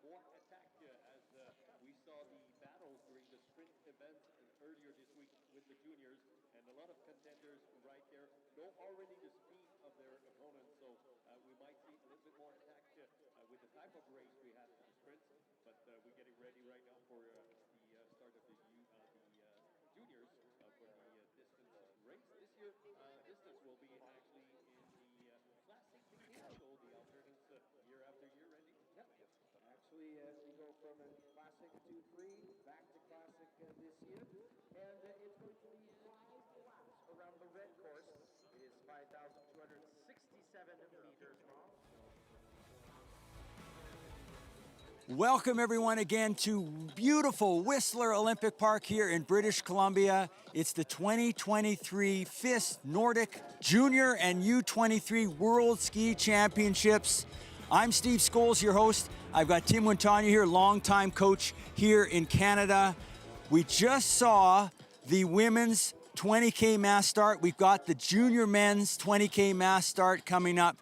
more attack as we saw the battles during the sprint events earlier this week with the juniors, and a lot of contenders right there know already the speed of their opponents, so we might see a little bit more attack with the type of race we had for the sprints, but we're getting ready right now for the start of the juniors for the distance race. This year, distance will be actually in the classic beginning, so the alternates year after year, Randy. Yep. Actually, we go from a classic to free back to classic this year, and it's going to be 5 laps around the red course. It is 5,267 meters long. Welcome everyone again to beautiful Whistler Olympic Park here in British Columbia. It's the 2023 FIS Nordic Junior and U23 World Ski Championships. I'm Steve Scholes, your host. I've got Tim Wintanya here, longtime coach here in Canada. We just saw the women's 20K mass start. We've got the junior men's 20K mass start coming up.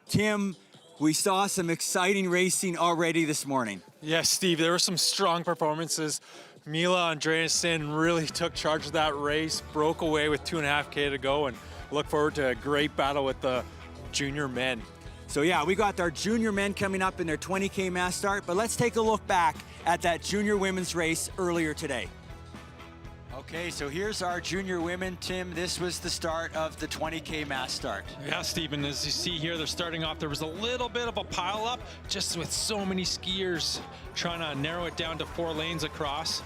Tim, we saw some exciting racing already this morning. Yes, Steve, there were some strong performances. Mila Andreasen really took charge of that race, broke away with 2.5K to go, and look forward to a great battle with the junior men. So yeah, we got our junior men coming up in their 20K mass start, but let's take a look back at that junior women's race earlier today. Okay, so here's our junior women. Tim, this was the start of the 20K mass start. Yeah, Stephen, as you see here, they're starting off. There was a little bit of a pile up just with so many skiers trying to narrow it down to 4 lanes across.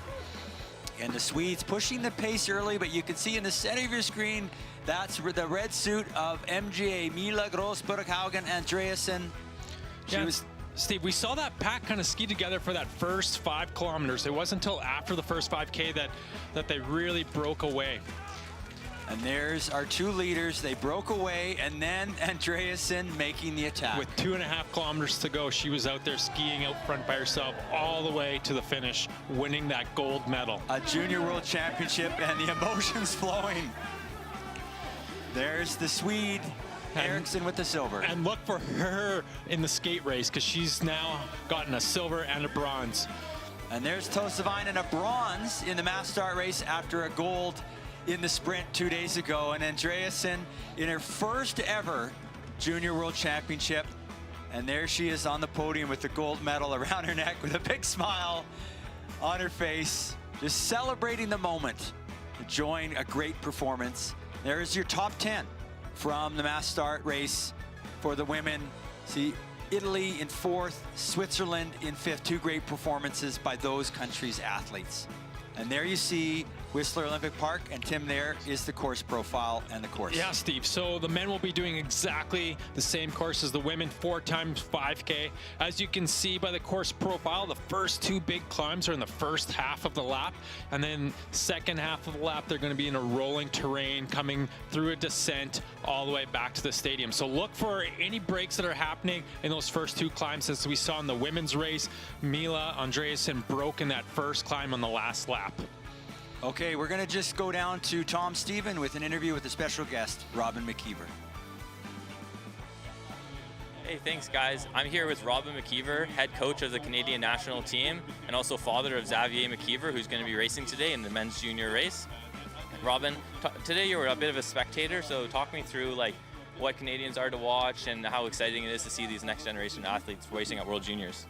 And the Swedes pushing the pace early, but you can see in the center of your screen, that's the red suit of MGA, Mila Grossberghaugen Andreasen. Steve, we saw that pack kind of ski together for that first 5 kilometers. It wasn't until after the first 5K that they really broke away. And there's our 2 leaders. They broke away, and then Andreasen making the attack. With 2.5 kilometers to go, she was out there skiing out front by herself all the way to the finish, winning that gold medal. A junior world championship, and the emotions flowing. There's the Swede, Eriksson with the silver. And look for her in the skate race, because she's now gotten a silver and a bronze. And there's Tossavainen, a bronze in the mass start race after a gold in the sprint 2 days ago. And Andreasen in her first ever junior world championship. And there she is on the podium with the gold medal around her neck with a big smile on her face, just celebrating the moment, enjoying a great performance. There's your top 10 from the mass start race for the women. See, Italy in 4th, Switzerland in 5th, 2 great performances by those countries' athletes. And there you see Whistler Olympic Park, and Tim, there is the course profile and the course. Yeah, Steve, so the men will be doing exactly the same course as the women, 4 times 5K. As you can see by the course profile, the first 2 big climbs are in the first half of the lap, and then second half of the lap, they're gonna be in a rolling terrain, coming through a descent all the way back to the stadium. So look for any breaks that are happening in those first 2 climbs. As we saw in the women's race, Mila Andreasen broke in that first climb on the last lap. Okay, we're gonna just go down to Tom Stephen with an interview with a special guest, Robin McKeever. Hey, thanks guys. I'm here with Robin McKeever, head coach of the Canadian national team, and also father of Xavier McKeever, who's going to be racing today in the men's junior race. Robin, today you were a bit of a spectator, so talk me through like what Canadians are to watch and how exciting it is to see these next generation athletes racing at World Juniors.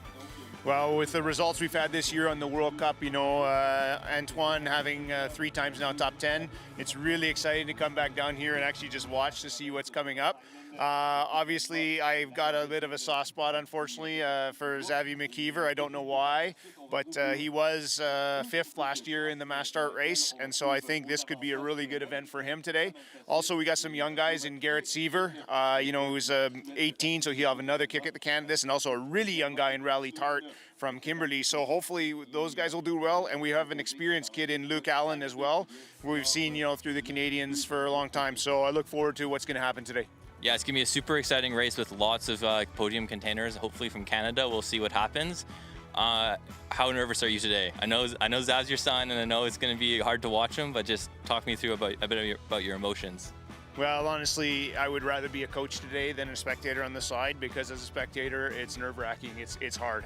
Well, with the results we've had this year on the World Cup, you know, Antoine having 3 times now top 10, it's really exciting to come back down here and actually just watch to see what's coming up. Obviously, I've got a bit of a soft spot, unfortunately, for Xavier McKeever. I don't know why, but he was 5th last year in the mass start race, and so I think this could be a really good event for him today. Also, we got some young guys in Garrett Seaver, you know, who's 18, so he'll have another kick at the can of this, and also a really young guy in Raleigh Tart from Kimberley. So hopefully those guys will do well, and we have an experienced kid in Luke Allen as well, who we've seen, you know, through the Canadians for a long time. So I look forward to what's going to happen today. Yeah, it's going to be a super exciting race with lots of podium contenders, hopefully from Canada. We'll see what happens. How nervous are you today? I know Zav's your son, and I know it's going to be hard to watch him, but just talk me through a bit about your emotions. Well, honestly, I would rather be a coach today than a spectator on the side, because as a spectator, it's nerve-wracking. It's hard.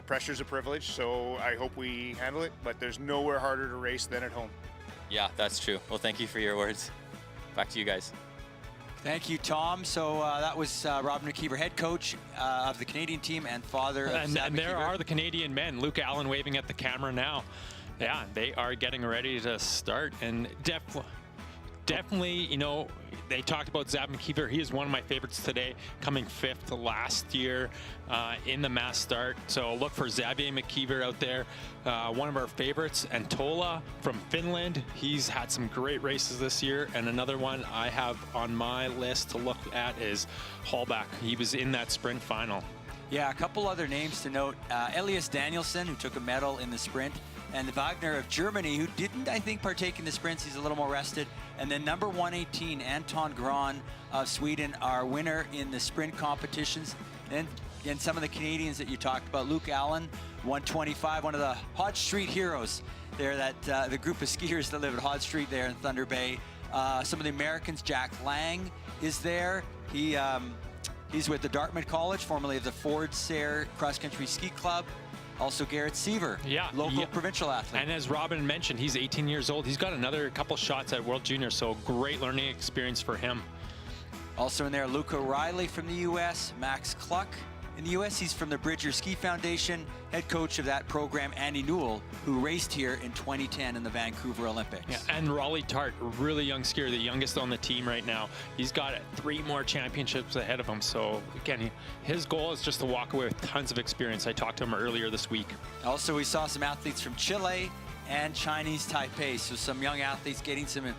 Pressure's a privilege, so I hope we handle it. But there's nowhere harder to race than at home. Yeah, that's true. Well, thank you for your words. Back to you guys. Thank you, Tom. So that was Robin McKeever, head coach of the Canadian team and father of Zab And there McKeever. are the Canadian men. Luke Allen waving at the camera now. Yeah, they are getting ready to start. And definitely, you know, they talked about Zab McKeever. He is one of my favorites today, coming 5th last year in the mass start. So look for Xavier McKeever out there. One of our favorites, and Tola from Finland. He's had some great races this year. And another one I have on my list to look at is Hallback. He was in that sprint final. Yeah, a couple other names to note. Elias Danielson, who took a medal in the sprint, and Wagner of Germany, who didn't, I think, partake in the sprints. He's a little more rested. And then number 118, Anton Gran of Sweden, our winner in the sprint competitions. And some of the Canadians that you talked about, Luke Allen, 125, one of the Hodge Street heroes there, that the group of skiers that live at Hodge Street there in Thunder Bay. Some of the Americans, Jack Lang is there. He's with the Dartmouth College, formerly of the Ford Sayre Cross Country Ski Club. Also Garrett Seaver, local provincial athlete. And as Robin mentioned, he's 18 years old. He's got another couple shots at World Junior, so great learning experience for him. Also in there, Luca Riley from the U.S., Max Cluck. In the U.S., he's from the Bridger Ski Foundation, head coach of that program, Andy Newell, who raced here in 2010 in the Vancouver Olympics. Yeah, and Raleigh Tart, a really young skier, the youngest on the team right now. He's got 3 more championships ahead of him. So again, his goal is just to walk away with tons of experience. I talked to him earlier this week. Also, we saw some athletes from Chile and Chinese Taipei. So some young athletes getting some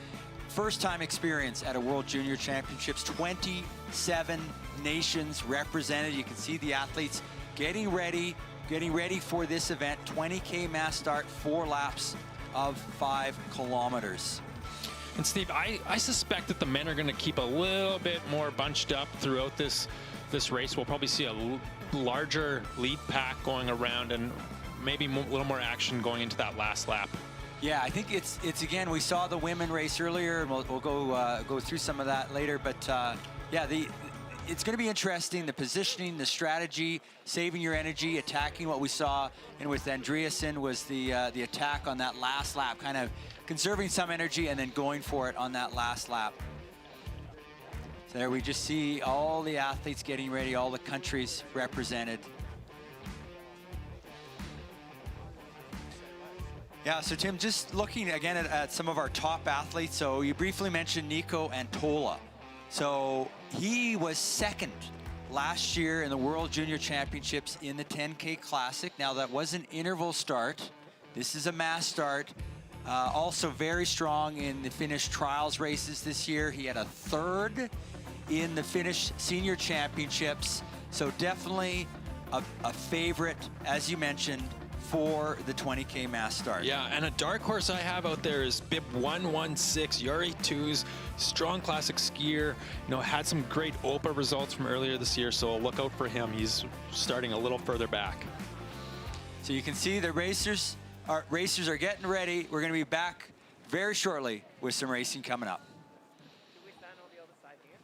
first-time experience at a World Junior Championships. 27 nations represented. You can see the athletes getting ready for this event. 20K mass start, 4 laps of 5 kilometers. And Steve, I suspect that the men are going to keep a little bit more bunched up throughout this race. We'll probably see a larger lead pack going around and maybe a little more action going into that last lap. Yeah, I think it's again, we saw the women race earlier, and we'll go through some of that later. But yeah, it's going to be interesting, the positioning, the strategy, saving your energy, attacking. What we saw and with Andreasen was the attack on that last lap, kind of conserving some energy and then going for it on that last lap. So there we just see all the athletes getting ready, all the countries represented. Yeah, so Tim, just looking again at some of our top athletes. So you briefly mentioned Nico Antola. So he was 2nd last year in the World Junior Championships in the 10K Classic. Now that was an interval start. This is a mass start. Also very strong in the Finnish trials races this year. He had a 3rd in the Finnish Senior Championships. So definitely a favorite, as you mentioned, for the 20K mass start. Yeah, and a dark horse I have out there is Bib 116, Yuri Tuz, strong classic skier. You know, had some great OPA results from earlier this year, so look out for him. He's starting a little further back. So you can see the racers are getting ready. We're going to be back very shortly with some racing coming up. Do we stand on the other side here?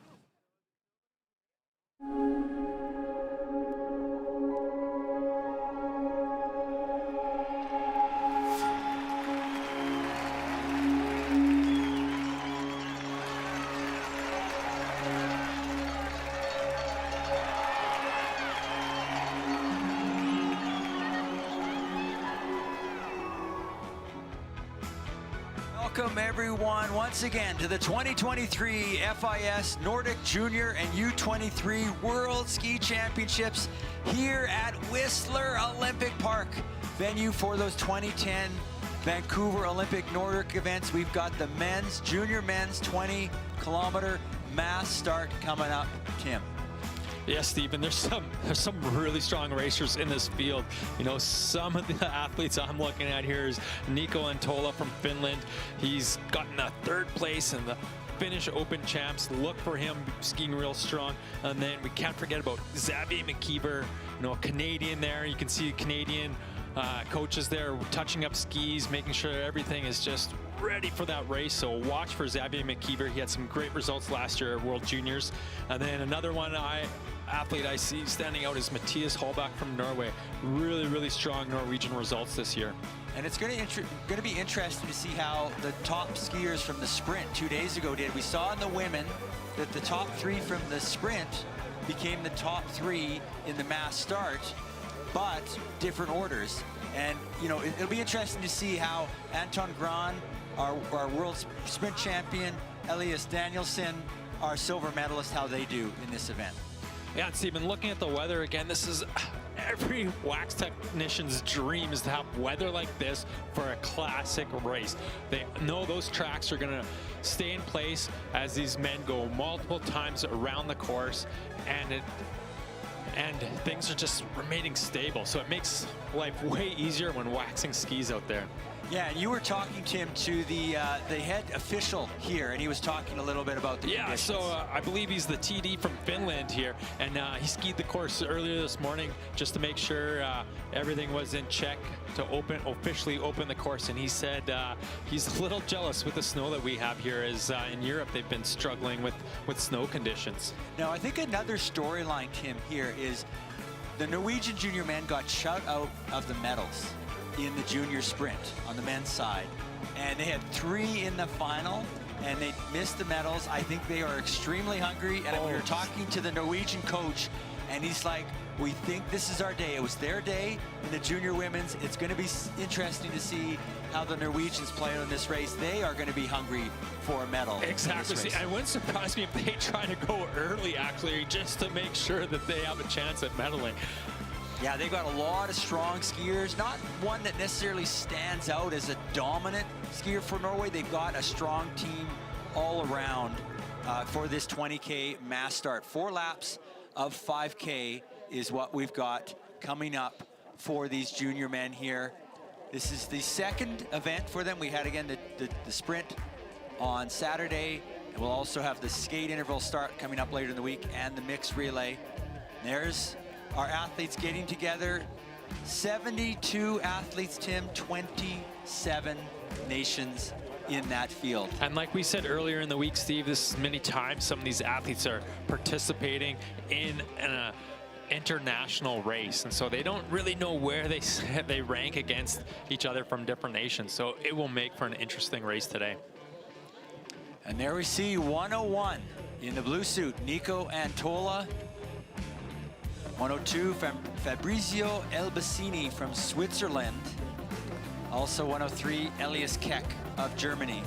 Welcome everyone once again to the 2023 FIS Nordic Junior and U23 World Ski Championships here at Whistler Olympic Park, venue for those 2010 Vancouver Olympic Nordic events. We've got the junior men's 20-kilometer mass start coming up, Tim. Yes, Stephen, there's some really strong racers in this field. You know, some of the athletes I'm looking at here is Nico Antola from Finland. He's gotten a 3rd place in the Finnish Open Champs. Look for him skiing real strong. And then we can't forget about Xavier McKeever, you know, a Canadian there. You can see Canadian coaches there touching up skis, making sure everything is just ready for that race. So watch for Xavier McKeever. He had some great results last year at World Juniors. And then another athlete I see standing out is Mathias Holbach from Norway. Really, really strong Norwegian results this year. And it's going to be interesting to see how the top skiers from the sprint 2 days ago did. We saw in the women that the top 3 from the sprint became the top 3 in the mass start, but different orders. And, you know, it'll be interesting to see how Anton Gran, our world sprint champion, Elias Danielson, our silver medalist, how they do in this event. Yeah, and Stephen, looking at the weather again, this is every wax technician's dream is to have weather like this for a classic race. They know those tracks are going to stay in place as these men go multiple times around the course, and things are just remaining stable. So it makes life way easier when waxing skis out there. Yeah, and you were talking, Tim, to the head official here, and he was talking a little bit about the conditions. So I believe he's the TD from Finland here, and he skied the course earlier this morning just to make sure everything was in check to officially open the course. And he said he's a little jealous with the snow that we have here, as in Europe they've been struggling with snow conditions. Now, I think another storyline, Tim, here is the Norwegian junior men got shut out of the medals in the junior sprint on the men's side, and they had 3 in the final, and they missed the medals. I think they are extremely hungry, and we were talking to the Norwegian coach, and he's like, we think this is our day. It was their day in the junior women's. It's going to be interesting to see how the Norwegians play in this race. They are going to be hungry for a medal. Exactly. See, it wouldn't surprise me if they try to go early, actually, just to make sure that they have a chance at medaling. Yeah, they've got a lot of strong skiers. Not one that necessarily stands out as a dominant skier for Norway. They've got a strong team all around for this 20K mass start. 4 laps of 5K is what we've got coming up for these junior men here. This is the second event for them. We had, again, the sprint on Saturday, and we'll also have the skate interval start coming up later in the week, and the mixed relay. There's our athletes getting together. 72 athletes, Tim, 27 nations in that field. And like we said earlier in the week, Steve, this is many times some of these athletes are participating in an international race, and so they don't really know where they rank against each other from different nations. So it will make for an interesting race today. And there we see 101 in the blue suit, Nico Antola. 102 from Fabrizio Elbasini from Switzerland. Also 103, Elias Keck of Germany.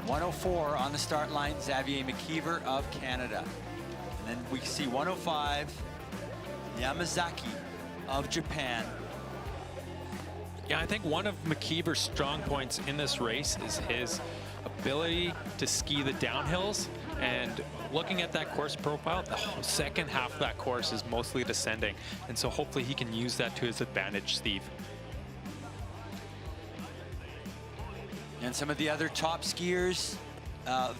104 on the start line, Xavier McKeever of Canada. And then we see 105, Yamazaki of Japan. Yeah, I think one of McKeever's strong points in this race is his ability to ski the downhills. And looking at that course profile, the whole second half of that course is mostly descending. And so hopefully he can use that to his advantage, Steve. And some of the other top skiers,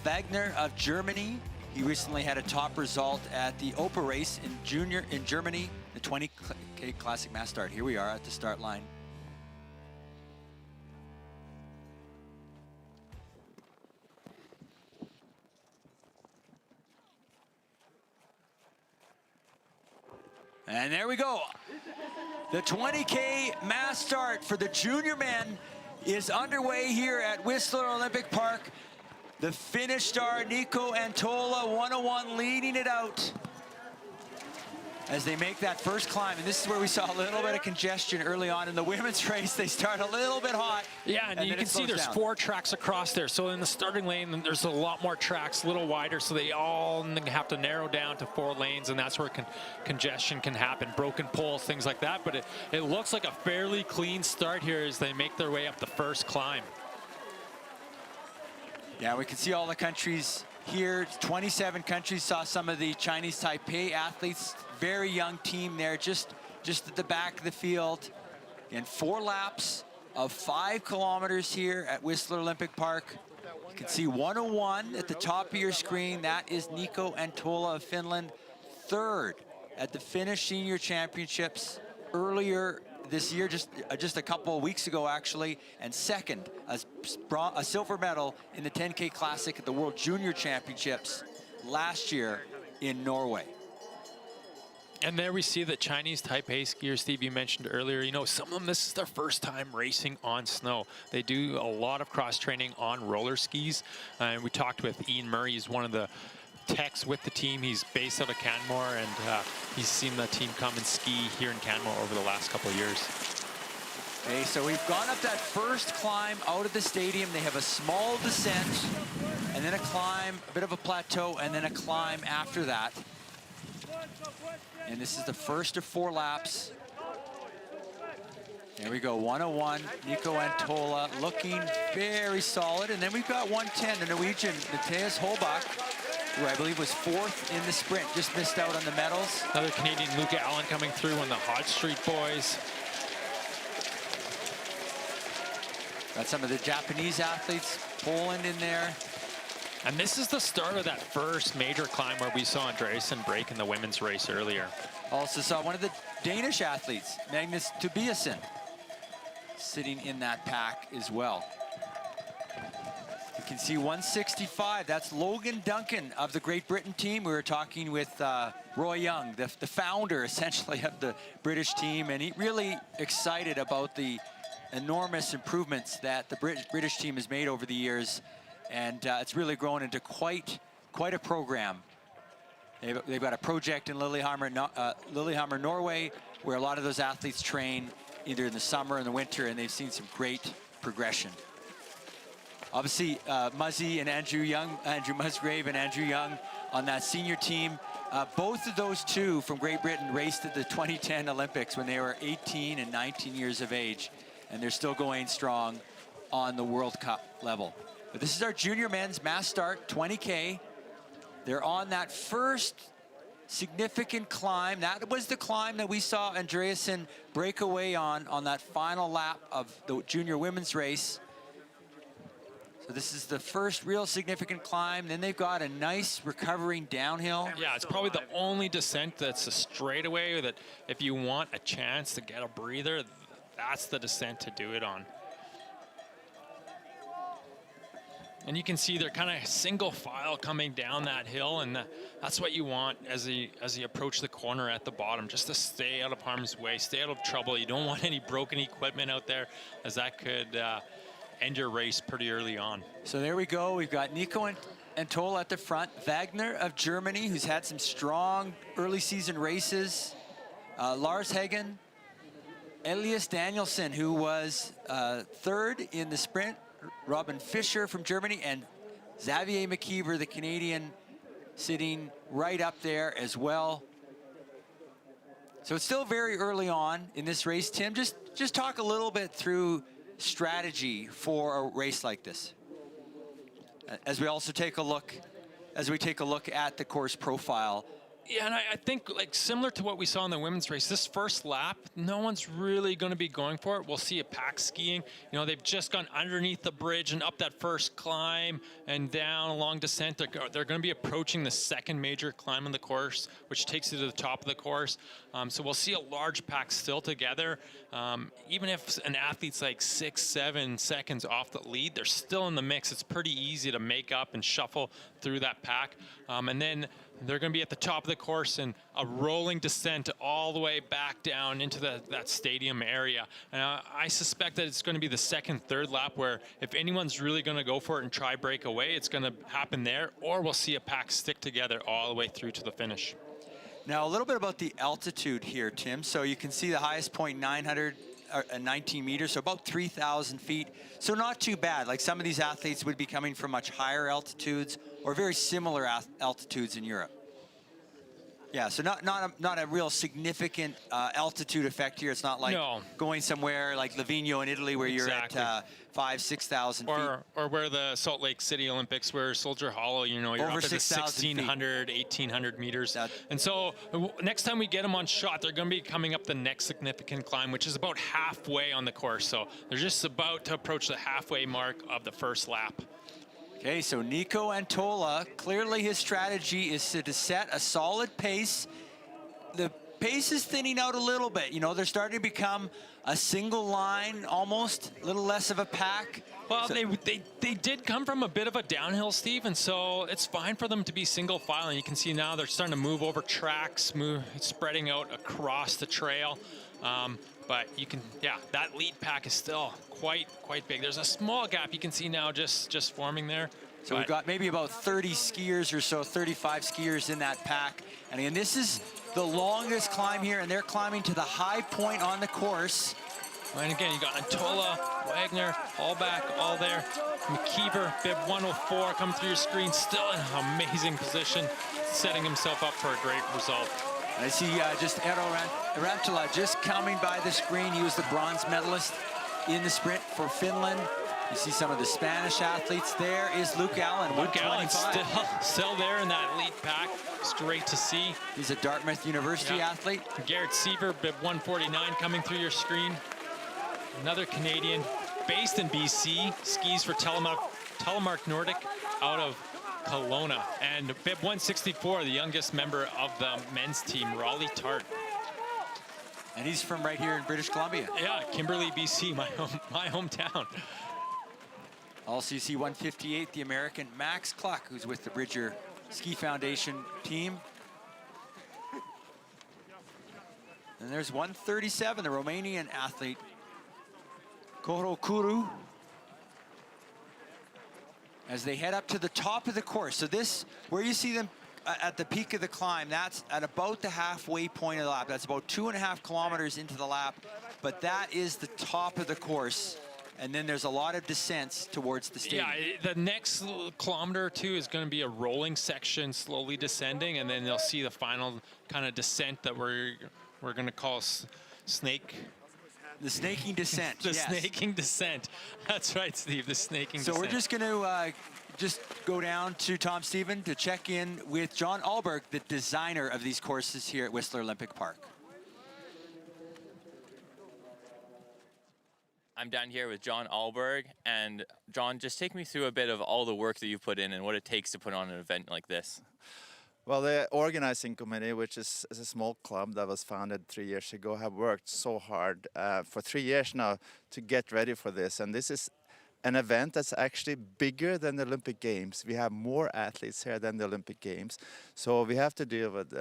Wagner of Germany. He recently had a top result at the Opa race in Germany, the 20K Classic Mass Start. Here we are at the start line. And there we go. The 20K mass start for the junior men is underway here at Whistler Olympic Park. The Finnish star Nico Antola, 101, leading it out as they make that first climb. And this is where we saw a little bit of congestion early on in the women's race. They start a little bit hot. Yeah, and you can see there's 4 tracks across there. So in the starting lane, there's a lot more tracks, a little wider, so they all have to narrow down to 4 lanes, and that's where congestion can happen, broken poles, things like that. But it looks like a fairly clean start here as they make their way up the first climb. Yeah, we can see all the countries here. 27 countries. Saw some of the Chinese Taipei athletes. Very young team there, just at the back of the field. And 4 laps of 5 kilometers here at Whistler Olympic Park. You can see 101 at the top of your screen. That is Nico Antola of Finland, 3rd at the Finnish Senior Championships earlier this year, just a couple of weeks ago actually, and second, a silver medal in the 10K Classic at the World Junior Championships last year in Norway. And there we see the Chinese Taipei skiers, Steve, you mentioned earlier, you know, some of them, this is their first time racing on snow. They do a lot of cross-training on roller skis. And we talked with Ian Murray, he's one of the techs with the team. He's based out of Canmore, and he's seen the team come and ski here in Canmore over the last couple of years. Okay, so we've gone up that first climb out of the stadium. They have a small descent, and then a climb, a bit of a plateau, and then a climb after that. And this is the first of 4 laps. There we go, 101, Nico Antola looking very solid. And then we've got 110, the Norwegian Matthias Holbach, who I believe was 4th in the sprint, just missed out on the medals. Another Canadian, Luca Allen, coming through on the Hodge Street boys. Got some of the Japanese athletes, Poland in there. And this is the start of that first major climb where we saw Andreasen break in the women's race earlier. Also saw one of the Danish athletes, Magnus Tobiasen, sitting in that pack as well. You can see 165, that's Logan Duncan of the Great Britain team. We were talking with Roy Young, the founder essentially of the British team, and he really excited about the enormous improvements that the British team has made over the years. And it's really grown into quite a program. They've got a project in Lillehammer, Norway, where a lot of those athletes train either in the summer or in the winter, and they've seen some great progression. Obviously, Muzzy and Andrew Musgrave and Andrew Young on that senior team. Both of those two from Great Britain raced at the 2010 Olympics when they were 18 and 19 years of age, and they're still going strong on the World Cup level. But this is our junior men's mass start, 20K. They're on that first significant climb. That was the climb that we saw Andreasen break away on that final lap of the junior women's race. So this is the first real significant climb. Then they've got a nice recovering downhill. Yeah, it's probably the only descent that's a straightaway that if you want a chance to get a breather, that's the descent to do it on. And you can see they're kind of single file coming down that hill, and that's what you want as you approach the corner at the bottom, just to stay out of harm's way, stay out of trouble. You don't want any broken equipment out there, as that could end your race pretty early on. So there we go. We've got Nico Antola at the front, Wagner of Germany, who's had some strong early season races, Lars Hagen, Elias Danielson, who was 3rd in the sprint, Robin Fischer from Germany, and Xavier McKeever, the Canadian, sitting right up there as well. So it's still very early on in this race. Tim, just talk a little bit through strategy for a race like this, as we also take a look at the course profile. Yeah, and I think, like, similar to what we saw in the women's race, this first lap, no one's really going to be going for it. We'll see a pack skiing. You know, they've just gone underneath the bridge and up that first climb and down a long descent. They're going to be approaching the second major climb on the course, which takes you to the top of the course. So we'll see a large pack still together. Even if an athlete's like 6-7 seconds off the lead, they're still in the mix. It's pretty easy to make up and shuffle through that pack. And then they're going to be at the top of the course and a rolling descent all the way back down into that stadium area. And I suspect that it's going to be the second, third lap where if anyone's really going to go for it and try break away, it's going to happen there, or we'll see a pack stick together all the way through to the finish. Now, a little bit about the altitude here, Tim. So you can see the highest point, 919 meters, so about 3,000 feet. So not too bad. Like, some of these athletes would be coming from much higher altitudes or very similar altitudes in Europe. Yeah, so not a real significant altitude effect here. It's not like going somewhere like Livigno in Italy where you're at 5,000-6,000 feet. Or where the Salt Lake City Olympics, where Soldier Hollow, you know, you're over up at the 1,600, 1,800 meters. And so next time we get them on shot, they're going to be coming up the next significant climb, which is about halfway on the course. So they're just about to approach the halfway mark of the first lap. Okay, so Nico Antola, clearly his strategy is to set a solid pace. The pace is thinning out a little bit. You know, they're starting to become a single line, almost a little less of a pack. Well, they did come from a bit of a downhill, Steve, and so it's fine for them to be single file. And you can see now they're starting to move over tracks, spreading out across the trail. But you can, yeah, that lead pack is still quite big. There's a small gap you can see now just forming there. So we've got maybe about 30 skiers or so, 35 skiers in that pack. And again, this is the longest climb here, and they're climbing to the high point on the course. And again, you got Antola, Wagner, all back, all there. McKeever, bib 104, coming through your screen, still in an amazing position, setting himself up for a great result. And I see just Eero Rantola just coming by the screen. He was the bronze medalist in the sprint for Finland. You see some of the Spanish athletes. There is Luke Allen, Luke Allen 125. still there in that lead pack. It's great to see. He's a Dartmouth University athlete. Garrett Seaver, bib 149, coming through your screen. Another Canadian, based in BC, skis for Telemark Nordic out of Kelowna. And bib 164, the youngest member of the men's team, Raleigh Tart. And he's from right here in British Columbia. Yeah, Kimberley, BC, my hometown. Also, you see 158, the American Max Cluck, who's with the Bridger Ski Foundation team. And there's 137, the Romanian athlete, Koro Kuru, as they head up to the top of the course. So this, where you see them at the peak of the climb, that's at about the halfway point of the lap. That's about 2.5 kilometers into the lap, but that is the top of the course. And then there's a lot of descents towards the stadium. Yeah, the next kilometer or two is going to be a rolling section, slowly descending, and then they'll see the final kind of descent that we're going to call snake. The snaking descent. The snaking descent. That's right, Steve. The snaking descent. So we're just going to just go down to Tom Stephen to check in with John Alberg, the designer of these courses here at Whistler Olympic Park. I'm down here with John Alberg, and John, just take me through a bit of all the work that you've put in and what it takes to put on an event like this. Well, the organizing committee, which is a small club that was founded 3 years ago, have worked so hard for 3 years now to get ready for this. And this is an event that's actually bigger than the Olympic Games. We have more athletes here than the Olympic Games. So we have to deal with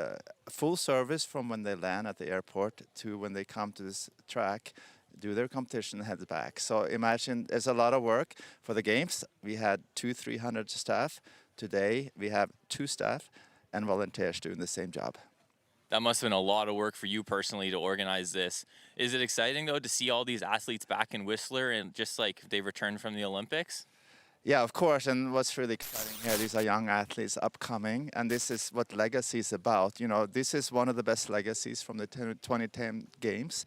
full service from when they land at the airport to when they come to this track, do their competition and head back. So imagine there's a lot of work for the games. We had 200-300 staff. Today we have 2 staff and volunteers doing the same job. That must have been a lot of work for you personally to organize this. Is it exciting though to see all these athletes back in Whistler and just like they returned from the Olympics? Yeah, of course, and what's really exciting here, these are young athletes upcoming, and this is what legacy is about. You know, this is one of the best legacies from the 2010 Games.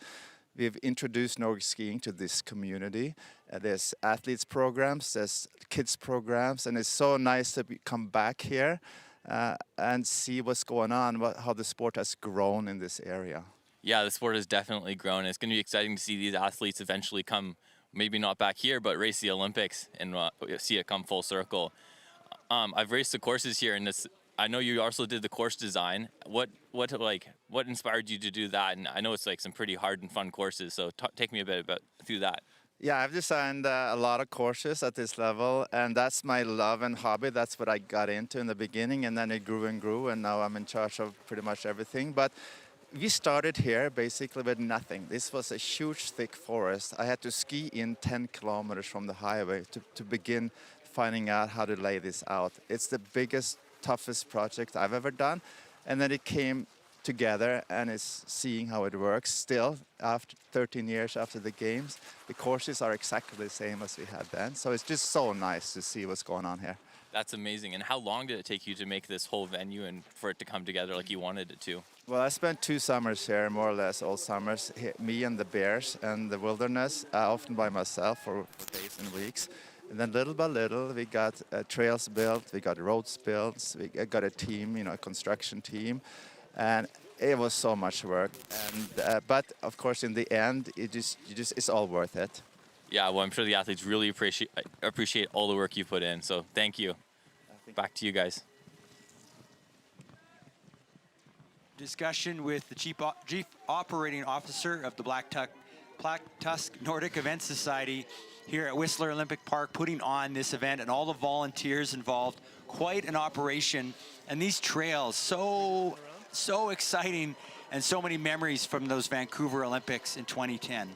We've introduced Nordic skiing to this community. There's athletes programs, there's kids programs, and it's so nice to come back here and see what's going on, how the sport has grown in this area. Yeah, the sport has definitely grown. It's going to be exciting to see these athletes eventually come, maybe not back here, but race the Olympics and see it come full circle. I've raced the courses here, and I know you also did the course design. What inspired you to do that? And I know it's like some pretty hard and fun courses, so take me a bit through that. Yeah, I've designed a lot of courses at this level, and that's my love and hobby. That's what I got into in the beginning, and then it grew and grew, and now I'm in charge of pretty much everything. But we started here basically with nothing. This was a huge, thick forest. I had to ski in 10 kilometers from the highway to begin finding out how to lay this out. It's the biggest, toughest project I've ever done, and then it came together and is seeing how it works still after 13 years after the games. The courses are exactly the same as we had then, so it's just so nice to see what's going on here. That's amazing. And how long did it take you to make this whole venue and for it to come together like you wanted it to? Well, I spent 2 summers here, more or less all summers, me and the bears and the wilderness, often by myself for days and weeks. And then little by little, we got trails built, we got roads built, we got a team, a construction team, and it was so much work. And but of course, in the end, it's all worth it. Yeah, well, I'm sure the athletes really appreciate all the work you put in. So thank you. Back to you guys. discussion with the Chief Operating Officer of the Black Tusk Nordic Event Society here at Whistler Olympic Park, putting on this event, and all the volunteers involved. Quite an operation, and these trails, so exciting, and so many memories from those Vancouver Olympics in 2010.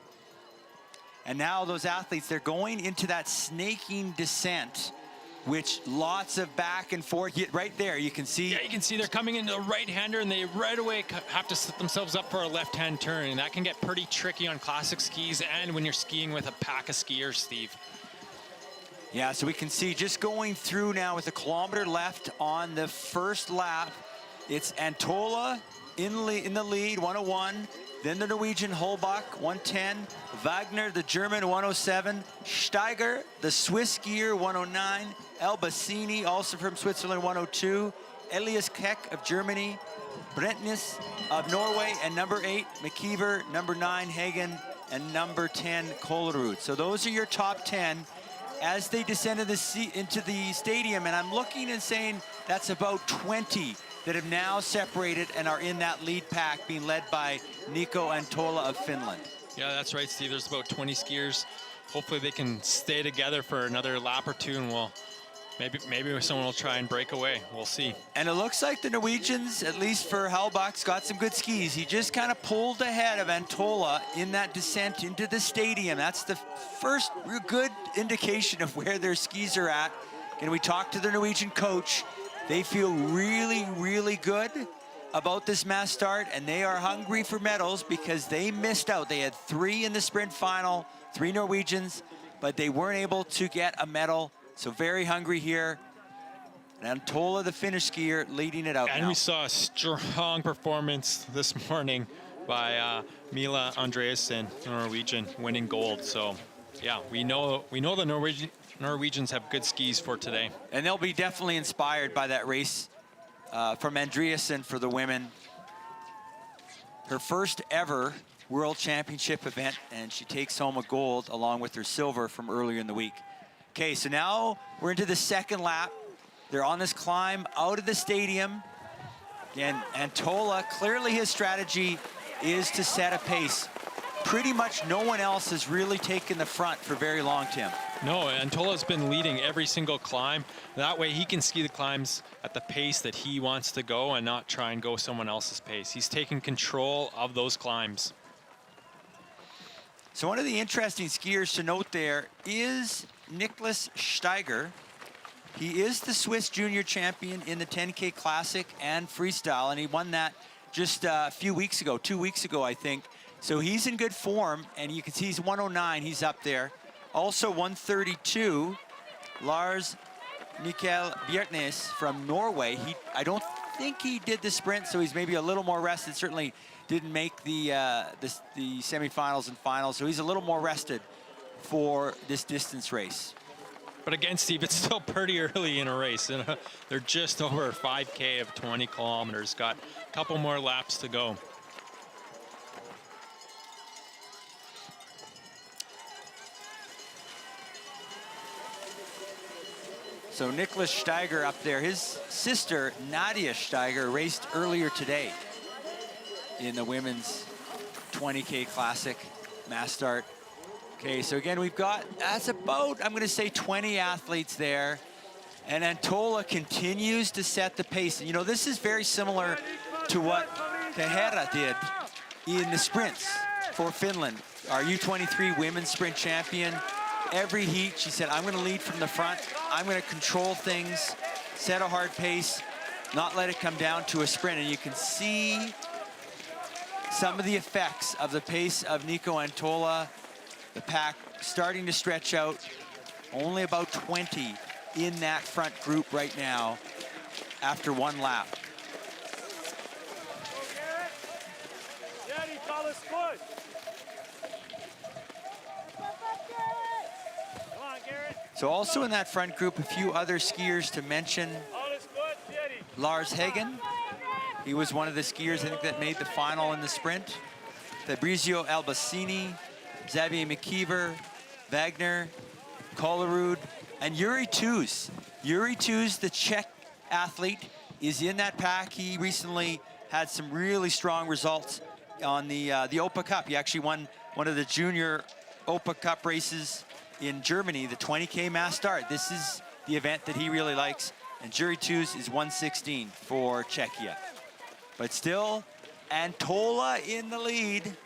And now those athletes, they're going into that snaking descent, which lots of back and forth. Right there, you can see. Yeah, you can see they're coming into a right-hander, and they right away have to set themselves up for a left-hand turn, and that can get pretty tricky on classic skis and when you're skiing with a pack of skiers, Steve. Yeah, so we can see just going through now with a kilometer left on the first lap. It's Antola in the lead, 101. Then the Norwegian Holbach, 110. Wagner, the German, 107. Steiger, the Swiss skier, 109. Albacini, also from Switzerland, 102. Elias Keck of Germany. Brentness of Norway, and number 8, McKeever, number 9, Hagen, and number 10, Kolerud. So those are your top 10 as they descend into the stadium. And I'm looking and saying that's about 20 that have now separated and are in that lead pack, being led by Nico Antola of Finland. Yeah, that's right, Steve. There's about 20 skiers. Hopefully they can stay together for another lap or two, and maybe someone will try and break away. We'll see. And it looks like the Norwegians, at least for Halbach's, got some good skis. He just kind of pulled ahead of Antola in that descent into the stadium. That's the first real good indication of where their skis are at. And we talked to the Norwegian coach. They feel really, really good about this mass start, and they are hungry for medals because they missed out. They had 3 in the sprint final, 3 Norwegians, but they weren't able to get a medal. So very hungry here. And Antola, the Finnish skier, leading it out And now. we saw a strong performance this morning by Mila Andreasen, Norwegian, winning gold. So yeah, we know the Norwegians have good skis for today. And they'll be definitely inspired by that race from Andreasen for the women. Her first ever World Championship event, and she takes home a gold along with her silver from earlier in the week. Okay, so now we're into the second lap. They're on this climb out of the stadium. Again, Antola, clearly his strategy is to set a pace. Pretty much no one else has really taken the front for very long, Tim. No, Antola's been leading every single climb. That way he can ski the climbs at the pace that he wants to go and not try and go someone else's pace. He's taking control of those climbs. So one of the interesting skiers to note there is Niklas Steiger. He is the Swiss junior champion in the 10K Classic and Freestyle, and he won that just a few weeks ago, 2 weeks ago, I think. So he's in good form, and you can see he's 109, he's up there. Also 132, Lars Mikael Bjertnæs from Norway. I don't think he did the sprint, so he's maybe a little more rested. Certainly didn't make the semifinals and finals, so he's a little more rested for this distance race. But again, Steve, it's still pretty early in a race. And they're just over 5K of 20 kilometers. Got a couple more laps to go. So Niklas Steiger up there. His sister, Nadia Steiger, raced earlier today in the women's 20K Classic mass start. Okay, so again, we've got, that's about, I'm going to say 20 athletes there. And Antola continues to set the pace. You know, this is very similar to what Tehera did in the sprints for Finland. Our U23 women's sprint champion. Every heat, she said, I'm going to lead from the front. I'm going to control things, set a hard pace, not let it come down to a sprint. And you can see some of the effects of the pace of Nico Antola. The pack starting to stretch out. Only about 20 in that front group right now after one lap. So also in that front group, a few other skiers to mention. Lars Hagen, he was one of the skiers, I think, that made the final in the sprint. Fabrizio Albacini, Xavier McKeever, Wagner, Kolerud, and Yuri Tuz. Yuri Tuz, the Czech athlete, is in that pack. He recently had some really strong results on the OPA Cup. He actually won one of the junior OPA Cup races in Germany, the 20K mass start. This is the event that he really likes. And Jury 2's is 1:16 for Czechia. But still, Antola in the lead.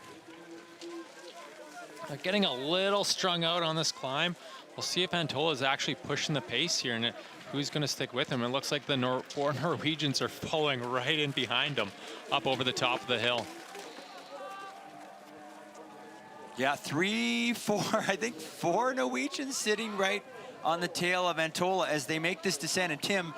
They're getting a little strung out on this climb. We'll see if Antola is actually pushing the pace here and who's going to stick with him. It looks like the four Norwegians are following right in behind him up over the top of the hill. Yeah, 3, 4, I think 4 Norwegians sitting right on the tail of Antola as they make this descent. And Tim,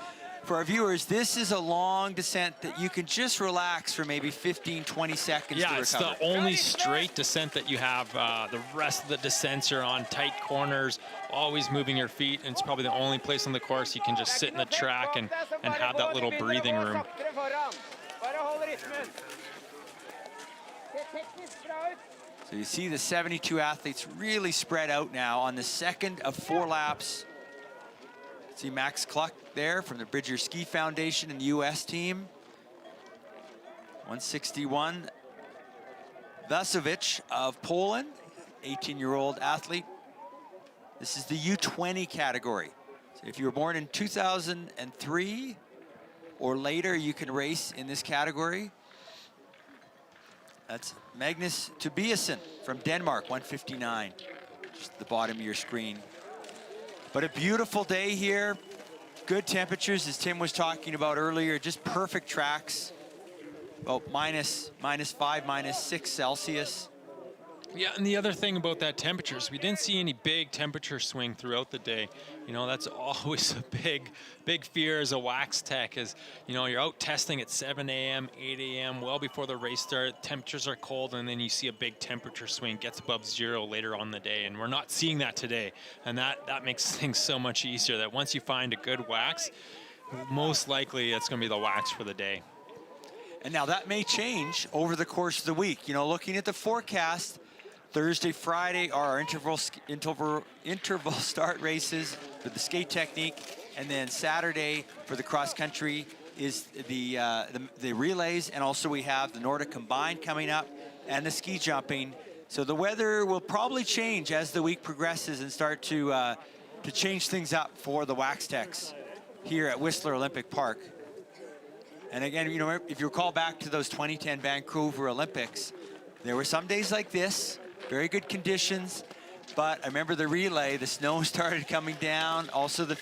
for our viewers, this is a long descent that you can just relax for maybe 15, 20 seconds to recover. Yeah, it's the only straight descent that you have. The rest of the descents are on tight corners, always moving your feet, and it's probably the only place on the course you can just sit in the track and have that little breathing room. So you see the 72 athletes really spread out now on the second of 4 laps. See Max Kluck there from the Bridger Ski Foundation and the US team. 161. Vasovic of Poland, 18-year-old athlete. This is the U20 category. So if you were born in 2003 or later, you can race in this category. That's Magnus Tobiasen from Denmark, 159, just at the bottom of your screen. But a beautiful day here. Good temperatures, as Tim was talking about earlier, just perfect tracks. About minus 5, minus 6 Celsius. Yeah, and the other thing about that temperature is we didn't see any big temperature swing throughout the day. You know, that's always a big fear as a wax tech is, you know, you're out testing at 7 a.m., 8 a.m., well before the race start, temperatures are cold, and then you see a big temperature swing, gets above 0 later on the day, and we're not seeing that today. And that makes things so much easier, that once you find a good wax, most likely it's going to be the wax for the day. And now that may change over the course of the week. You know, looking at the forecast, Thursday, Friday are our interval start races for the skate technique, and then Saturday for the cross country is the relays, and also we have the Nordic Combined coming up and the ski jumping. So the weather will probably change as the week progresses and start to change things up for the wax techs here at Whistler Olympic Park. And again, you know, if you recall back to those 2010 Vancouver Olympics, there were some days like this. Very good conditions, but I remember the relay, the snow started coming down. Also the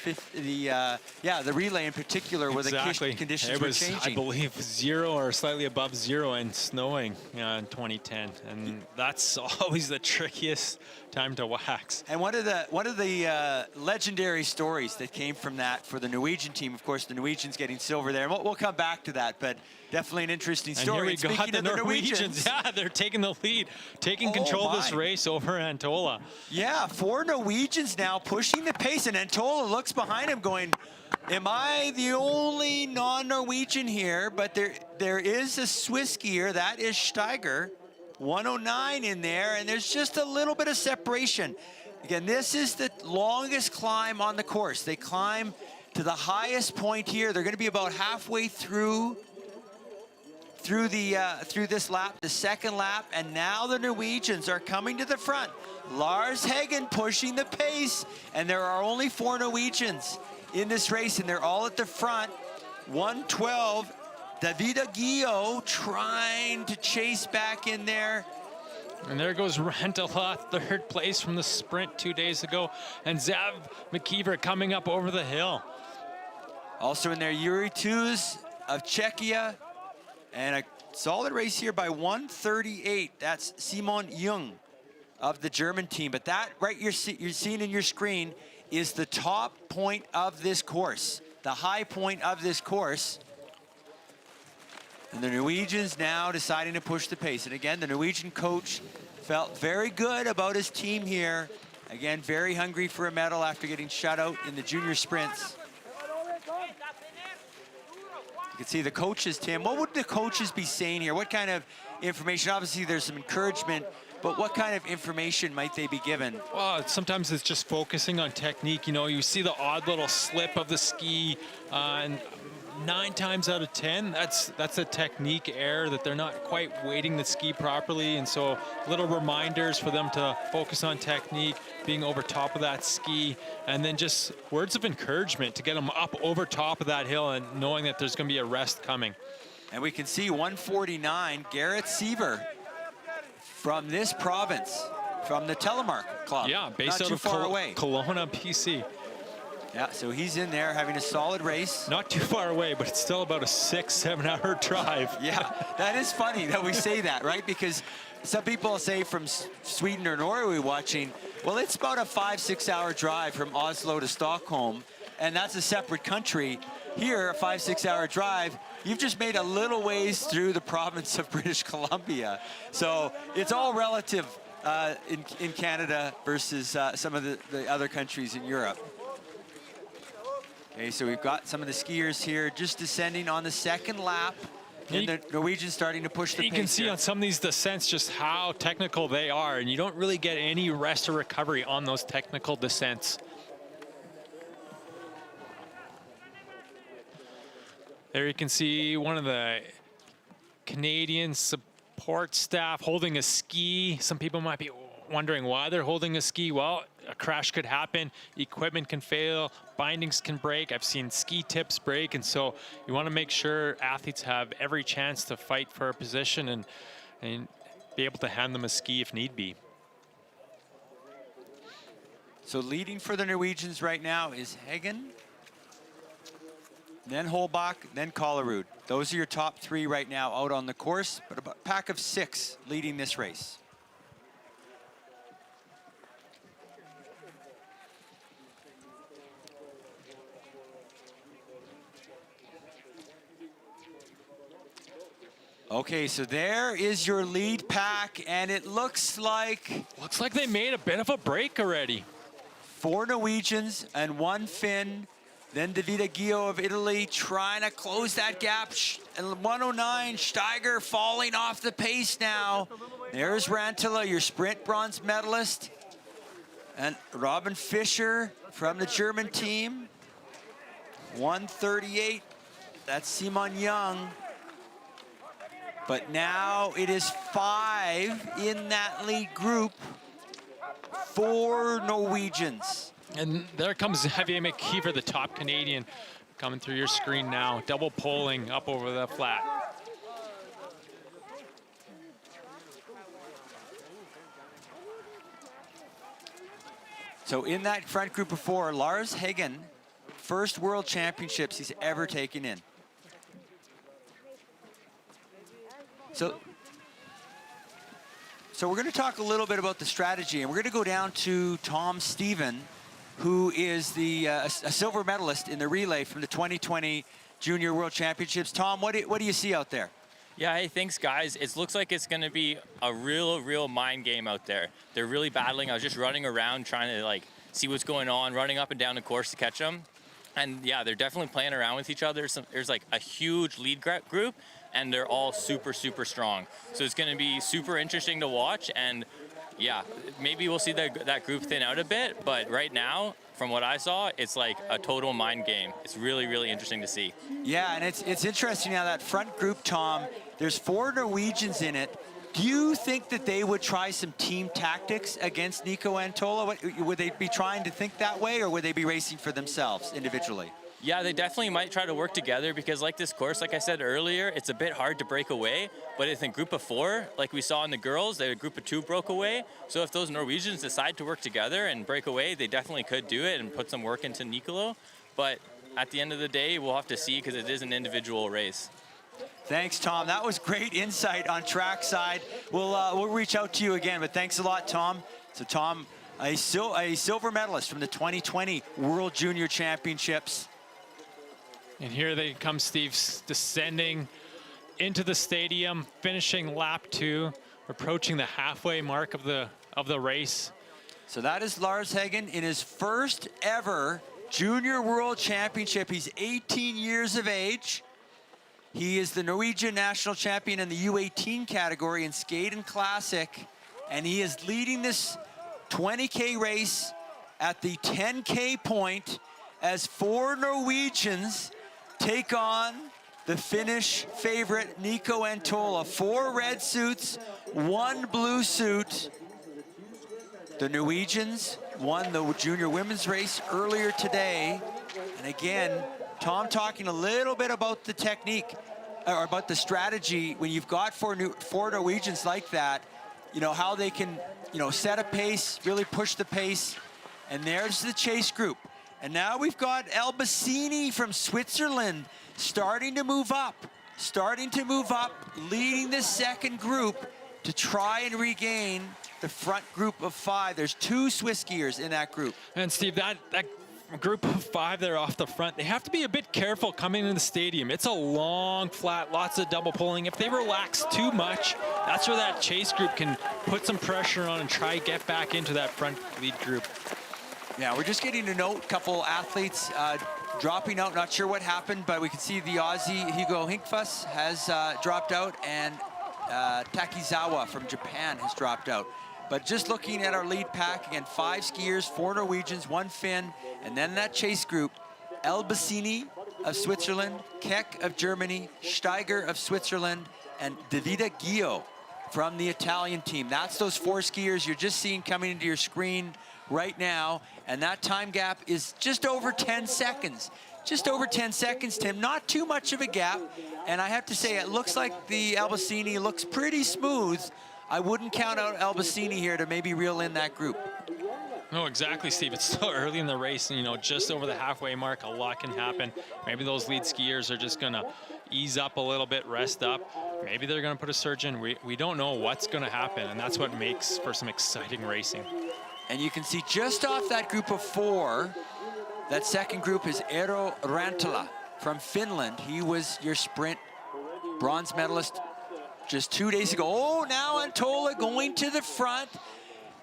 relay in particular where the conditions were changing. I believe 0 or slightly above 0 and snowing in 2010, and that's always the trickiest time to wax. And one of the legendary stories that came from that for the Norwegian team, of course, the Norwegians getting silver there, and we'll come back to that, but definitely an interesting story. And here we got the Norwegians. Yeah, they're taking the lead, taking control of this race over Antola. Yeah, 4 Norwegians now pushing the pace, and Antola looks behind him going, am I the only non-Norwegian here? But there is a Swiss skier, that is Steiger, 109 in there, and there's just a little bit of separation. Again, this is the longest climb on the course. They climb to the highest point here. They're going to be about halfway through this lap, the second lap, and now the Norwegians are coming to the front. Lars Heggen pushing the pace, and there are only 4 Norwegians in this race, and they're all at the front. 112, Davida Gio trying to chase back in there. And there goes Rantelä, 3rd place from the sprint 2 days ago, and Zav McKeever coming up over the hill. Also in there, Yuri Tuz of Czechia, and a solid race here by 1:38. That's Simon Jung of the German team. But that right you're seeing in your screen is the top point of this course, the high point of this course. And the Norwegians now deciding to push the pace. And again, the Norwegian coach felt very good about his team here. Again, very hungry for a medal after getting shut out in the junior sprints. You can see the coaches, Tim. What would the coaches be saying here? What kind of information? Obviously, there's some encouragement, but what kind of information might they be given? Well, sometimes it's just focusing on technique. You know, you see the odd little slip of the ski, and 9 times out of 10, that's a technique error, that they're not quite weighting the ski properly. And so little reminders for them to focus on technique, being over top of that ski, and then just words of encouragement to get them up over top of that hill and knowing that there's going to be a rest coming. And we can see 149, Garrett Seaver from this province, from the Telemark Club. Yeah, based not out too of far away. Kelowna, BC. Yeah, so he's in there having a solid race. Not too far away, but it's still about a 6-7 hour drive. Yeah, that is funny that we say that, right? Because some people say from Sweden or Norway watching, well, it's about a 5-6 hour drive from Oslo to Stockholm, and that's a separate country. Here, a 5-6 hour drive, you've just made a little ways through the province of British Columbia. So it's all relative in Canada versus some of the other countries in Europe. Okay, so we've got some of the skiers here just descending on the second lap. And the Norwegians starting to push the pace. You can see here on some of these descents just how technical they are, and you don't really get any rest or recovery on those technical descents. There you can see one of the Canadian support staff holding a ski. Some people might be wondering why they're holding a ski. Well, a crash could happen, equipment can fail, bindings can break. I've seen ski tips break, and so you want to make sure athletes have every chance to fight for a position and be able to hand them a ski if need be. So leading for the Norwegians right now is Hagen, then Holbach, then Kollerud. Those are your top 3 right now out on the course, but a pack of 6 leading this race. Okay, so there is your lead pack, and it looks like they made a bit of a break already. 4 Norwegians and 1 Finn. Then Davide Gio of Italy trying to close that gap. And 109, Steiger falling off the pace now. There's Rantala, your sprint bronze medalist. And Robin Fischer from the German team. 138, that's Simon Young. But now it is 5 in that lead group. 4 Norwegians. And there comes Javier McKeever, the top Canadian, coming through your screen now. Double poling up over the flat. So in that front group of 4, Lars Hagen, first World Championships he's ever taken in. So we're going to talk a little bit about the strategy, and we're going to go down to Tom Stephen, who is a silver medalist in the relay from the 2020 Junior World Championships. Tom, what do you see out there? Yeah, hey, thanks, guys. It looks like it's going to be a real mind game out there. They're really battling. I was just running around trying to see what's going on, running up and down the course to catch them. And yeah, they're definitely playing around with each other. There's like a huge lead group, and they're all super strong. So it's going to be super interesting to watch. And yeah, maybe we'll see that group thin out a bit. But right now, from what I saw, it's like a total mind game. It's really interesting to see. Yeah, and it's interesting now, that front group, Tom, there's 4 Norwegians in it. Do you think that they would try some team tactics against Nico Antola? Would they be trying to think that way, or would they be racing for themselves individually? Yeah, they definitely might try to work together, because like this course, like I said earlier, it's a bit hard to break away. But if in group of 4, like we saw in the girls, a group of 2 broke away. So if those Norwegians decide to work together and break away, they definitely could do it and put some work into Nicolo. But at the end of the day, we'll have to see, because it is an individual race. Thanks, Tom. That was great insight on trackside. We'll reach out to you again, but thanks a lot, Tom. So Tom, a silver medalist from the 2020 World Junior Championships. And here they come, Steve, descending into the stadium, finishing lap 2, approaching the halfway mark of the race. So that is Lars Hagen in his first ever Junior World Championship. He's 18 years of age. He is the Norwegian national champion in the U18 category in Skaden Classic, and he is leading this 20K race at the 10K point as 4 Norwegians take on the Finnish favorite, Nico Antola. 4 red suits, 1 blue suit. The Norwegians won the junior women's race earlier today. And again, Tom talking a little bit about the technique, or about the strategy when you've got four Norwegians like that, you know, how they can, you know, set a pace, really push the pace. And there's the chase group. And now we've got Albacini from Switzerland starting to move up, leading the second group to try and regain the front group of 5. There's 2 Swiss skiers in that group. And Steve, that group of 5 there off the front, they have to be a bit careful coming into the stadium. It's a long flat, lots of double pulling. If they relax too much, that's where that chase group can put some pressure on and try to get back into that front lead group. Yeah, we're just getting to note a couple athletes dropping out. Not sure what happened, but we can see the Aussie Hugo Hinkfuss has dropped out, and Takizawa from Japan has dropped out. But just looking at our lead pack, again, 5 skiers, 4 Norwegians, 1 Finn, and then that chase group, Albacini of Switzerland, Keck of Germany, Steiger of Switzerland, and Davide Gio from the Italian team. That's those 4 skiers you're just seeing coming into your screen right now, and that time gap is just over 10 seconds. Just over 10 seconds, Tim. Not too much of a gap, and I have to say, it looks like the Albacini looks pretty smooth. I wouldn't count out Albacini here to maybe reel in that group. No, exactly, Steve. It's still early in the race, and, you know, just over the halfway mark, a lot can happen. Maybe those lead skiers are just going to ease up a little bit, rest up. Maybe they're going to put a surge in. We don't know what's going to happen, and that's what makes for some exciting racing. And you can see just off that group of 4, that second group is Eero Rantola from Finland. He was your sprint bronze medalist just 2 days ago. Oh, now Antola going to the front.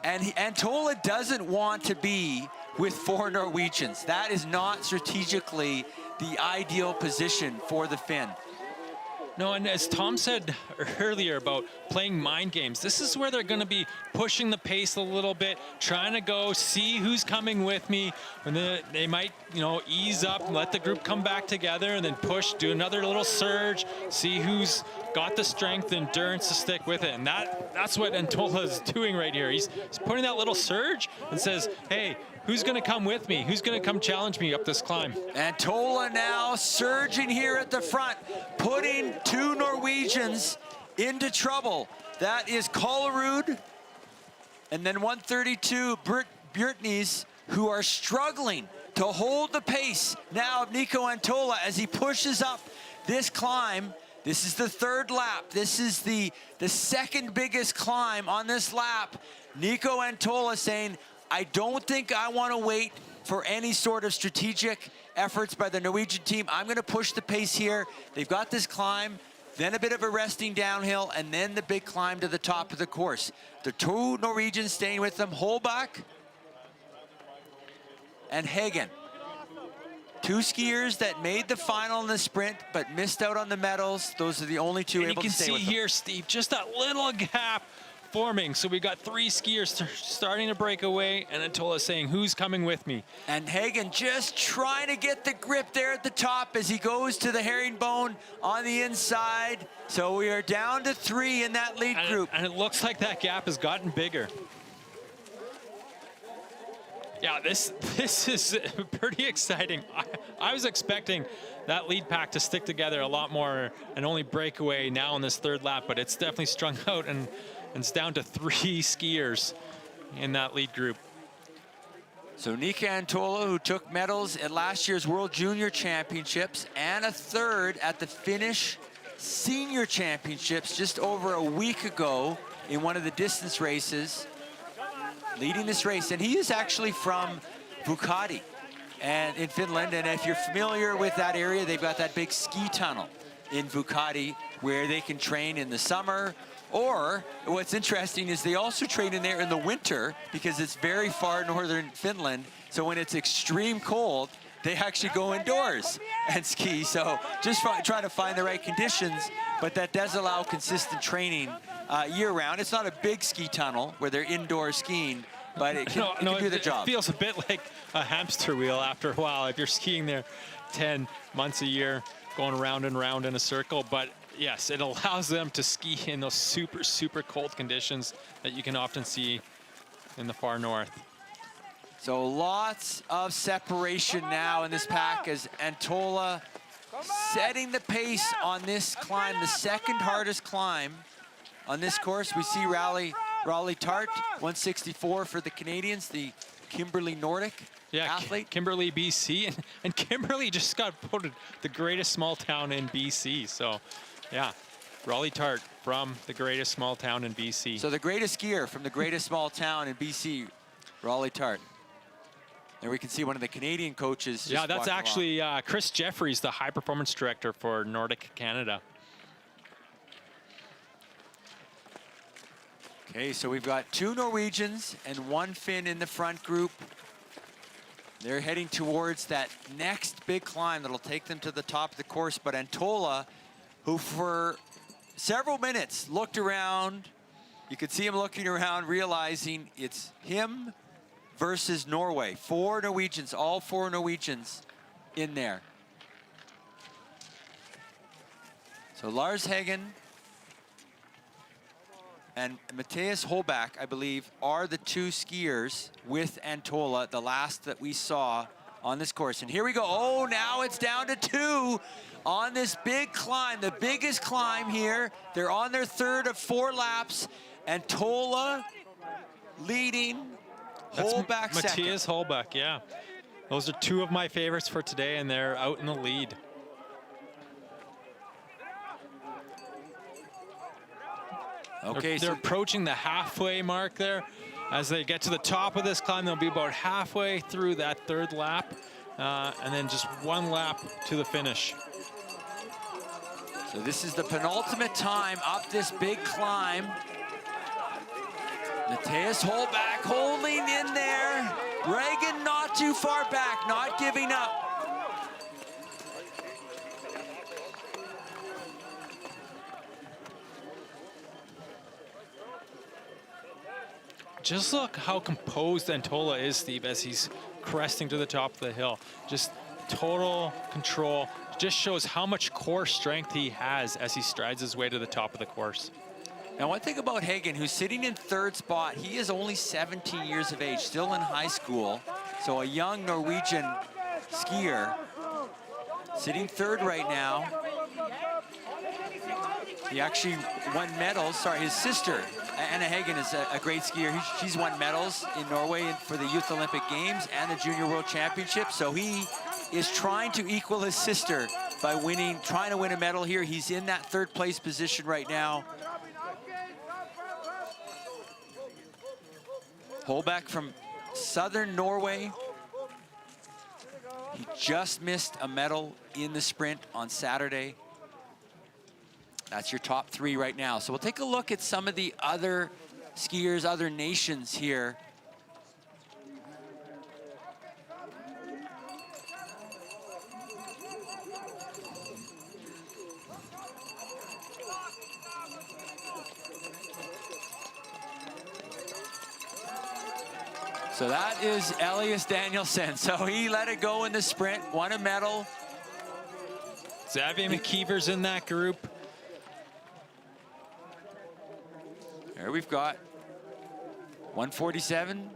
And Antola doesn't want to be with 4 Norwegians. That is not strategically the ideal position for the Finn. No, and as Tom said earlier about playing mind games, this is where they're going to be pushing the pace a little bit, trying to go see who's coming with me. And then they might, you know, ease up, let the group come back together, and then push, do another little surge, see who's got the strength and endurance to stick with it. And that's what Antola is doing right here. He's putting that little surge and says, hey, who's going to come with me? Who's going to come challenge me up this climb? Antola now surging here at the front, putting 2 Norwegians into trouble. That is Kollerud and then 132 Björtnes, who are struggling to hold the pace now of Nico Antola as he pushes up this climb. This is the 3rd lap. This is the second biggest climb on this lap. Nico Antola saying, I don't think I want to wait for any sort of strategic efforts by the Norwegian team. I'm going to push the pace here. They've got this climb, then a bit of a resting downhill, and then the big climb to the top of the course. The 2 Norwegians staying with them, Holbach and Hagen. 2 skiers that made the final in the sprint but missed out on the medals. Those are the only 2 able to stay with them. You can see here, Steve, just that little gap forming. So we got 3 skiers starting to break away, and Antola saying, who's coming with me? And Hagen just trying to get the grip there at the top as he goes to the herringbone on the inside. So we are down to 3 in that lead group. And it looks like that gap has gotten bigger. Yeah, this is pretty exciting. I was expecting that lead pack to stick together a lot more and only break away now in this 3rd lap, but it's definitely strung out, and it's down to 3 skiers in that lead group. So Nika Antola, who took medals at last year's World Junior Championships and a 3rd at the Finnish Senior Championships just over a week ago in one of the distance races, leading this race. And he is actually from Vuokatti and in Finland. And if you're familiar with that area, they've got that big ski tunnel in Vuokatti where they can train in the summer. Or what's interesting is they also train in there in the winter because it's very far northern Finland. So when it's extreme cold, they actually go indoors and ski. So just trying to find the right conditions, but that does allow consistent training year round. It's not a big ski tunnel where they're indoor skiing, but it can, it can do the job. It feels a bit like a hamster wheel after a while if you're skiing there 10 months a year, going round and round in a circle. But yes, it allows them to ski in those super, super cold conditions that you can often see in the far north. So lots of separation now in this pack as Antola setting the pace on this climb, the second hardest climb on this course. We see Raleigh Tart, 164 for the Canadians, the Kimberley Nordic athlete. Kimberley, BC, and Kimberley just got voted the greatest small town in BC. So, yeah, Raleigh Tart from the greatest small town in BC. So the greatest skier from the greatest small town in BC, Raleigh Tart. There we can see one of the Canadian coaches. Yeah, that's actually Chris Jeffries, the high performance director for Nordic Canada. Okay, so we've got 2 Norwegians and 1 Finn in the front group. They're heading towards that next big climb that'll take them to the top of the course. But Antola, who for several minutes looked around, you could see him looking around, realizing it's him versus Norway. 4 Norwegians, all 4 Norwegians in there. So Lars Hagen and Matthias Holbach, I believe, are the 2 skiers with Antola, the last that we saw on this course. And here we go. Oh, now it's down to 2 on this big climb, the biggest climb here. They're on their 3rd of 4 laps. Antola leading, Holbach second. Matthias Holbach, yeah. Those are 2 of my favorites for today, and they're out in the lead. Okay, they're approaching the halfway mark there. As they get to the top of this climb, they'll be about halfway through that 3rd lap, and then just 1 lap to the finish. So this is the penultimate time up this big climb. Matthias Holbach holding in there. Reagan not too far back, not giving up. Just look how composed Antola is, Steve, as he's cresting to the top of the hill. Just total control. Just shows how much core strength he has as he strides his way to the top of the course. Now, one thing about Hagen, who's sitting in 3rd spot, he is only 17 years of age, still in high school. So a young Norwegian skier sitting 3rd right now. He actually won medals. Sorry, his sister, Anna Hagen, is a great skier. She's won medals in Norway for the Youth Olympic Games and the Junior World Championship. So he is trying to equal his sister by trying to win a medal here. He's in that 3rd place position right now. Holbach from southern Norway. He just missed a medal in the sprint on Saturday. That's your top 3 right now. So we'll take a look at some of the other skiers, other nations here. So that is Elias Danielsen. So he let it go in the sprint, won a medal. Xavier McKeever's in that group. There we've got 147,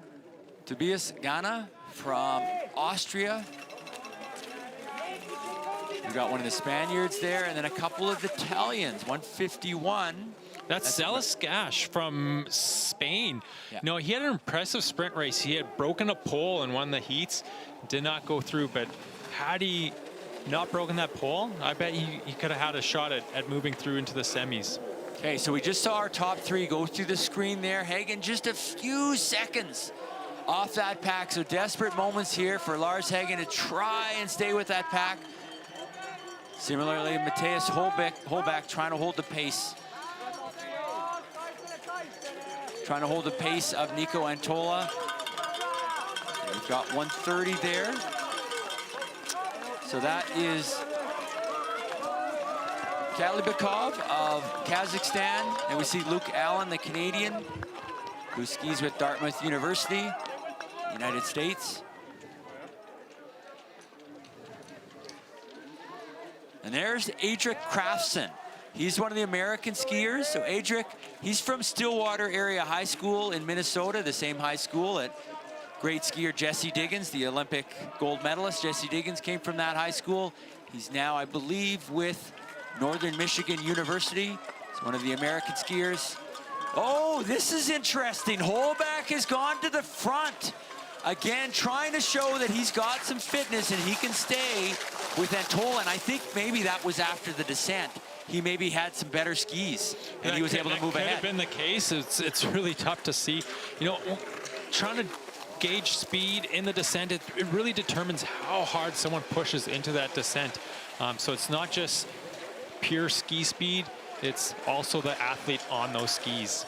Tobias Gana from Austria. We've got one of the Spaniards there, and then a couple of Italians, 151. That's Celis Gash from Spain. Yeah. No, he had an impressive sprint race. He had broken a pole in one of the heats, did not go through, but had he not broken that pole, I bet he could have had a shot at moving through into the semis. Okay, so we just saw our top 3 go through the screen there. Hagen just a few seconds off that pack. So desperate moments here for Lars Hagen to try and stay with that pack. Similarly, Matthias Holbach trying to hold the pace. Trying to hold the pace of Nico Antola. We've got 130 there. So that is Kalibekov of Kazakhstan. And we see Luke Allen, the Canadian, who skis with Dartmouth University, United States. And there's Adric Crafson. He's one of the American skiers. So Adric, he's from Stillwater Area High School in Minnesota, the same high school that great skier Jesse Diggins, the Olympic gold medalist. Jesse Diggins came from that high school. He's now, I believe, with Northern Michigan University. He's one of the American skiers. Oh, this is interesting. Holback has gone to the front. Again, trying to show that he's got some fitness and he can stay with Antola. And I think maybe that was after the descent. He maybe had some better skis and he was able to move ahead. That could have been the case. It's really tough to see. You know, trying to gauge speed in the descent, it really determines how hard someone pushes into that descent. So it's not just pure ski speed, it's also the athlete on those skis.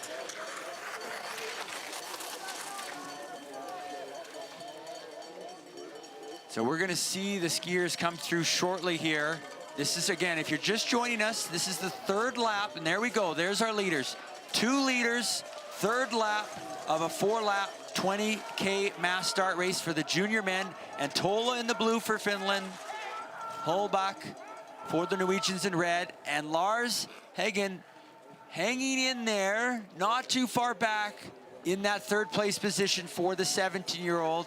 So we're gonna see the skiers come through shortly here. This is, again, if you're just joining us, this is the third lap, and there we go, there's our leaders. 2 leaders, third lap of a 4-lap 20K mass start race for the junior men. Antola in the blue for Finland, Holbach for the Norwegians in red, and Lars Hagen hanging in there, not too far back in that third place position for the 17-year-old.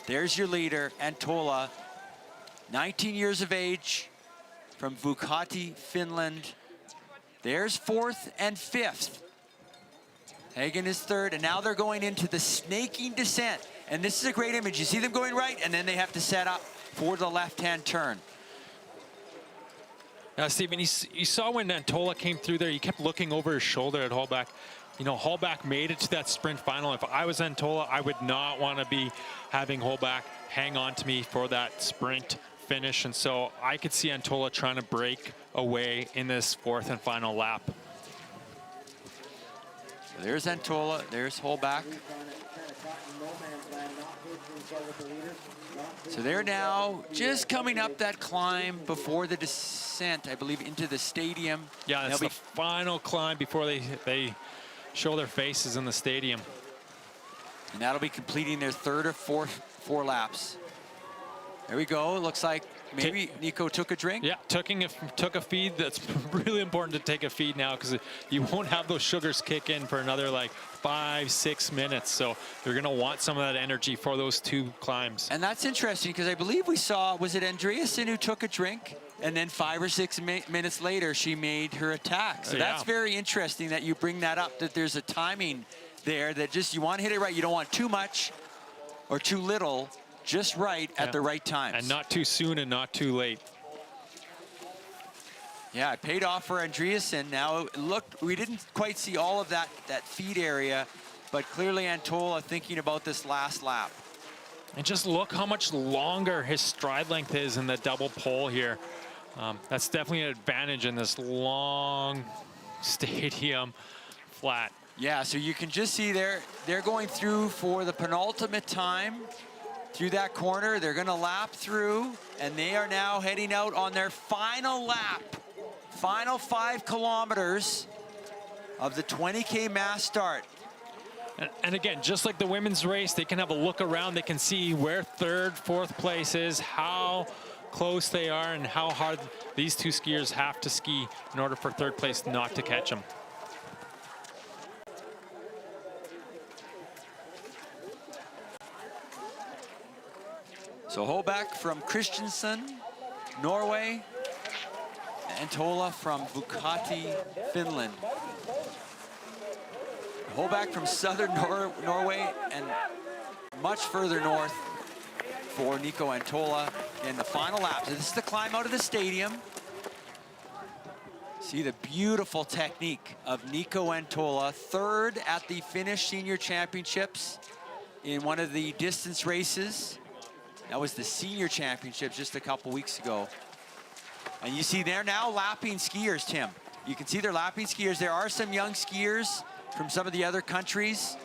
There's your leader, Antola, 19 years of age, from Vuokatti, Finland. There's 4th and 5th. Hagen is 3rd, and now they're going into the snaking descent. And this is a great image. You see them going right, and then they have to set up for the left-hand turn. Now, Stephen, you saw when Antola came through there, he kept looking over his shoulder at Holbach. You know, Holbach made it to that sprint final. If I was Antola, I would not want to be having Holbach hang on to me for that sprint finish. And so I could see Antola trying to break away in this 4th and final lap. There's Antola, there's Holbach. So they're now just coming up that climb before the descent, I believe, into the stadium. Yeah, it's the final climb before they show their faces in the stadium. And that'll be completing their 3rd or 4th laps. There we go. It looks like maybe Nico took a drink. Yeah, took a feed. That's really important to take a feed now because you won't have those sugars kick in for another like 5-6 minutes. So you're gonna want some of that energy for those 2 climbs. And that's interesting because I believe we saw, was it Andreasen who took a drink? And then 5 or 6 minutes later, she made her attack. So that's very interesting that you bring that up, that there's a timing there that just, you want to hit it right. You don't want too much or too little, just right at the right times. And not too soon and not too late. Yeah, it paid off for Andreasen. Now, look, we didn't quite see all of that feed area, but clearly Antola thinking about this last lap. And just look how much longer his stride length is in the double pole here. That's definitely an advantage in this long stadium flat. Yeah, so you can just see they're going through for the penultimate time through that corner. They're gonna lap through, and they are now heading out on their final lap. Final 5 kilometers of the 20K mass start. And again, just like the women's race, they can have a look around. They can see where 3rd, 4th place is, how close they are, and how hard these 2 skiers have to ski in order for 3rd place not to catch them. So Holbach from Kristiansand, Norway. Antola from Vuokatti, Finland. Holbach from southern Norway, and much further north for Nico Antola in the final lap. So this is the climb out of the stadium. See the beautiful technique of Nico Antola, 3rd at the Finnish Senior Championships in one of the distance races. That was the Senior Championships just a couple weeks ago. And you see they're now lapping skiers, Tim. You can see they're lapping skiers. There are some young skiers from some of the other countries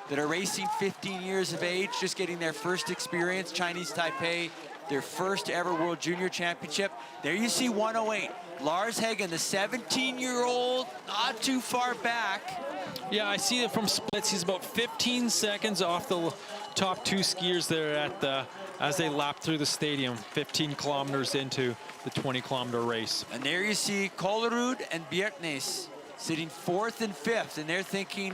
that are racing 15 years of age, just getting their first experience. Chinese Taipei, their first ever World Junior Championship. There you see 108. Lars Hagen, the 17-year-old, not too far back. Yeah, I see it from splits. He's about 15 seconds off the top two skiers there at the, as they lap through the stadium, 15 kilometers into the 20-kilometer race. And there you see Kollerud and Bjertnæs sitting 4th and 5th, and they're thinking,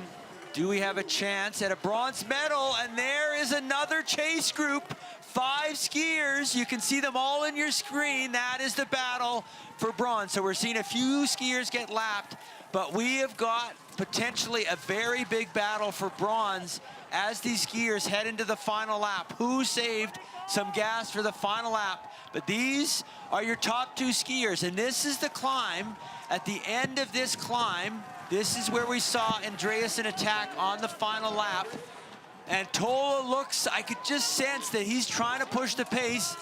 do we have a chance at a bronze medal? And there is another chase group, 5 skiers. You can see them all in your screen. That is the battle for bronze. So we're seeing a few skiers get lapped, but we have got potentially a very big battle for bronze as these skiers head into the final lap. Who saved some gas for the final lap? But these are your top 2 skiers, and this is the climb. At the end of this climb, this is where we saw Andreasen attack on the final lap. And Tola looks, I could just sense that he's trying to push the pace.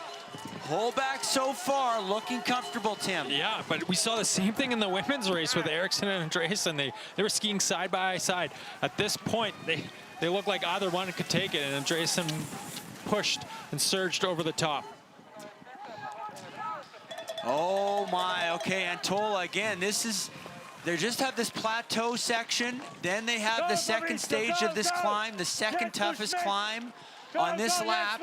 Holback so far looking comfortable, Tim. Yeah, but we saw the same thing in the women's race with Eriksson and Andreasen. They were skiing side by side. At this point, they looked like either one could take it, and Andreasen pushed and surged over the top. Oh my, okay, Antola again, this is, they just have this plateau section, then they have the second stage of this climb, the second toughest climb on this lap.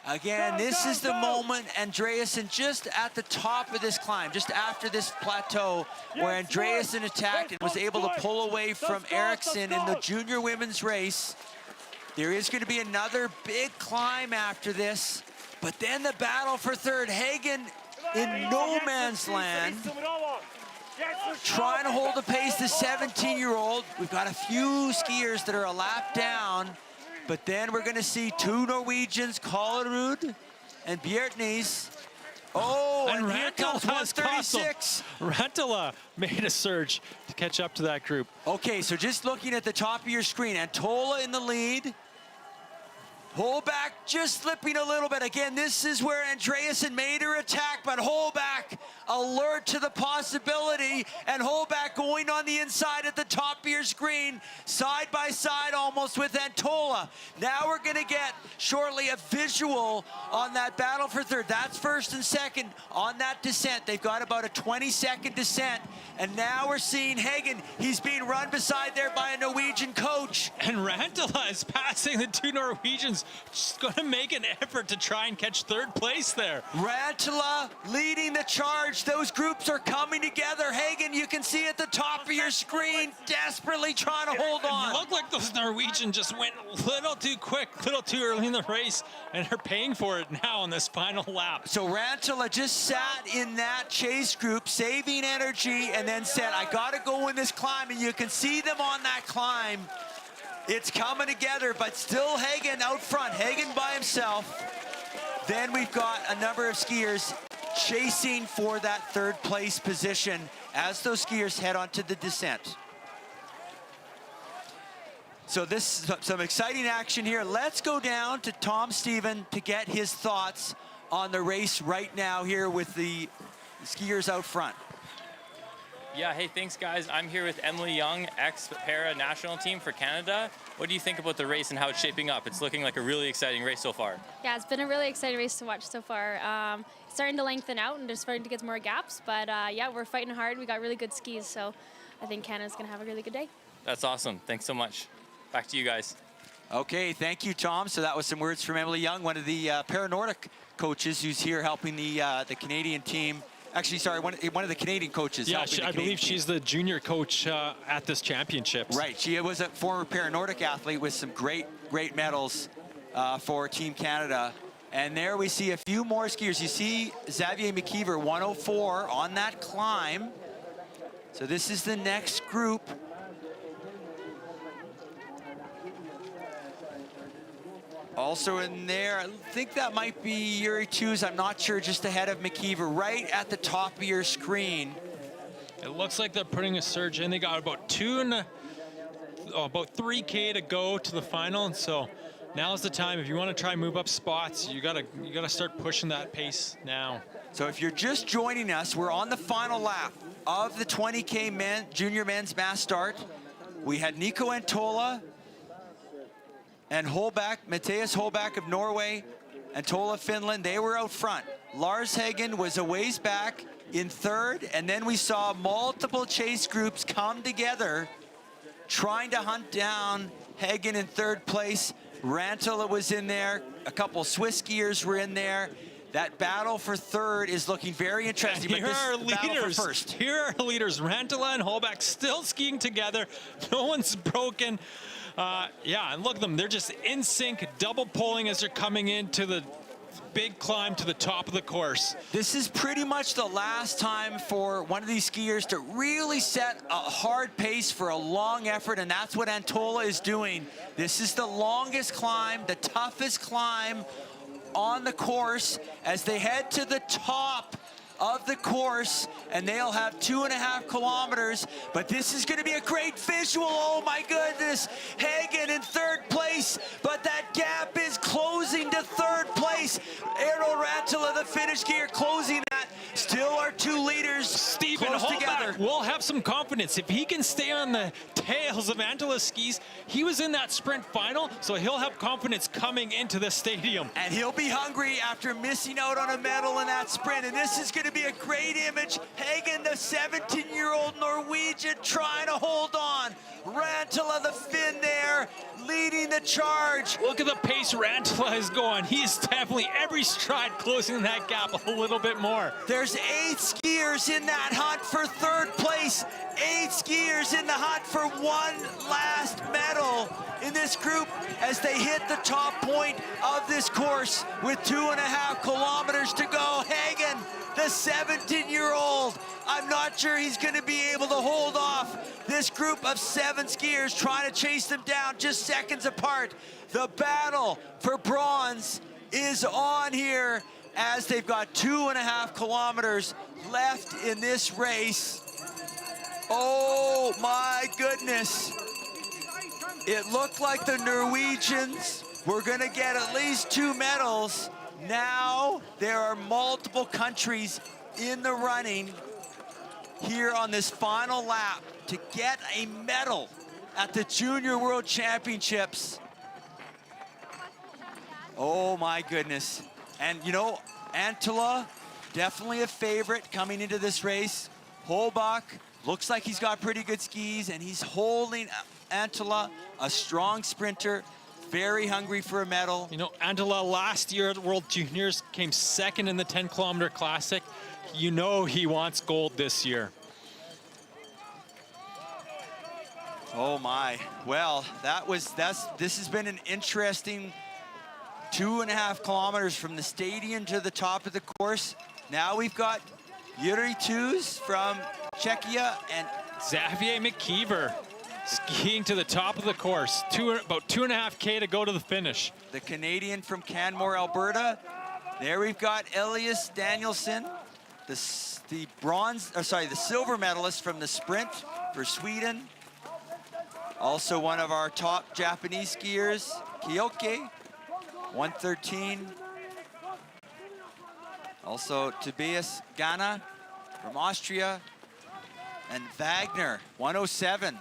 Again, this is the moment Andreasen just at the top of this climb, just after this plateau, where Andreasen attacked and was able to pull away from Eriksson in the junior women's race. There is going to be another big climb after this, but then the battle for third. Hagen in no man's land, trying to hold the pace, the 17-year-old. We've got a few skiers that are a lap down, but then we're going to see 2 Norwegians, Kollerud and Bjertnæs. Oh, and here comes 136. Rantala made a surge to catch up to that group. Okay, so just looking at the top of your screen, Antola in the lead. Holback just slipping a little bit. Again, this is where Andreasen made her attack, but Holback alert to the possibility, and Holback going on the inside at the top of your screen, side by side almost with Antola. Now we're gonna get shortly a visual on that battle for third. That's first and second on that descent. They've got about a 20-second descent, and now we're seeing Hagen. He's being run beside there by a Norwegian coach. And Rantala is passing the 2 Norwegians, just gonna make an effort to try and catch third place there. Rantala leading the charge. Those groups are coming together. Hagen, you can see at the top of your screen, desperately trying to hold on. It looked like those Norwegians just went a little too quick, a little too early in the race, and are paying for it now on this final lap. So Rantala just sat in that chase group, saving energy, and then said, I gotta go in this climb, and you can see them on that climb. It's coming together, but still Hagen out front, Hagen by himself. Then we've got a number of skiers chasing for that third place position as those skiers head onto the descent. So this is some exciting action here. Let's go down to Tom Stephen to get his thoughts on the race right now here with the skiers out front. Yeah, hey, thanks guys. I'm here with Emily Young, ex-para national team for Canada. What do you think about the race and how it's shaping up? It's looking like a really exciting race so far. Yeah, it's been a really exciting race to watch so far. It's starting to lengthen out and there's starting to get more gaps, but yeah, we're fighting hard. We got really good skis, so I think Canada's gonna have a really good day. That's awesome. Thanks so much. Back to you guys. Okay, thank you, Tom. So that was some words from Emily Young, one of the para-Nordic coaches who's here helping the Canadian team. Actually, sorry, one of the Canadian coaches. Yeah, I believe she's the junior coach at this championships. Right, she was a former para-Nordic athlete with some great medals for Team Canada. And there we see a few more skiers. You see Xavier McKeever, 104 on that climb. So this is the next group. Also in there, I think that might be Yuri Tuz, I'm not sure, just ahead of McKeever, right at the top of your screen. It looks like they're putting a surge in. They got about 3K to go to the final, and so now's the time. If you want to try and move up spots, you gotta start pushing that pace now. So if you're just joining us, we're on the final lap of the 20K junior men's mass start. We had Nico Antola and Holback, Matthias Holback of Norway, Antola, Finland, they were out front. Lars Hagen was a ways back in third, and then we saw multiple chase groups come together trying to hunt down Hagen in third place. Rantala was in there. A couple Swiss skiers were in there. That battle for third is looking very interesting. Here are our leaders. First. Here are our leaders. Rantala and Holbach still skiing together. No one's broken. Yeah, and look at them. They're just in sync, double pulling as they're coming into the big climb to the top of the course. This is pretty much the last time for one of these skiers to really set a hard pace for a long effort, and that's what Antola is doing. This is the longest climb, the toughest climb on the course as they head to the top of the course, and they'll have 2.5 kilometers, but this is going to be a great visual. Oh my goodness, Hagen in third place, but that gap is closing to third place. Eero Rantala, the Finnish skier, closing that. Still our two leaders Stephen close together. Holbach will have some confidence. If he can stay on the tails of Antola's skis, he was in that sprint final, so he'll have confidence coming into the stadium. And he'll be hungry after missing out on a medal in that sprint. And this is going to be a great image. Hagen, the 17-year-old Norwegian, trying to hold on. Rantala, the Finn there, leading the charge. Look at the pace Rantala is going. He's definitely every stride closing that gap a little bit more. There's 8 skiers in that hunt for third place. 8 skiers in the hunt for one last medal in this group as they hit the top point of this course with 2.5 kilometers to go. Hagen, the 17-year-old, I'm not sure he's going to be able to hold off this group of 7 skiers trying to chase them down just seconds apart. The battle for bronze is on here as they've got 2.5 kilometers left in this race. Oh my goodness. It looked like the Norwegians were gonna get at least 2 medals. Now there are multiple countries in the running here on this final lap to get a medal at the Junior World Championships. Oh my goodness. And you know, Antola, definitely a favorite coming into this race. Holbach looks like he's got pretty good skis, and he's holding Antola, a strong sprinter, very hungry for a medal. You know, Antola last year at World Juniors came second in the 10-kilometer classic. You know he wants gold this year. Oh my. Well, this has been an interesting 2.5 kilometers from the stadium to the top of the course. Now we've got Yuri Tuz from Czechia and Xavier McKeever skiing to the top of the course. About 2.5K to go to the finish. The Canadian from Canmore, Alberta. There we've got Elias Danielsson, the silver medalist from the sprint for Sweden. Also one of our top Japanese skiers, Kyoke, 113. Also Tobias Gana from Austria, and Wagner, 107.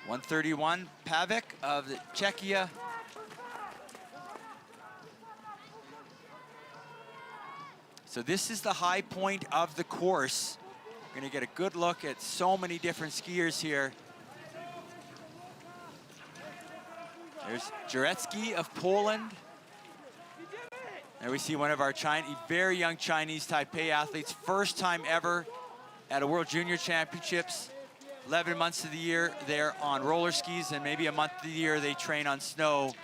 .131, Pavic of the Czechia. So this is the high point of the course. We're gonna get a good look at so many different skiers here. There's Jarecki of Poland. There we see one of our very young Chinese Taipei athletes, first time ever at a World Junior Championships. 11 months of the year they're on roller skis, and maybe a month of the year they train on snow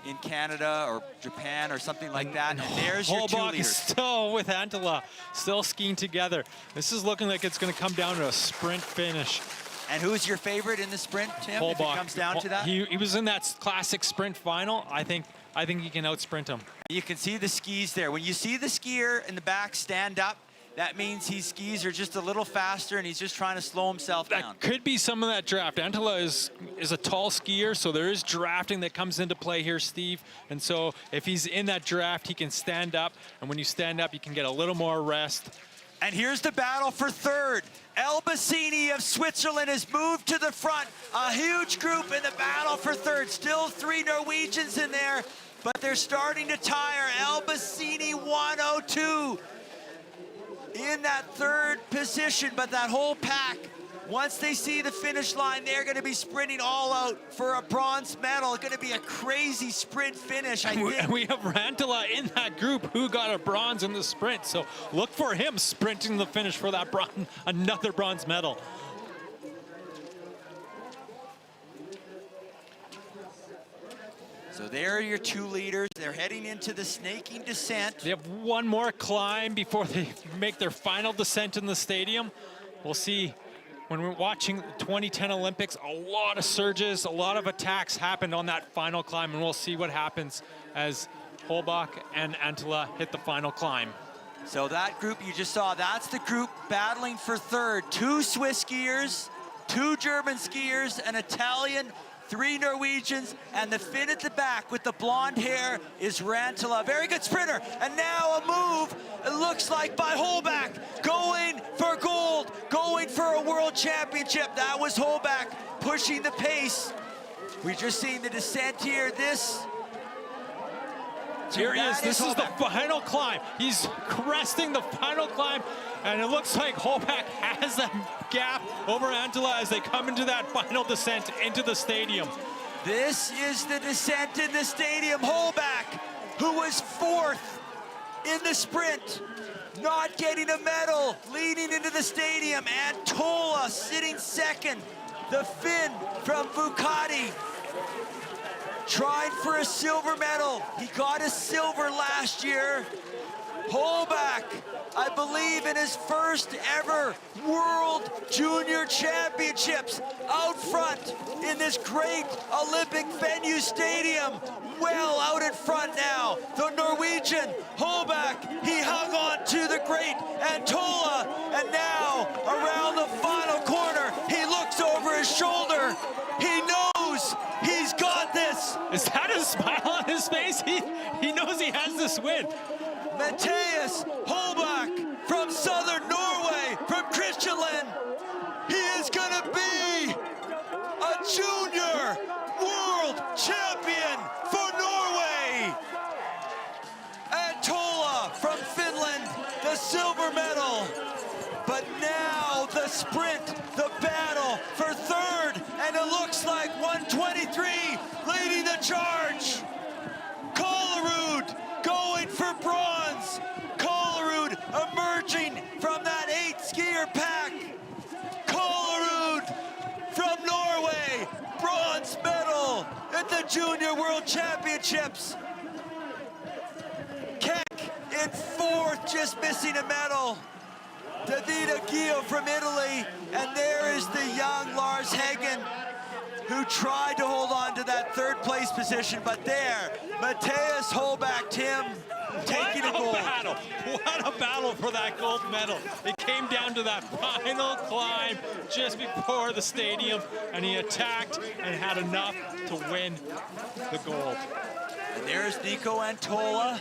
in Canada or Japan or something like that. And there's your 2 Holbach leaders. is still with Antola, still skiing together. This is looking like it's going to come down to a sprint finish. And who's your favorite in the sprint, Tim, Holbach. if it comes down to that? He was in that classic sprint final. I think he can outsprint him. You can see the skis there. When you see the skier in the back stand up, that means his skis are just a little faster and he's just trying to slow himself down. That could be some of that draft. Antola is a tall skier, so there is drafting that comes into play here, Steve. And so if he's in that draft, he can stand up. And when you stand up, you can get a little more rest. And here's the battle for third. Albacini of Switzerland has moved to the front. A huge group in the battle for third. Still 3 Norwegians in there, but they're starting to tire. Albacini 102 in that third position, but that whole pack, once they see the finish line, they're going to be sprinting all out for a bronze medal. It's going to be a crazy sprint finish, I think. And we have Rantala in that group who got a bronze in the sprint. So look for him sprinting the finish for that another bronze medal. So there are your two leaders. They're heading into the snaking descent. They have one more climb before they make their final descent in the stadium. We'll see. When we're watching the 2010 Olympics, a lot of surges, a lot of attacks happened on that final climb, and we'll see what happens as Holbach and Antila hit the final climb. So that group you just saw, that's the group battling for third. 2 Swiss skiers, 2 German skiers, an Italian, 3 Norwegians, and the Finn at the back with the blonde hair is Rantala. Very good sprinter. And now a move, it looks like, by Holbach, going for gold, going for a world championship. That was Holbach pushing the pace. We've just seen the descent here. Here he is. This is the final climb. He's cresting the final climb, and it looks like Holbach has a gap over Antila as they come into that final descent into the stadium. This is the descent in the stadium. Holbach, who was 4th in the sprint, not getting a medal, leading into the stadium. Antola sitting 2nd. The Finn from Vucati, trying for a silver medal. He got a silver last year. Holbach, I believe in his first ever World Junior Championships, out front in this great Olympic venue stadium. Well out in front now, the Norwegian Holbach, he hung on to the great Antola, and now around the final corner, he looks over his shoulder. He knows he's got this. Is that a smile on his face? He knows he has this win. Mathias Holbach from southern Norway, from Kristiansand. He is going to be a junior world champion for Norway. Antola from Finland, the silver medal. But now the sprint, the battle for third, and it looks like 123 leading the charge. Collerud going for bronze. Collerud emerging from that 8-skier pack. Collerud from Norway, bronze medal at the Junior World Championships. Keck in 4th, just missing a medal. Davide Gio from Italy, and there is the young Lars Hagen, who tried to hold on to that 3rd place position, but there, Mathias Holbach, Tim, taking a gold. What a battle for that gold medal. It came down to that final climb just before the stadium, and he attacked and had enough to win the gold. And there's Nico Antola.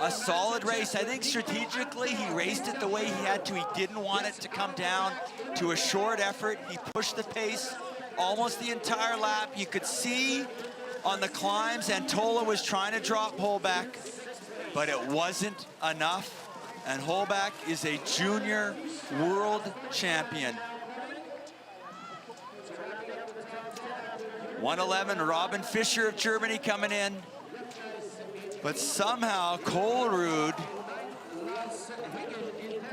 A solid race. I think strategically he raced it the way he had to. He didn't want it to come down to a short effort. He pushed the pace almost the entire lap. You could see on the climbs Antola was trying to drop Holbach, but it wasn't enough. And Holbach is a junior world champion. 111, Robin Fischer of Germany coming in. But somehow Collerud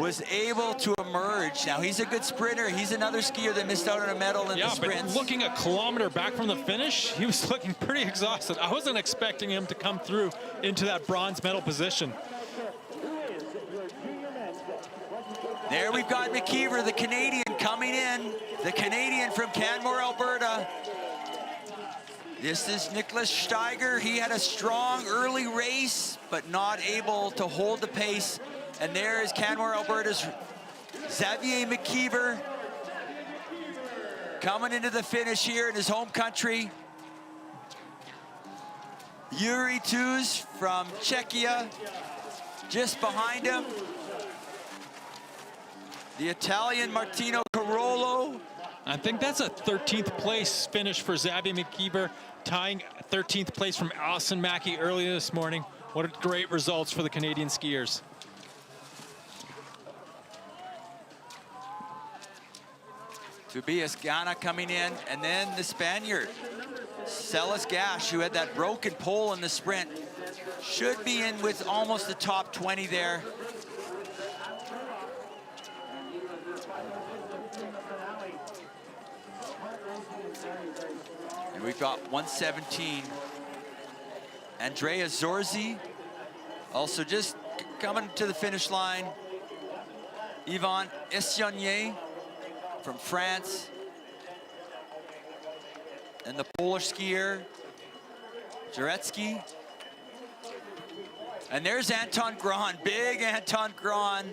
was able to emerge. Now he's a good sprinter. He's another skier that missed out on a medal in the sprints. But looking a kilometer back from the finish, he was looking pretty exhausted. I wasn't expecting him to come through into that bronze medal position. There we've got McKeever, the Canadian, coming in. The Canadian from Canmore, Alberta. This is Nicholas Steiger. He had a strong early race, but not able to hold the pace. And there is Canmore, Alberta's Xavier McKeever coming into the finish here in his home country. Yuri Tuz from Czechia just behind him. The Italian Martino Carollo. I think that's a 13th place finish for Xavier McKeever, tying 13th place from Allison Mackey earlier this morning. What a great results for the Canadian skiers. Tobias Gana coming in, and then the Spaniard, Celis Gash, who had that broken pole in the sprint, should be in with almost the top 20 there. And we've got 117. Andrea Zorzi, also just coming to the finish line. Yvonne Essionnier from France. And the Polish skier, Jaretsky. And there's Anton Grahn, big Anton Grahn,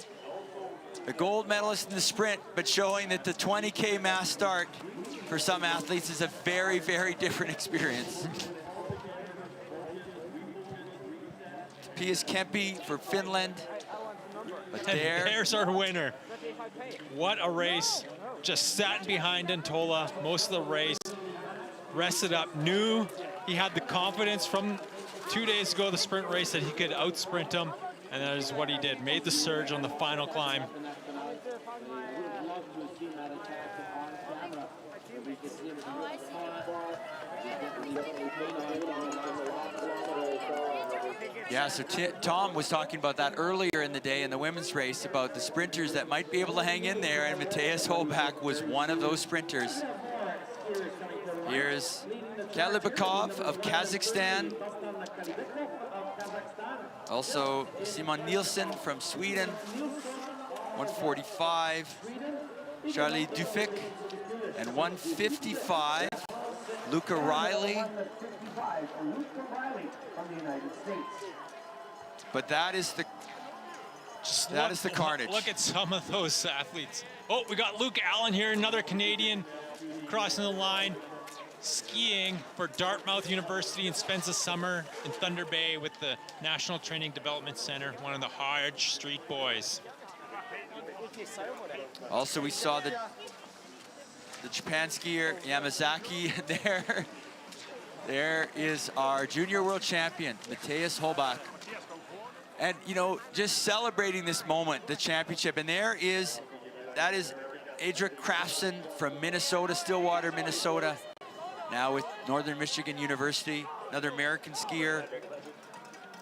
the gold medalist in the sprint, but showing that the 20K mass start for some athletes is a very, very different experience. Pius Kempi for Finland. But there's our winner. What a race. Just sat behind Antola most of the race. Rested up, knew he had the confidence from 2 days ago, the sprint race, that he could out-sprint him. And that is what he did. Made the surge on the final climb. Yeah, so Tom was talking about that earlier in the day in the women's race, about the sprinters that might be able to hang in there, and Matthias Holbach was one of those sprinters. Here's Kalibakov of Kazakhstan. Also Simon Nielsen from Sweden, 145. Charlie Dufik, and 155. Luca Riley. But that is the carnage. Look at some of those athletes. Oh, we got Luke Allen here, another Canadian crossing the line, skiing for Dartmouth University in Spencer Summer in Thunder Bay with the National Training Development Center, one of the Hodge Street boys. Also, we saw the Japan skier Yamazaki there. There is our junior world champion, Matthias Holbach. And, you know, just celebrating this moment, the championship. And that is Adric Crafson from Minnesota, Stillwater, Minnesota. Now with Northern Michigan University, another American skier.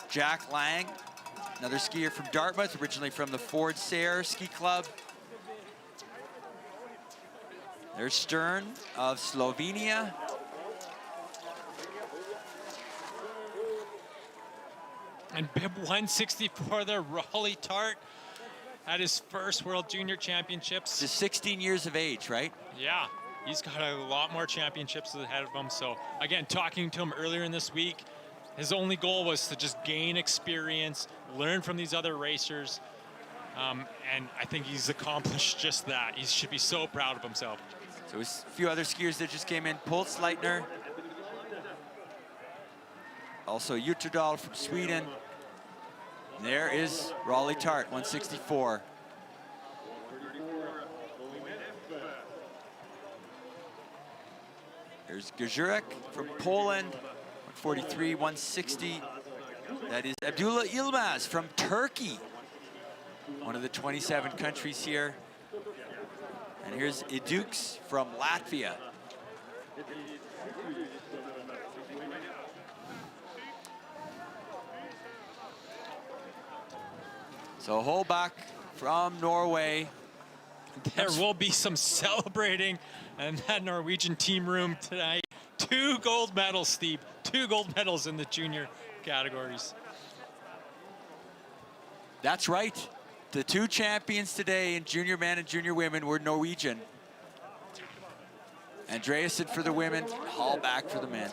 Jack Lang, another skier from Dartmouth, originally from the Ford Sayre Ski Club. There's Stern of Slovenia. And bib 164 there, Raleigh Tart at his first World Junior Championships. Just 16 years of age, right? Yeah, he's got a lot more championships ahead of him. So again, talking to him earlier in this week, his only goal was to just gain experience, learn from these other racers. And I think he's accomplished just that. He should be so proud of himself. So a few other skiers that just came in. Pulsleitner. Also Juterdal from Sweden. There is Raleigh Tart, 164. There's Gajurek from Poland, 143, 160. That is Abdullah Ilmaz from Turkey, one of the 27 countries here. And here's Idux from Latvia. So Holbach from Norway. There will be some celebrating in that Norwegian team room tonight. 2 gold medals, Steve. 2 gold medals in the junior categories. That's right. The 2 champions today in junior men and junior women were Norwegian. Andreasen for the women, Holbach for the men.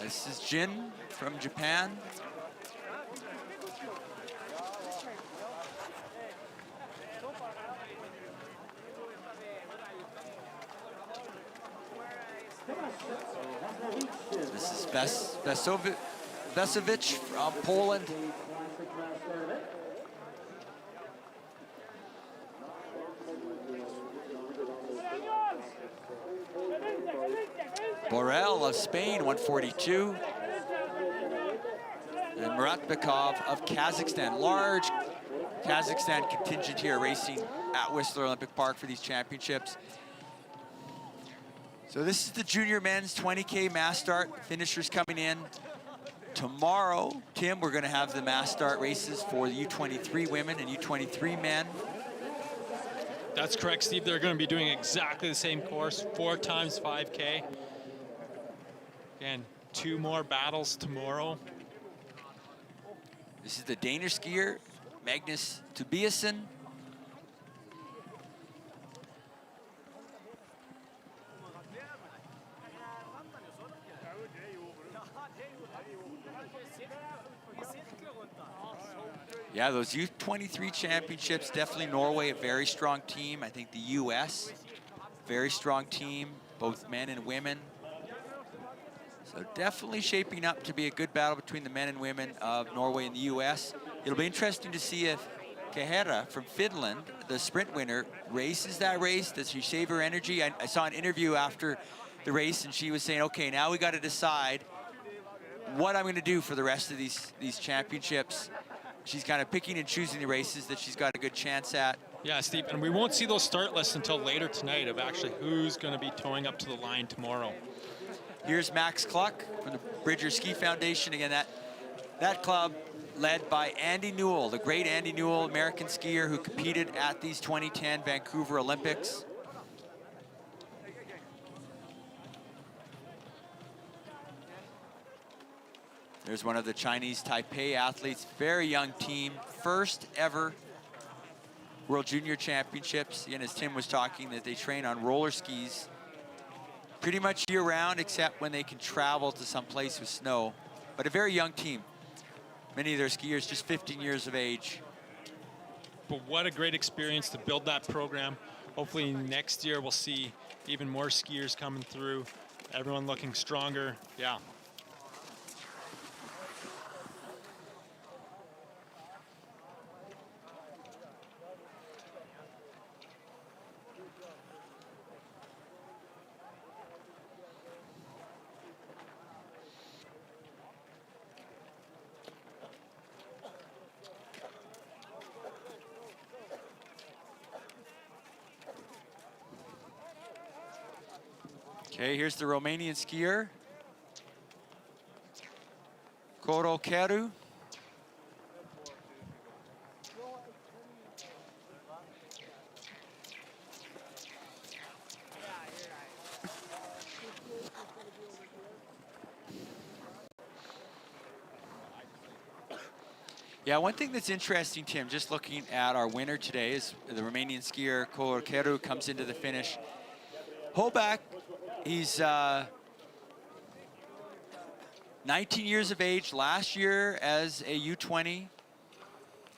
This is Jin from Japan. This is Vesovic from Poland. Borel of Spain, 142. And Muratbekov of Kazakhstan. Large Kazakhstan contingent here racing at Whistler Olympic Park for these championships. So this is the junior men's 20K mass start. Finishers coming in tomorrow. Tim, we're going to have the mass start races for the U23 women and U23 men. That's correct, Steve. They're going to be doing exactly the same course, 4 times 5K. Again, 2 more battles tomorrow. This is the Danish skier, Magnus Tobiasen. Yeah, those U23 championships, definitely Norway, a very strong team. I think the US, very strong team, both men and women. So definitely shaping up to be a good battle between the men and women of Norway and the US. It'll be interesting to see if Kehera from Finland, the sprint winner, races that race. Does she save her energy? I saw an interview after the race and she was saying, okay, now we got to decide what I'm going to do for the rest of these championships. She's kind of picking and choosing the races that she's got a good chance at. Yeah, Steve, and we won't see those start lists until later tonight of actually who's going to be towing up to the line tomorrow. Here's Max Cluck from the Bridger Ski Foundation. Again, that club led by Andy Newell, the great Andy Newell, American skier who competed at these 2010 Vancouver Olympics. There's one of the Chinese Taipei athletes, very young team, first ever World Junior Championships. Again, as Tim was talking, that they train on roller skis pretty much year-round, except when they can travel to some place with snow. But a very young team. Many of their skiers just 15 years of age. But what a great experience to build that program. Hopefully next year we'll see even more skiers coming through, everyone looking stronger. Yeah. Okay, here's the Romanian skier, Corocheru. Yeah, one thing that's interesting, Tim, just looking at our winner today is the Romanian skier, Corocheru, comes into the finish. Holbach, he's 19 years of age, last year as a U20,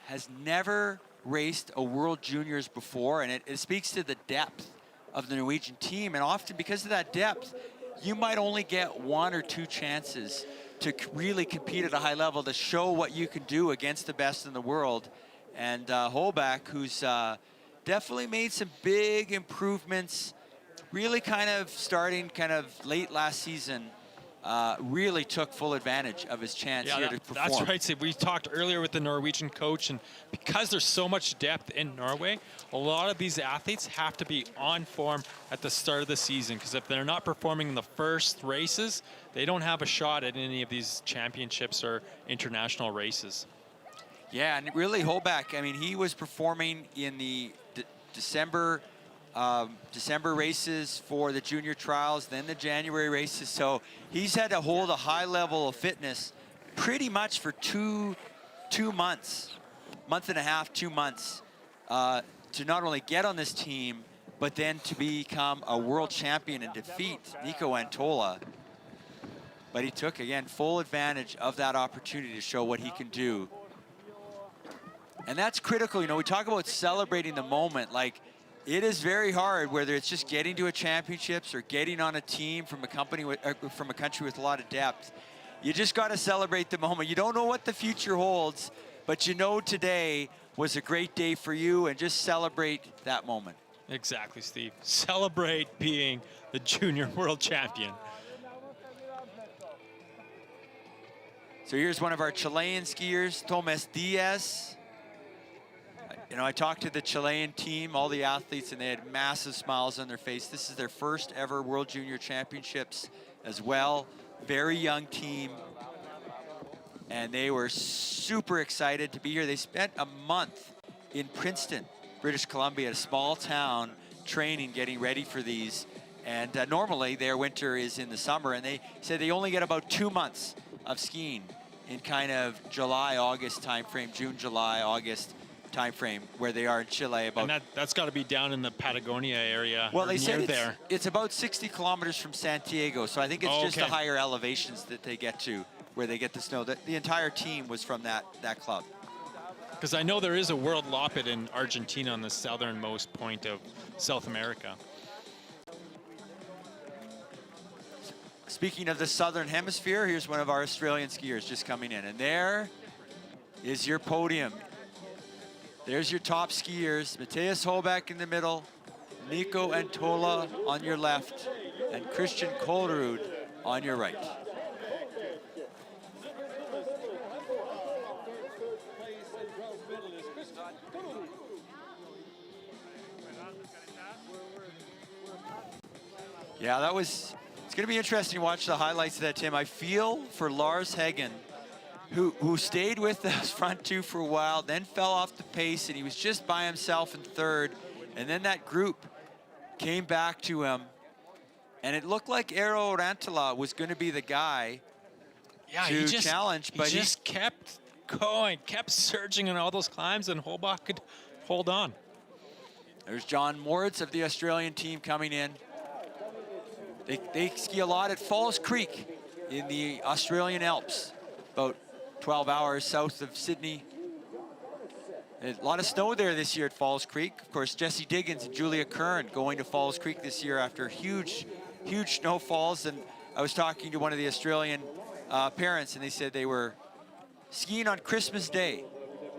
has never raced a World Juniors before, and it speaks to the depth of the Norwegian team, and often because of that depth, you might only get 1 or 2 chances to really compete at a high level, to show what you can do against the best in the world. And Holbach, who's definitely made some big improvements, really kind of starting kind of late last season, really took full advantage of his chance here to perform. That's right, Steve. We talked earlier with the Norwegian coach, and because there's so much depth in Norway, a lot of these athletes have to be on form at the start of the season, because if they're not performing in the first races, they don't have a shot at any of these championships or international races. Yeah, and really Holbach, I mean, he was performing in the December races for the junior trials, then the January races. So he's had to hold a high level of fitness pretty much for two months, month and a half, 2 months, to not only get on this team, but then to become a world champion and defeat Nico Antola. But he took, again, full advantage of that opportunity to show what he can do. And that's critical. You know, we talk about celebrating the moment. Like, it is very hard, whether it's just getting to a championships or getting on a team from a country with a lot of depth. You just got to celebrate the moment. You don't know what the future holds, but you know today was a great day for you, and just celebrate that moment. Exactly, Steve. Celebrate being the junior world champion. So here's one of our Chilean skiers, Tomas Diaz. You know, I talked to the Chilean team, all the athletes, and they had massive smiles on their face. This is their first ever World Junior Championships as well. Very young team. And they were super excited to be here. They spent a month in Princeton, British Columbia, a small town, training, getting ready for these. And normally their winter is in the summer, and they said they only get about 2 months of skiing in kind of July, August timeframe, June, July, August timeframe, where they are in Chile. About, and that's got to be down in the Patagonia area. well, they said there. It's about 60 kilometers from Santiago, so I think it's just the higher elevations that they get to, where they get the snow. The entire team was from that club. Because I know there is a World Loppet in Argentina on the southernmost point of South America. Speaking of the Southern Hemisphere, here's one of our Australian skiers just coming in. And there is your podium. There's your top skiers. Matthias Holbeck in the middle, Nico Antola on your left, and Christian Kolrud on your right. Yeah, it's going to be interesting to watch the highlights of that, Tim. I feel for Lars Heggen, who stayed with those front two for a while, then fell off the pace, and he was just by himself in third. And then that group came back to him, and it looked like Eero Rantala was going to be the guy to challenge. But he just kept going, kept surging on all those climbs, and Holbach could hold on. There's John Moritz of the Australian team coming in. They ski a lot at Falls Creek in the Australian Alps, about 12 hours south of Sydney. There's a lot of snow there this year at Falls Creek. Of course, Jesse Diggins and Julia Kern going to Falls Creek this year after huge snowfalls. And I was talking to one of the Australian parents, and they said they were skiing on Christmas Day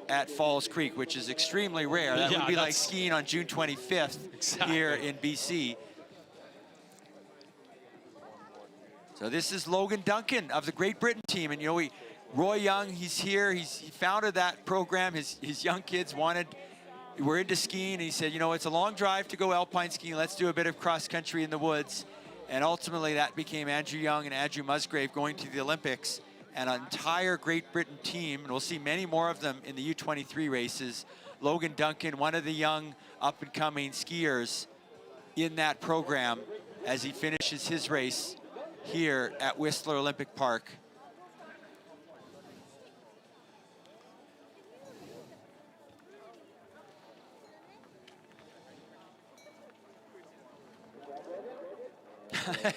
at Falls Creek, which is extremely rare. That would be like skiing on June 25th here in BC. So this is Logan Duncan of the Great Britain team, and you know, Roy Young, he's here. He founded that program. His young kids were into skiing, and he said, you know, it's a long drive to go alpine skiing. Let's do a bit of cross country in the woods. And ultimately that became Andrew Young and Andrew Musgrave going to the Olympics, and an entire Great Britain team, and we'll see many more of them in the U23 races. Logan Duncan, one of the young up-and-coming skiers in that program, as he finishes his race here at Whistler Olympic Park.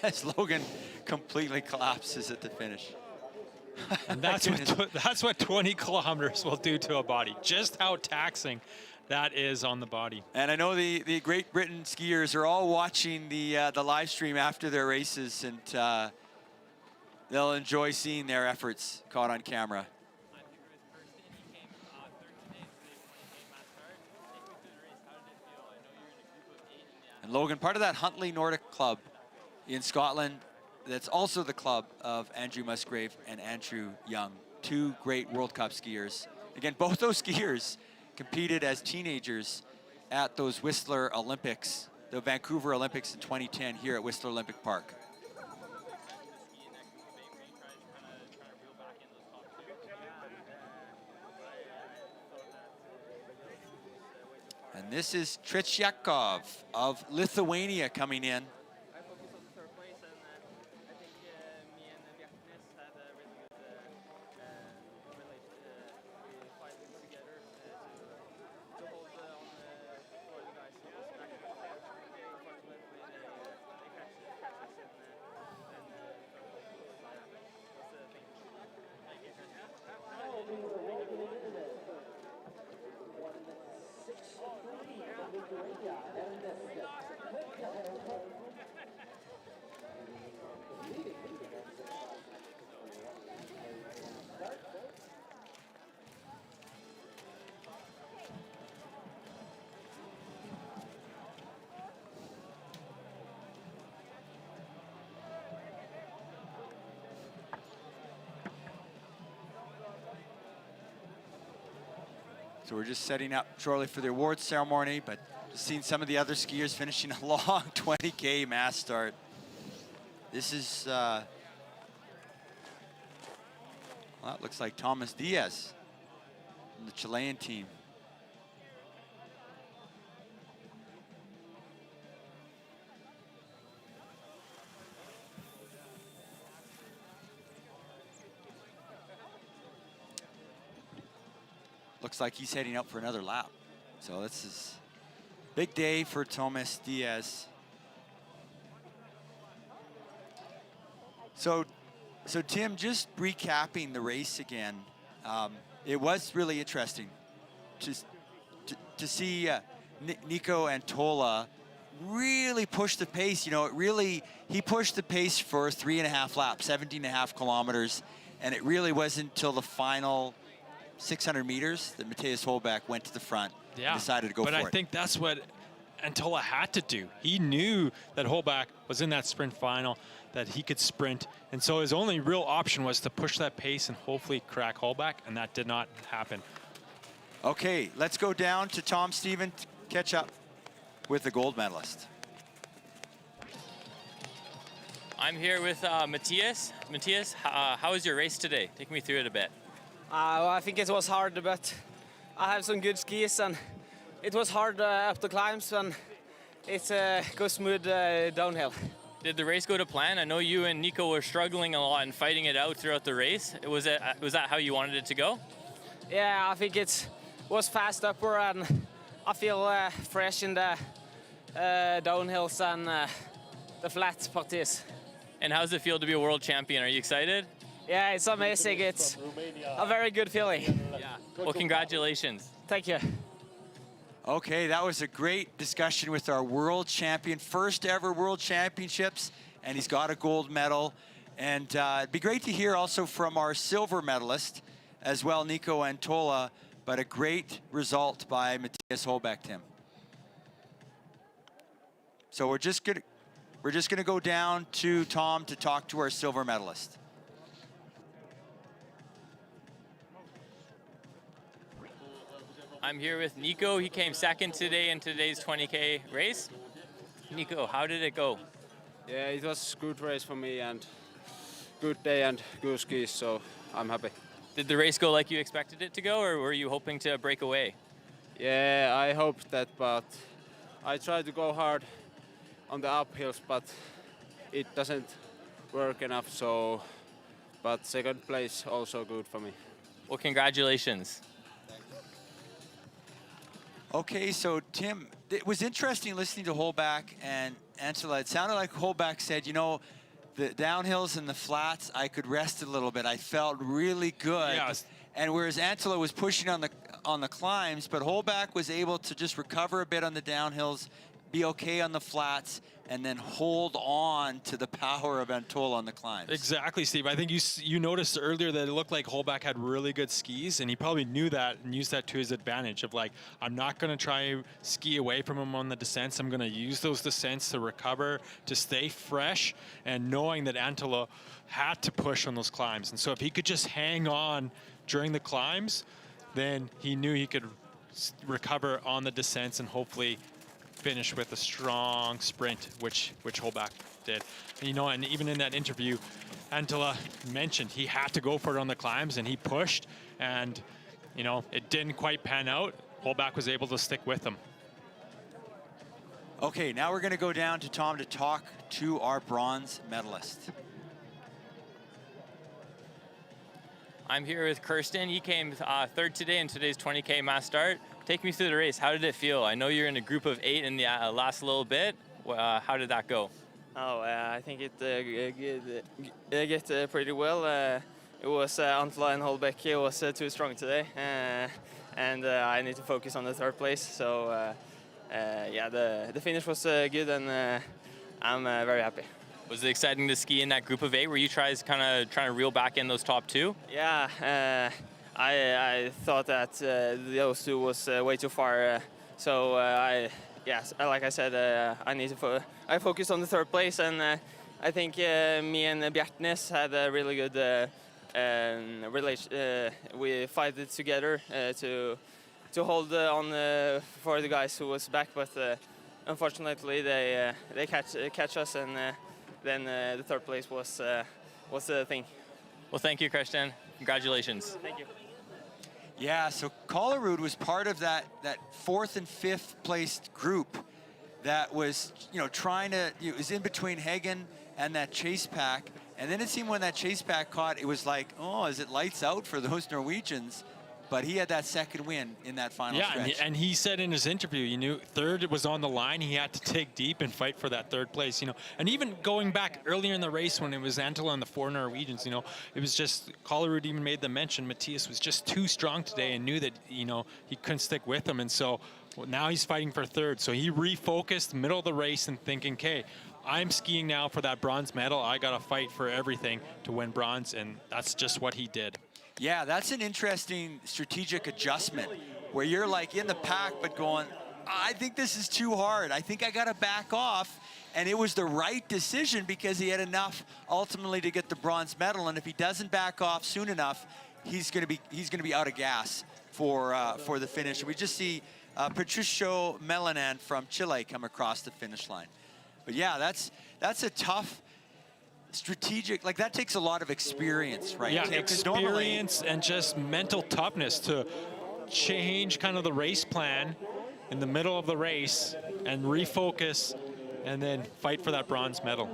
As Logan completely collapses at the finish. And that's what 20 kilometers will do to a body. Just how taxing that is on the body. And I know the Great Britain skiers are all watching the live stream after their races, and they'll enjoy seeing their efforts caught on camera. And Logan, part of that Huntly Nordic Club in Scotland, that's also the club of Andrew Musgrave and Andrew Young, two great World Cup skiers. Again, both those skiers competed as teenagers at those Whistler Olympics, the Vancouver Olympics in 2010 here at Whistler Olympic Park. And this is Tretyakov of Lithuania coming in. So we're just setting up shortly for the awards ceremony, but just seeing some of the other skiers finishing a long 20K mass start. This is, well, it looks like Thomas Diaz from the Chilean team. Looks like he's heading up for another lap. So this is a big day for Thomas Diaz. So Tim, just recapping the race again, it was really interesting to see Nico Antola really push the pace. You know, he pushed the pace for 3.5 laps, 17.5 kilometers, and it really wasn't until the final 600 meters that Matthias Holbach went to the front and decided to go for it. But I think that's what Antola had to do. He knew that Holbach was in that sprint final, that he could sprint, and so his only real option was to push that pace and hopefully crack Holbach, and that did not happen. Okay, let's go down to Tom Stephen to catch up with the gold medalist. I'm here with Matthias. Matthias, how was your race today? Take me through it a bit. Well, I think it was hard, but I have some good skis, and it was hard up the climbs, and it goes smooth downhill. Did the race go to plan? I know you and Nico were struggling a lot and fighting it out throughout the race. Was that how you wanted it to go? Yeah, I think it was fast upper, and I feel fresh in the downhills and the flat parties. And how's it feel to be a world champion? Are you excited? Yeah, it's amazing. It's a very good feeling. Yeah. Well, congratulations. Thank you. Okay, that was a great discussion with our world champion, first ever world championships, and he's got a gold medal. And it'd be great to hear also from our silver medalist as well, Nico Antola, but a great result by Matthias Holbach, Tim. So we're just gonna go down to Tom to talk to our silver medalist. I'm here with Nico. He came second today in today's 20K race. Nico, how did it go? Yeah, it was a good race for me and good day and good skis, so I'm happy. Did the race go like you expected it to go, or were you hoping to break away? Yeah, I hoped that, but I tried to go hard on the uphills, but it doesn't work enough, so, but second place also good for me. Well, congratulations. Okay, so Tim, it was interesting listening to Holbach and Antola. It sounded like Holbach said, you know, the downhills and the flats, I could rest a little bit. I felt really good. Yes. And whereas Antola was pushing on the climbs, but Holbach was able to just recover a bit on the downhills, be okay on the flats, and then hold on to the power of Antola on the climbs. Exactly, Steve. I think you noticed earlier that it looked like Holbach had really good skis, and he probably knew that and used that to his advantage of like, I'm not going to try ski away from him on the descents. I'm going to use those descents to recover, to stay fresh, and knowing that Antola had to push on those climbs. And so if he could just hang on during the climbs, then he knew he could recover on the descents and hopefully finish with a strong sprint, which Holbach did. And, you know, and even in that interview, Antola mentioned he had to go for it on the climbs, and he pushed, and, you know, it didn't quite pan out. Holbach was able to stick with him. Okay, now we're going to go down to Tom to talk to our bronze medalist. I'm here with Kirsten. He came third today in today's 20K mass start. Take me through the race. How did it feel? I know you're in a group of 8 in the last little bit. How did that go? I think it get pretty well. It was Antola and Holbach was too strong today, and I need to focus on the third place. So yeah, the finish was good, and I'm very happy. Was it exciting to ski in that group of 8? Were you trying to reel back in those top 2? Yeah, I thought that those two was way too far. So like I said, I focused on the third place, and I think me and Bjartnes had a really good relation. We fighted together to to hold on for the guys who was back, but unfortunately they catch us, and then the third place was the thing. Well, thank you, Christian. Congratulations. Thank you. Yeah, so Collerud was part of that fourth and fifth placed group that was, trying to, it was in between Hagen and that chase pack. And then it seemed when that chase pack caught, it was like, oh, is it lights out for those Norwegians? But he had that second win in that final stretch. And he said in his interview, you knew third was on the line. He had to dig deep and fight for that third place, And even going back earlier in the race when it was Antela and the four Norwegians, it was just, Collerud even made the mention, Matthias was just too strong today and knew that, he couldn't stick with him. And so now he's fighting for third. So he refocused middle of the race and thinking, okay, I'm skiing now for that bronze medal. I got to fight for everything to win bronze. And that's just what he did. Yeah, that's an interesting strategic adjustment where you're like in the pack but going, I think this is too hard. I think I got to back off. And it was the right decision because he had enough ultimately to get the bronze medal. And if he doesn't back off soon enough, he's going to be out of gas for the finish. We just see Patricio Melanan from Chile come across the finish line. But yeah, that's a tough strategic, like that takes a lot of experience, right? Yeah, experience and just mental toughness to change kind of the race plan in the middle of the race and refocus and then fight for that bronze medal.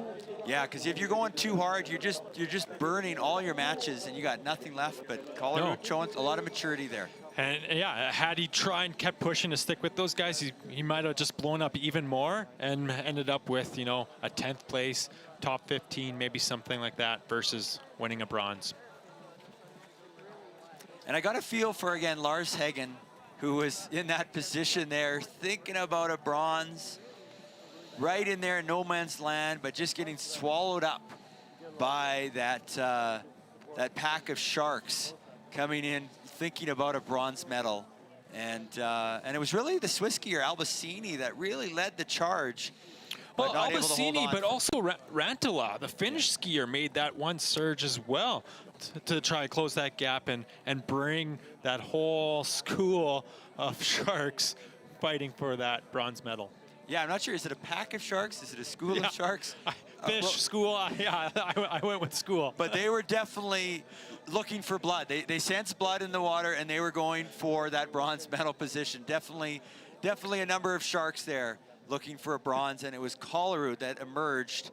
Yeah, because if you're going too hard, you're just burning all your matches and you got nothing left. But Collerud showing a lot of maturity there. And yeah, had he tried and kept pushing to stick with those guys, he might have just blown up even more and ended up with, a 10th place, top 15, maybe something like that, versus winning a bronze. And I got a feel for, again, Lars Hagen, who was in that position there, thinking about a bronze, right in there in no man's land, but just getting swallowed up by that pack of sharks coming in, thinking about a bronze medal. And it was really the Swiss skier Albacini that really led the charge. Well, Albacini, but also Rantala, the Finnish skier, made that one surge as well to try to close that gap and bring that whole school of sharks fighting for that bronze medal. Yeah, I'm not sure. Is it a pack of sharks? Is it a school of sharks? School. I went with school. But they were definitely looking for blood. They sensed blood in the water, and they were going for that bronze medal position. Definitely a number of sharks there looking for a bronze, and it was Collerud that emerged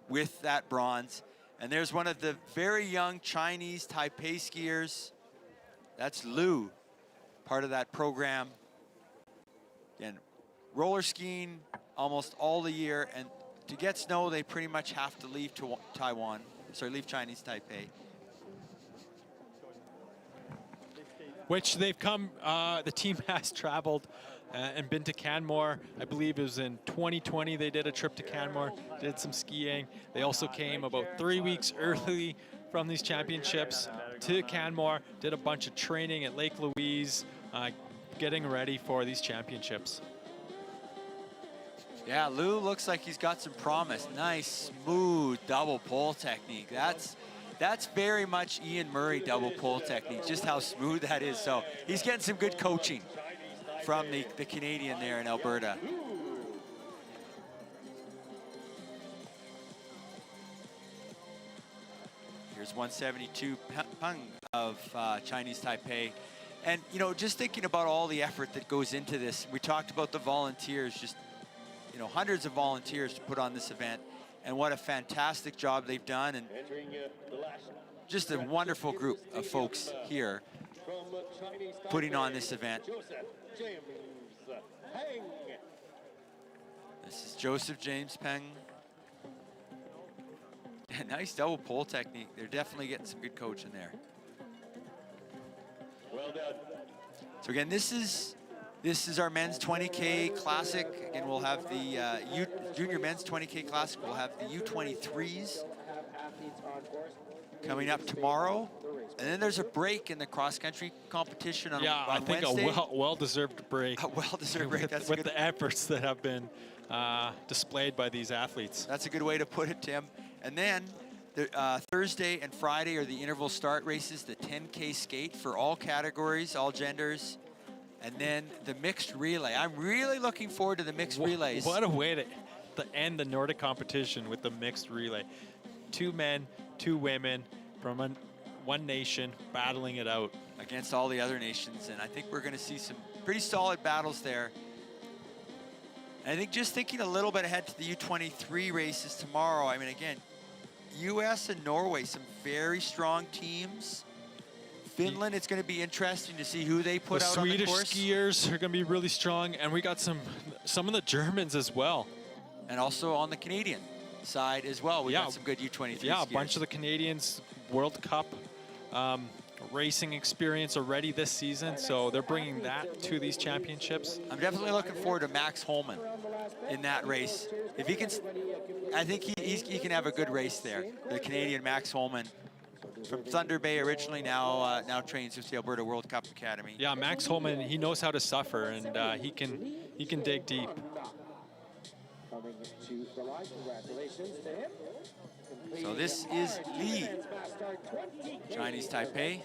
with that bronze. And there's one of the very young Chinese Taipei skiers. That's Liu, part of that program. Again, roller skiing almost all the year, and to get snow, they pretty much have to leave leave Chinese Taipei. Which they've come, the team has traveled and been to Canmore. I believe it was in 2020 they did a trip to Canmore, did some skiing. They also came about 3 weeks early from these championships to Canmore, did a bunch of training at Lake Louise, getting ready for these championships. Yeah, Liu looks like he's got some promise. Nice, smooth double pole technique. That's very much Ian Murray double pole technique, just how smooth that is. So he's getting some good coaching from the Canadian there in Alberta. Here's 172 Peng of Chinese Taipei. And, just thinking about all the effort that goes into this, we talked about the volunteers, just hundreds of volunteers to put on this event, and what a fantastic job they've done, and just a wonderful group of folks here putting on this event. This is Joseph James Peng. Nice double pole technique. They're definitely getting some good coaching there. Well done. So again, this is our men's 20K Classic. Again, we'll have the junior men's 20K Classic. We'll have the U23s coming up tomorrow. And then there's a break in the cross-country competition on I think Wednesday. a well-deserved break. A well-deserved break. That's with the efforts that have been displayed by these athletes. That's a good way to put it, Tim. And then Thursday and Friday are the interval start races, the 10K skate for all categories, all genders. and then the mixed relay. I'm really looking forward to the mixed relays. What a way to end the Nordic competition with the mixed relay. 2 men, 2 women from one nation battling it out. Against all the other nations, and I think we're gonna see some pretty solid battles there. And I think just thinking a little bit ahead to the U23 races tomorrow, I mean, again, US and Norway, some very strong teams. Finland, it's going to be interesting to see who they put out on the course. The Swedish skiers are going to be really strong, and we got some of the Germans as well. And also on the Canadian side as well, we got some good U23 Yeah, skiers. a bunch of the Canadians World Cup racing experience already this season, so they're bringing that to these championships. I'm definitely looking forward to Max Holman in that race. If he can, I think he can have a good race there. The Canadian Max Holman from Thunder Bay originally, now trains with the Alberta World Cup Academy. Yeah, Max Holman, he knows how to suffer, and he can dig deep. So this is Lee, Chinese Taipei.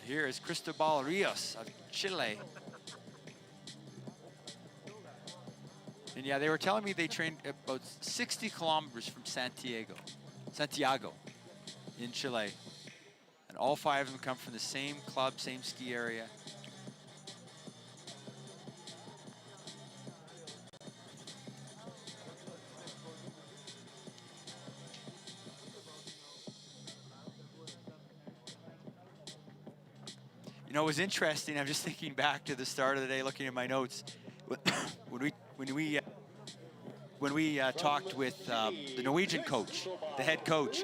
Here is Cristobal Rios of Chile. And yeah, they were telling me they trained about 60 kilometers from Santiago in Chile. And all 5 of them come from the same club, same ski area. You know, it was interesting. I'm just thinking back to the start of the day, looking at my notes. When we talked with the Norwegian coach, the head coach,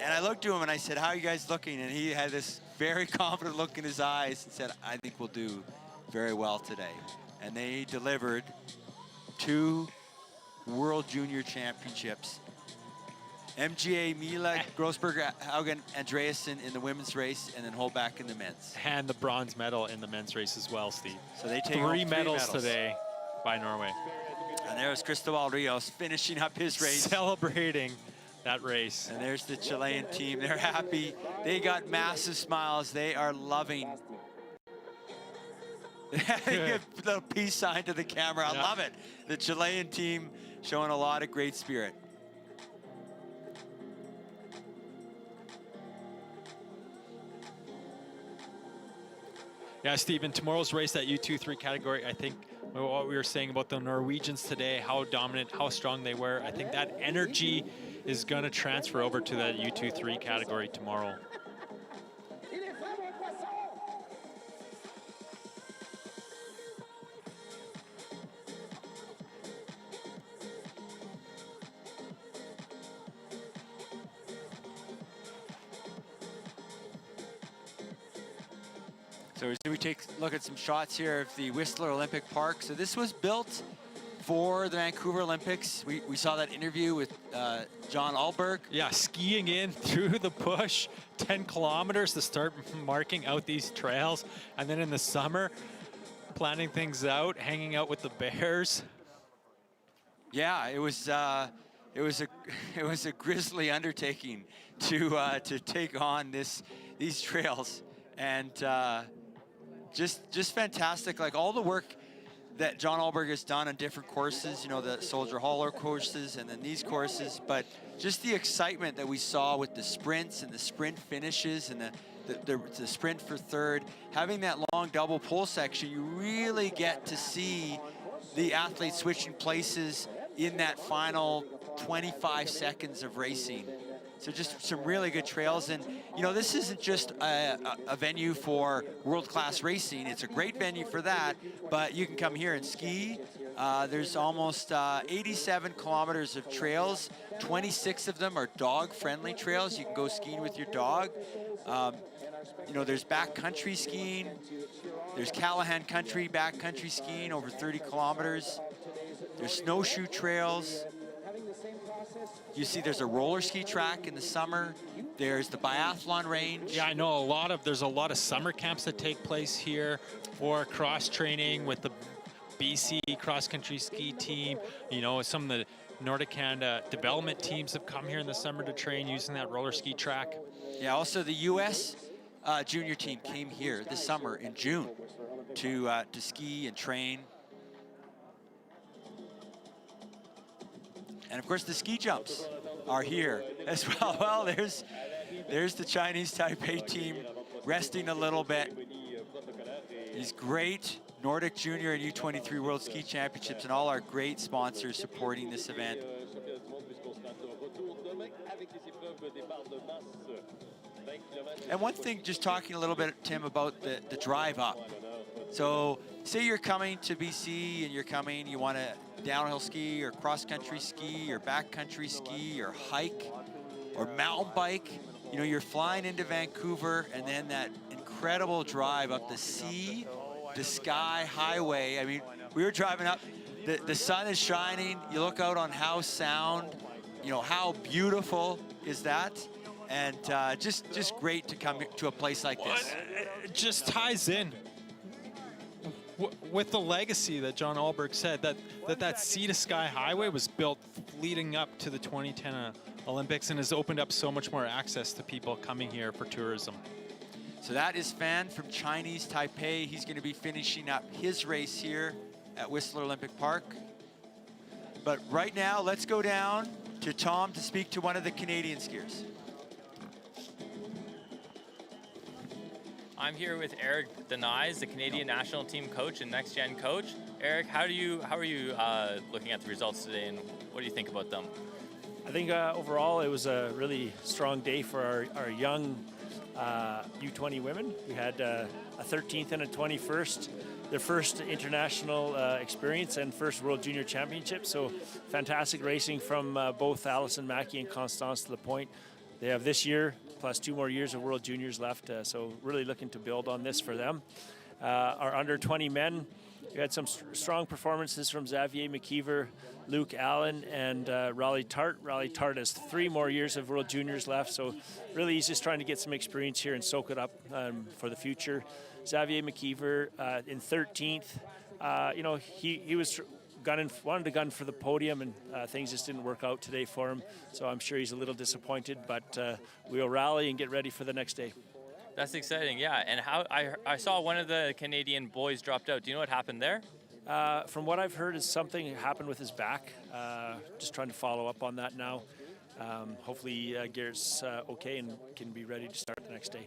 and I looked to him and I said, "How are you guys looking?" And he had this very confident look in his eyes and said, "I think we'll do very well today." And they delivered 2 World Junior Championships. MGA, Mila, Grossberger, Haugen, Andreasen in the women's race, and then Holback in the men's. And the bronze medal in the men's race as well, Steve. So they take 3 medals today by Norway. And there's Cristobal Rios finishing up his race. Celebrating that race. And there's the Chilean team. They're happy. They got massive smiles. They are loving. Give a little peace sign to the camera. I love it. The Chilean team showing a lot of great spirit. Yeah, Stephen, tomorrow's race, that U23 category, I think what we were saying about the Norwegians today, how dominant, how strong they were, I think that energy is going to transfer over to that U23 category tomorrow. So as we take a look at some shots here of the Whistler Olympic Park. So this was built for the Vancouver Olympics. We saw that interview with John Alberg. Yeah, skiing in through the bush, 10 kilometers to start marking out these trails. And then in the summer, planning things out, hanging out with the bears. Yeah, it was a grisly undertaking to take on these trails, and just fantastic. Like all the work that John Alberg has done on different courses, you know, the Soldier Hollow courses and then these courses, but just the excitement that we saw with the sprints and the sprint finishes and the sprint for third, having that long double pole section, you really get to see the athletes switching places in that final 25 seconds of racing. So just some really good trails. And, you know, this isn't just a venue for world-class racing. It's a great venue for that, but you can come here and ski. There's almost 87 kilometers of trails. 26 of them are dog-friendly trails. You can go skiing with your dog. You know, there's backcountry skiing. There's Callahan Country backcountry skiing over 30 kilometers. There's snowshoe trails. You see there's a roller ski track in the summer. There's the biathlon range. Yeah, I know there's a lot of summer camps that take place here for cross training with the BC cross country ski team. You know, some of the Nordic Canada development teams have come here in the summer to train using that roller ski track. Yeah, also the U.S. Junior team came here this summer in June to ski and train. And of course the ski jumps are here as well. Well, there's the Chinese Taipei team resting a little bit. These great Nordic Junior and U23 World Ski Championships and all our great sponsors supporting this event. And one thing, just talking a little bit, Tim, about the drive up. So say you're coming to BC and you want to downhill ski or cross-country ski or backcountry ski or hike or mountain bike. You know, you're flying into Vancouver and then that incredible drive up the sea to sky highway. I mean, we were driving up, the sun is shining, you look out on Howe Sound, you know, how beautiful is that? And just great to come to a place like this. It just ties in with the legacy that John Alberg said, that sea to sky highway was built leading up to the 2010 Olympics and has opened up so much more access to people coming here for tourism. So that is Fan from Chinese Taipei. He's going to be finishing up his race here at Whistler Olympic Park. But right now, let's go down to Tom to speak to one of the Canadian skiers. I'm here with Eric Denise, the Canadian national team coach and next gen coach. Eric, how are you looking at the results today, and what do you think about them? I think overall it was a really strong day for our young U20 women. We had a 13th and a 21st, their first international experience and first World Junior Championship. So fantastic racing from both Alison Mackey and Constance Lapointe. They have this year plus 2 more years of World Juniors left, so really looking to build on this for them. Our under 20 men, we had some strong performances from Xavier McKeever, Luke Allen, and Raleigh Tart. Raleigh Tart has 3 more years of World Juniors left, so really he's just trying to get some experience here and soak it up for the future. Xavier McKeever in 13th, you know, he was wanted to gun for the podium, and things just didn't work out today for him. So I'm sure he's a little disappointed, but we'll rally and get ready for the next day. That's exciting, yeah. And how I saw one of the Canadian boys dropped out. Do you know what happened there? From what I've heard, is something happened with his back. Just trying to follow up on that now. Hopefully Garrett's okay and can be ready to start the next day.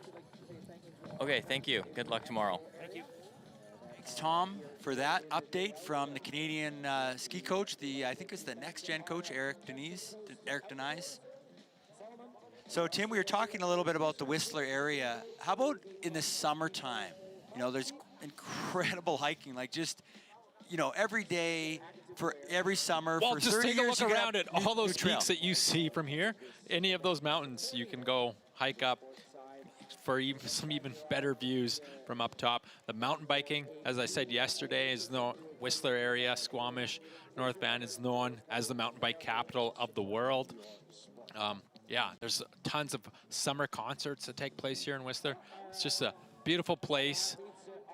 Okay, thank you. Good luck tomorrow. Thank you. Thanks, Tom, for that update from the Canadian ski coach. I think it's the next gen coach, Eric Denise. So, Tim, we were talking a little bit about the Whistler area. How about in the summertime? You know, there's incredible hiking, like just, you know, every day for every summer. Well, for just 30 take a years, look around at all those peaks that you see from here. Any of those mountains, you can go hike up for some even better views from up top. The mountain biking, as I said yesterday, is known. Whistler area, Squamish, North Van is known as the mountain bike capital of the world. Yeah, there's tons of summer concerts that take place here in Whistler. It's just a beautiful place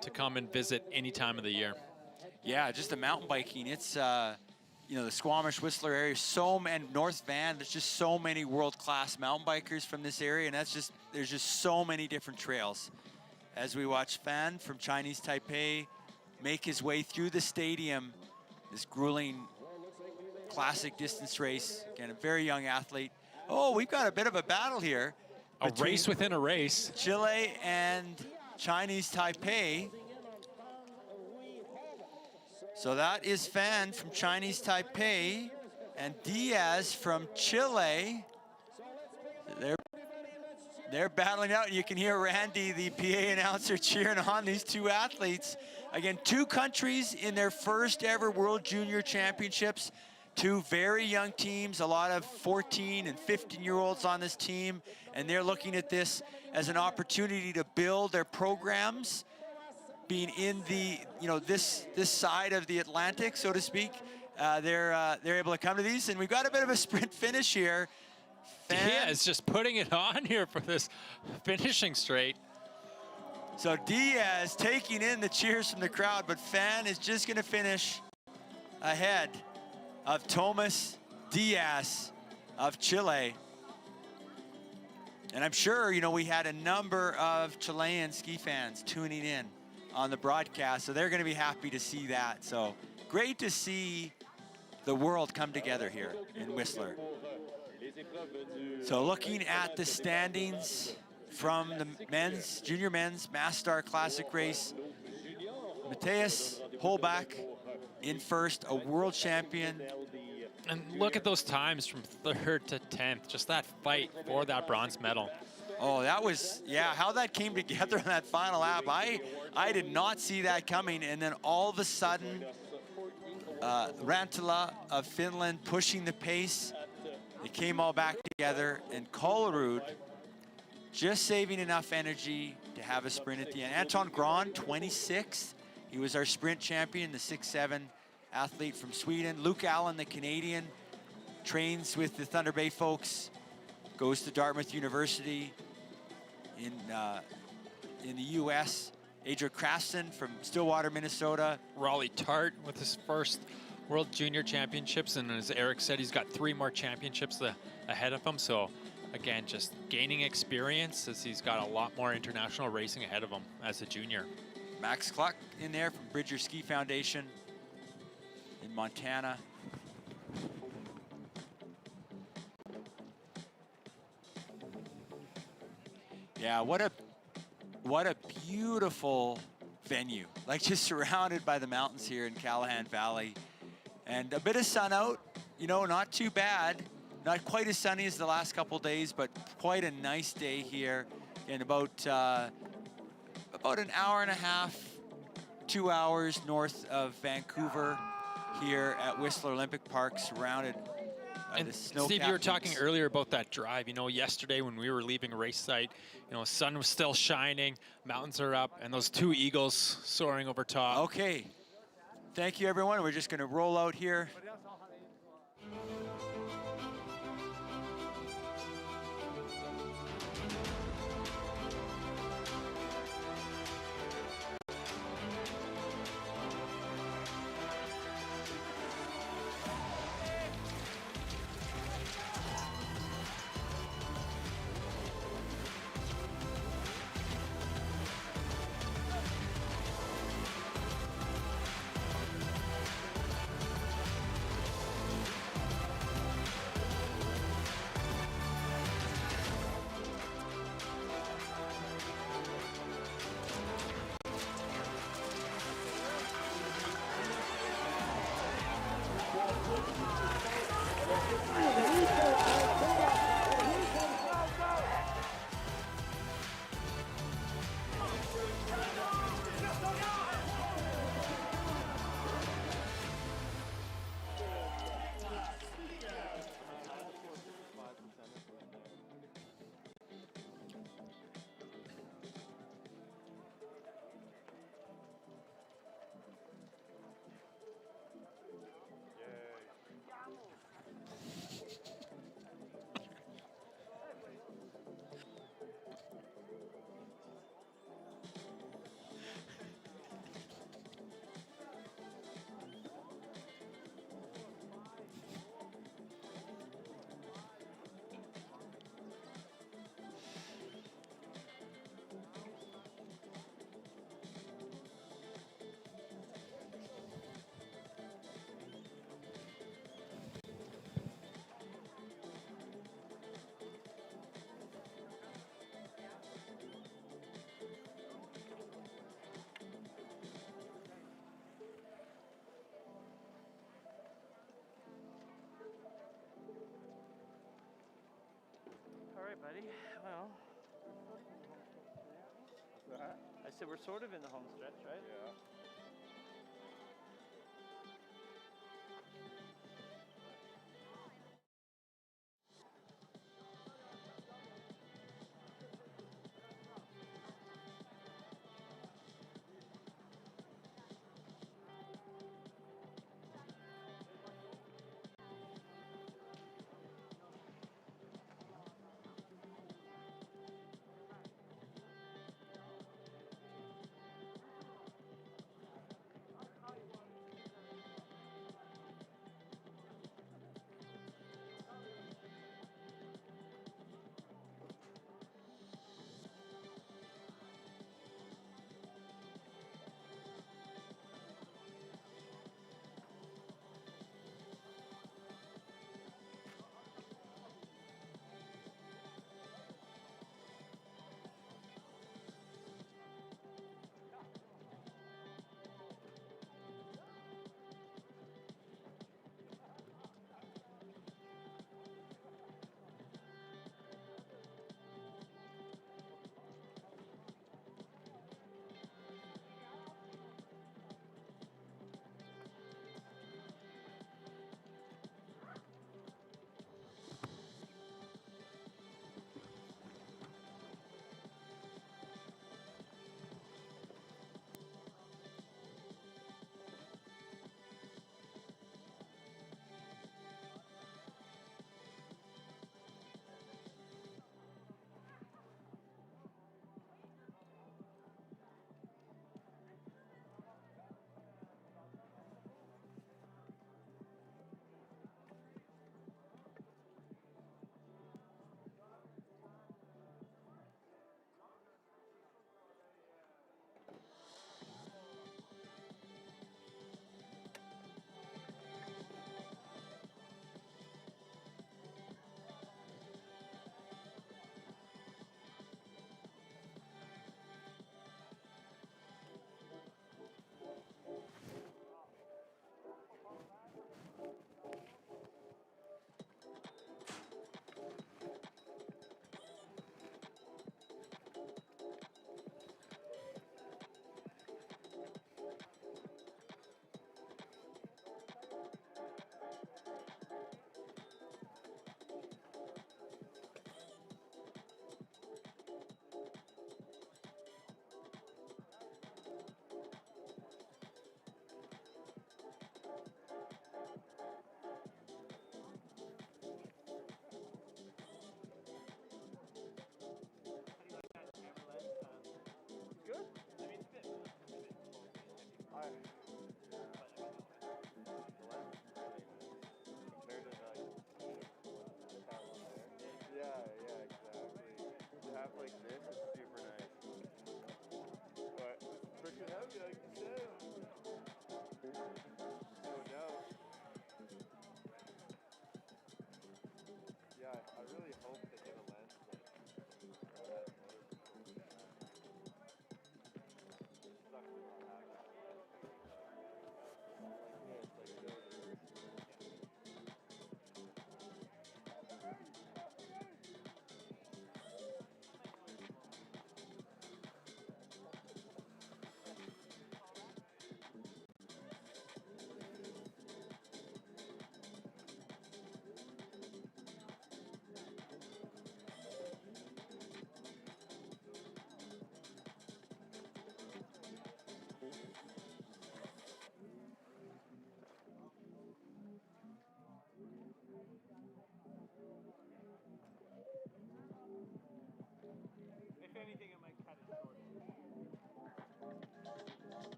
to come and visit any time of the year. Yeah, just the mountain biking. It's, you know, the Squamish, Whistler area, and North Van, there's just so many world-class mountain bikers from this area, and there's just so many different trails. As we watch Fan from Chinese Taipei make his way through the stadium, this grueling classic distance race. Again, a very young athlete. Oh, we've got a bit of a battle here. A race within a race. Chile and Chinese Taipei. So that is Fan from Chinese Taipei and Diaz from Chile. They're battling out, and you can hear Randy, the PA announcer, cheering on these two athletes. Again, 2 countries in their first ever World Junior Championships. 2 very young teams, a lot of 14 and 15-year-olds on this team, and they're looking at this as an opportunity to build their programs, being in the, you know, this side of the Atlantic, so to speak. They're able to come to these, and we've got a bit of a sprint finish here. Diaz just putting it on here for this finishing straight. So Diaz taking in the cheers from the crowd, but Fan is just going to finish ahead of Thomas Diaz of Chile. And I'm sure, you know, we had a number of Chilean ski fans tuning in on the broadcast, so they're going to be happy to see that. So great to see the world come together here in Whistler. So looking at the standings from the junior men's Mass Star Classic race, Matthias Holbach in first, a world champion. And look at those times from 3rd to 10th, just that fight for that bronze medal. Oh, that was, yeah, how that came together in that final lap. I did not see that coming, and then all of a sudden, Rantala of Finland pushing the pace. They came all back together, and Kollerud just saving enough energy to have a sprint at the end. Anton Grahn, 26th. He was our sprint champion, the 6'7" athlete from Sweden. Luke Allen, the Canadian, trains with the Thunder Bay folks, goes to Dartmouth University in the US. Adria Krafton from Stillwater, Minnesota. Raleigh Tart with his first World Junior Championships, and as Eric said, he's got 3 more championships ahead of him. So again, just gaining experience as he's got a lot more international racing ahead of him as a junior. Max Cluck in there from Bridger Ski Foundation in Montana. Yeah, what a beautiful venue. Like, just surrounded by the mountains here in Callahan Valley. And a bit of sun out, you know, not too bad. Not quite as sunny as the last couple days, but quite a nice day here. And about an hour and a half, 2 hours north of Vancouver here at Whistler Olympic Park, surrounded by the snow. Steve, you were talking earlier about that drive. You know, yesterday when we were leaving race site, you know, sun was still shining, mountains are up, and those 2 eagles soaring over top. Okay. Thank you, everyone. We're just going to roll out here. All right, buddy. Well, I said we're sort of in the home stretch, right? Yeah.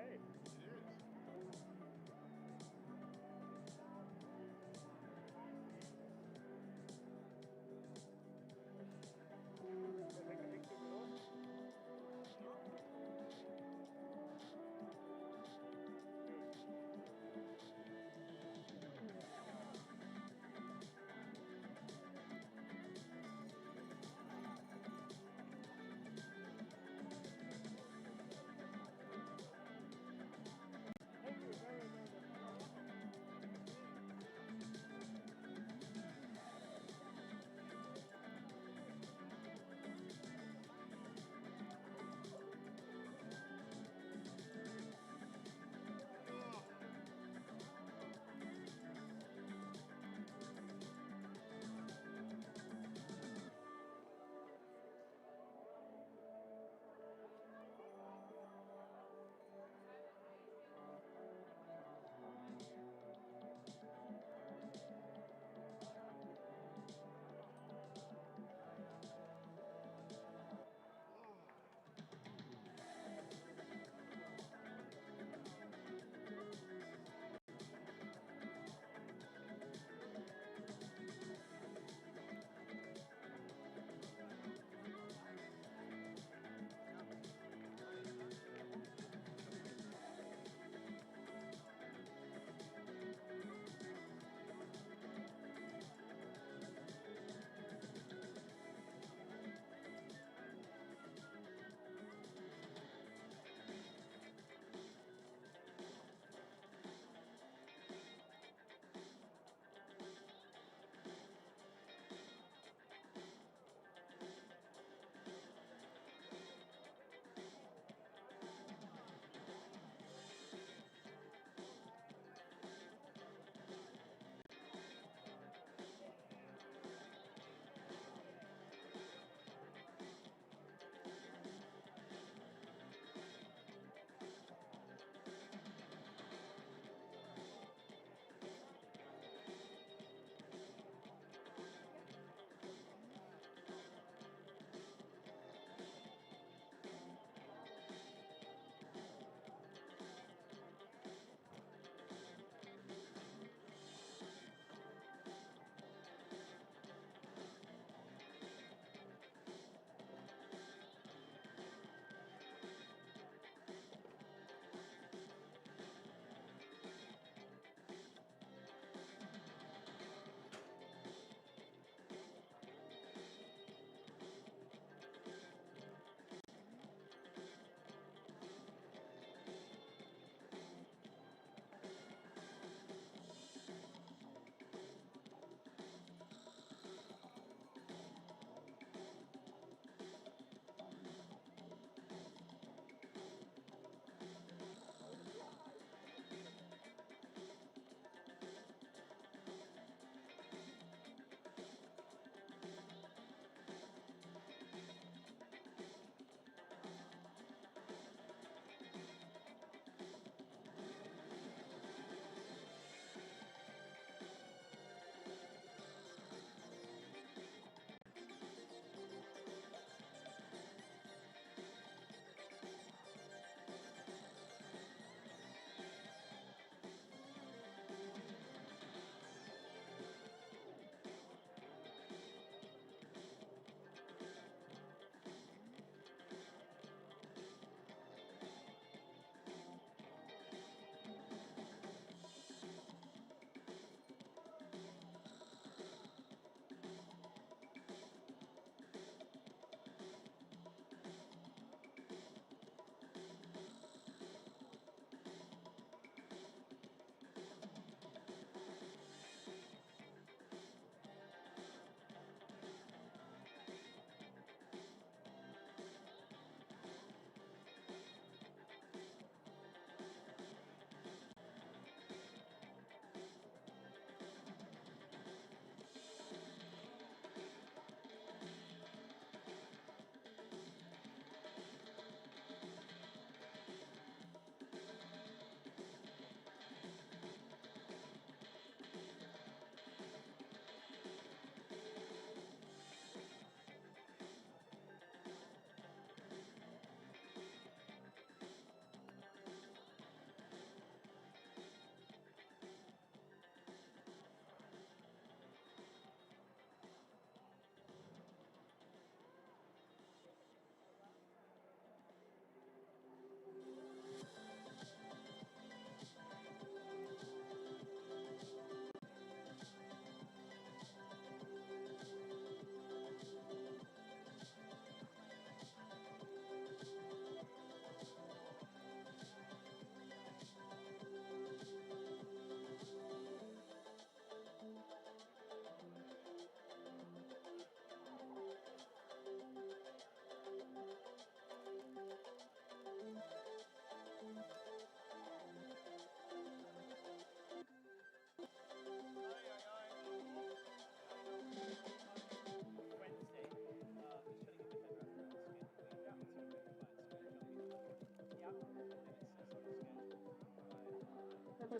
It is.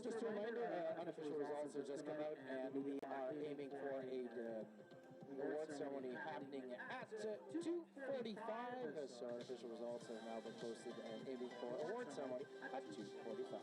Just a reminder, unofficial results have just come out, and we are aiming for a award ceremony happening at 2:45. So unofficial results have now been posted and aiming for award ceremony at 2:45.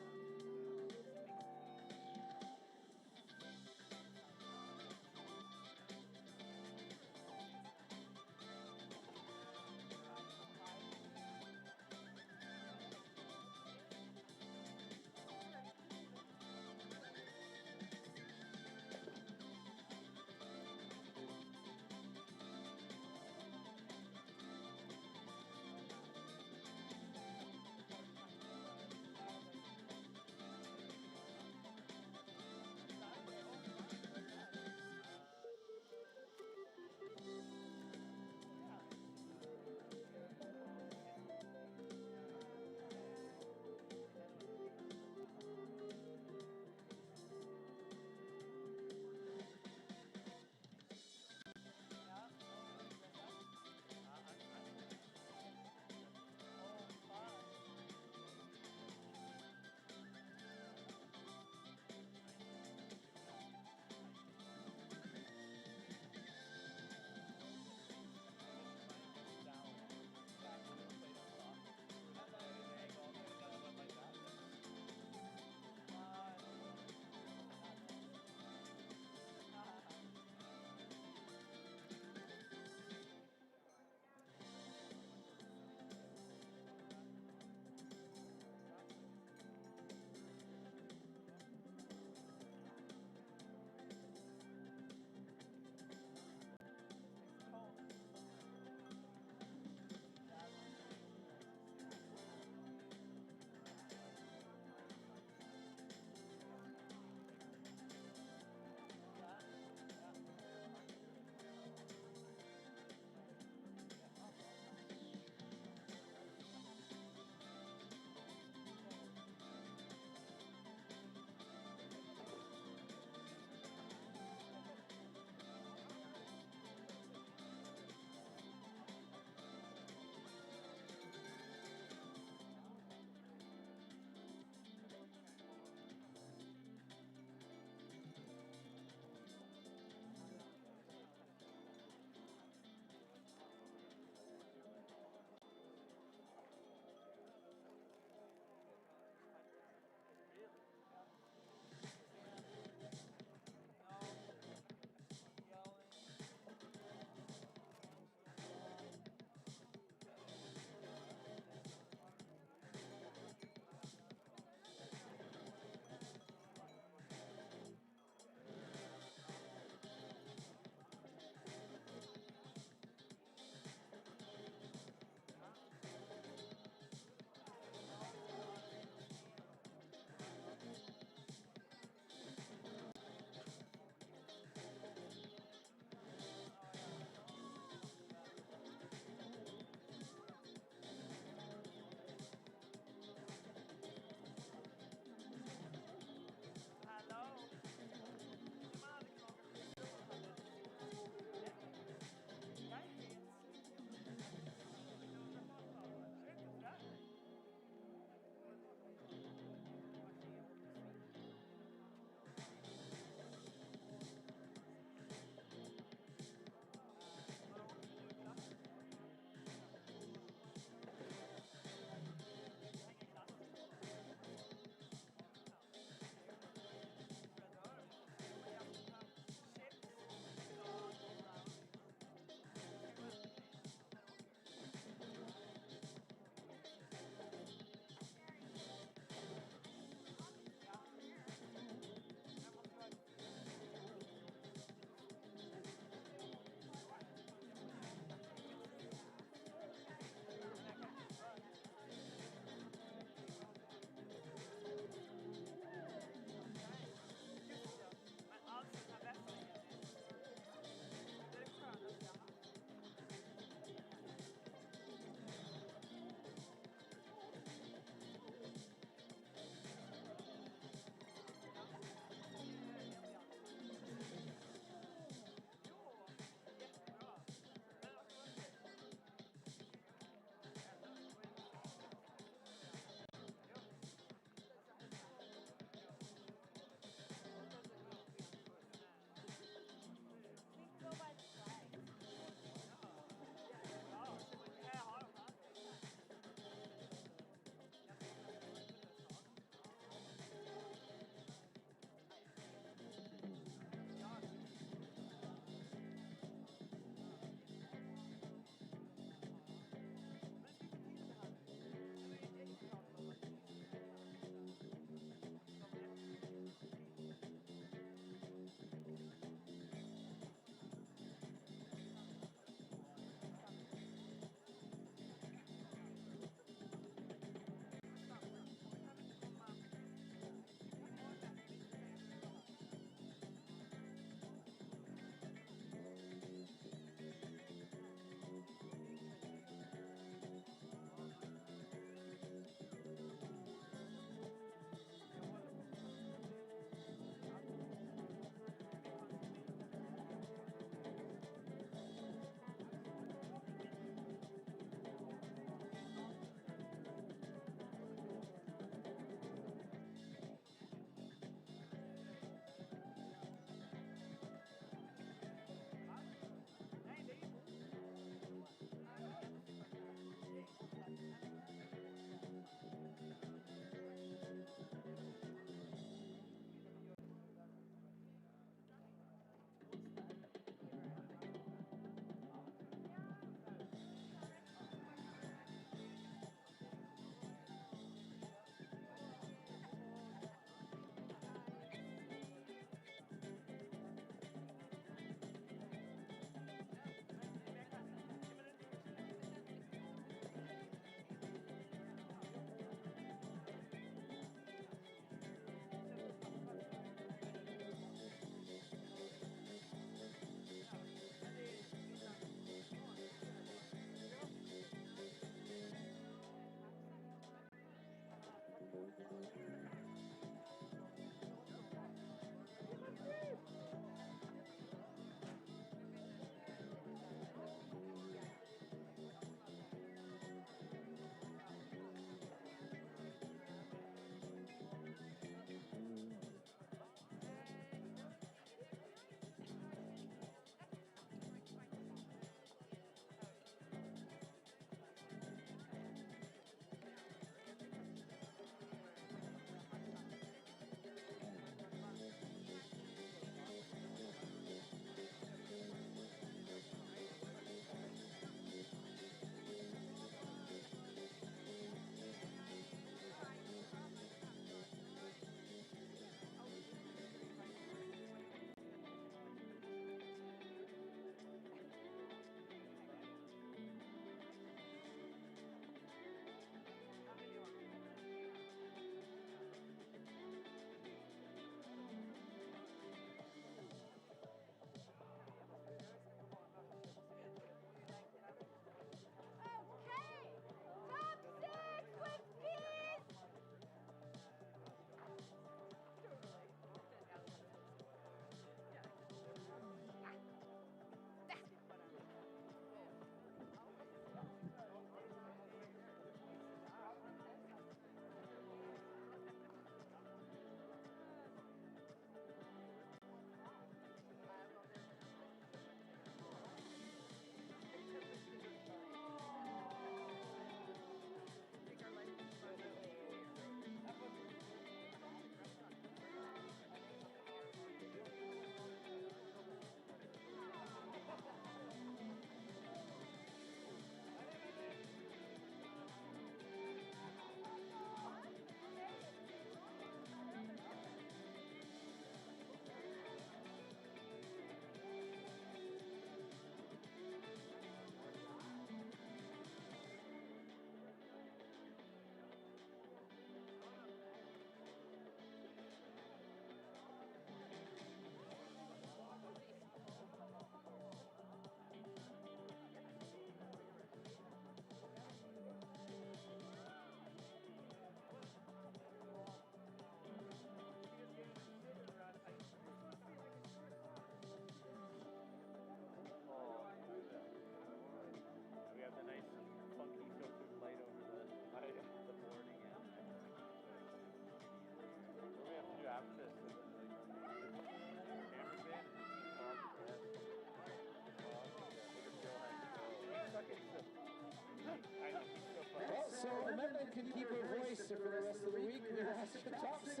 can keep your voice for the rest of the week, we'll ask the top 6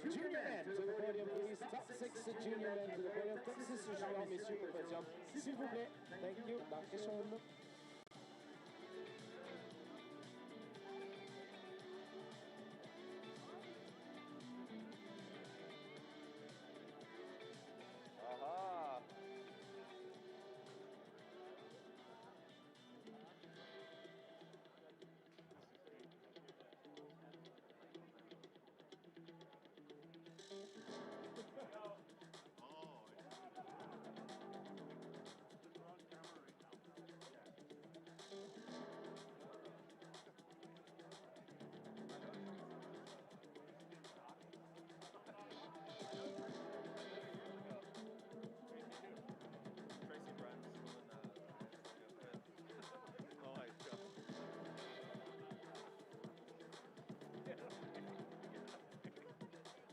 junior men to the podium, please. Top 6 junior men to the podium. Top 6 juniors, messieurs, au podium. S'il vous plaît. Thank you. Dankeschön.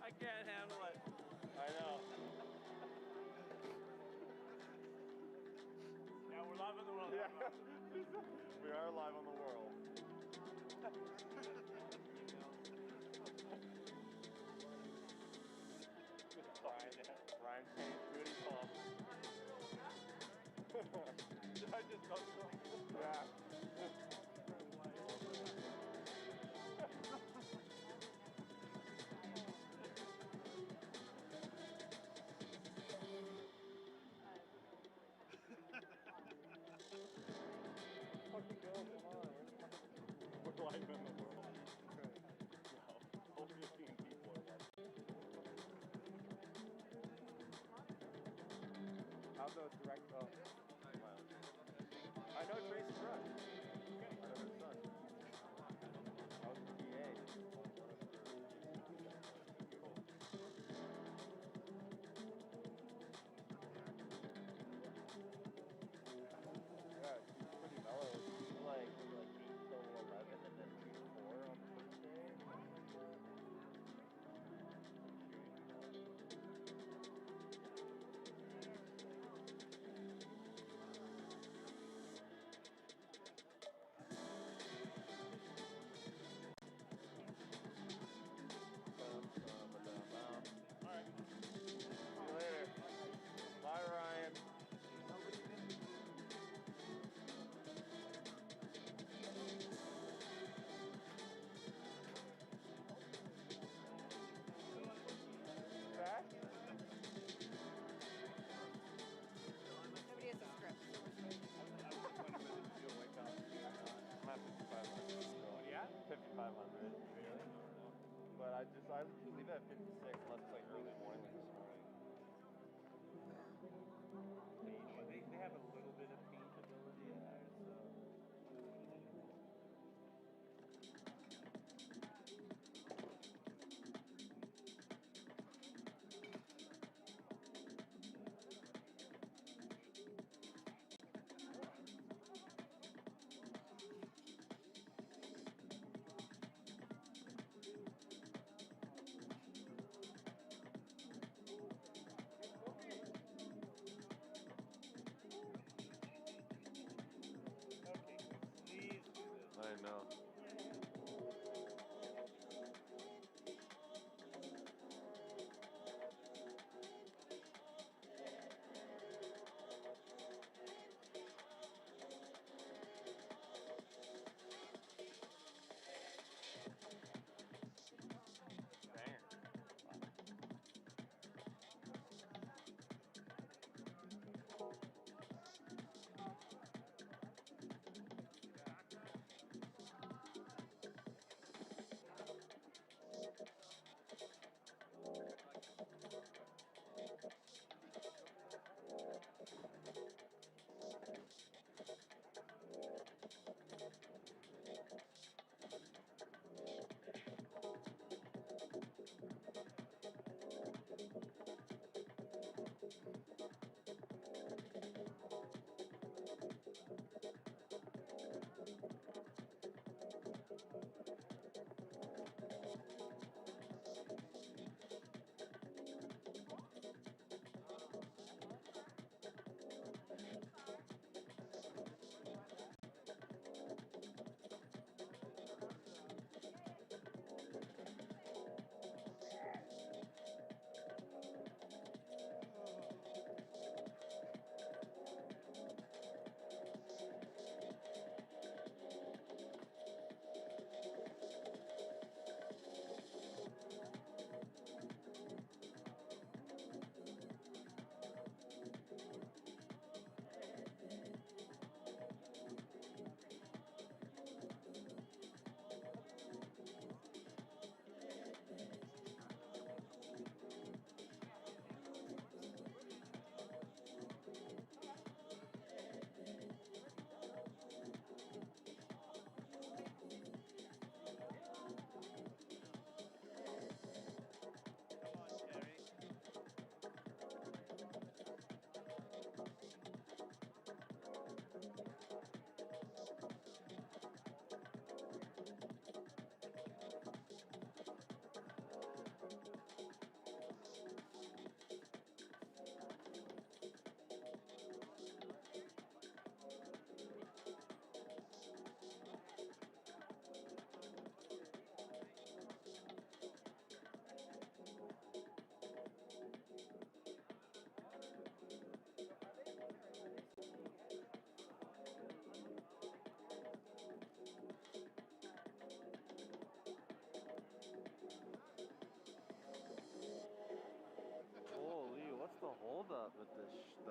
I can't handle it. I know. Yeah, we're live on the world. Yeah. We are live on the world. Ryan Payne, Goody Paul. Did I just go through? Yeah. Fucking go, come on. We're live in the world. All 15 people are live. I'll go direct. Oh. I know Tracy's run. I know her son. I was in PA. Yeah, she's pretty mellow. She's like 8 till 11 and then 2 to 4 on the first day. Alright. See you later. Bye, Ryan. Back? Nobody has a script. I'm at 5,500. What are you at? 5,500. Really? But I usually leave it at 56 unless it's like early morning like this morning. They have a little bit of paint ability in there, so. I know.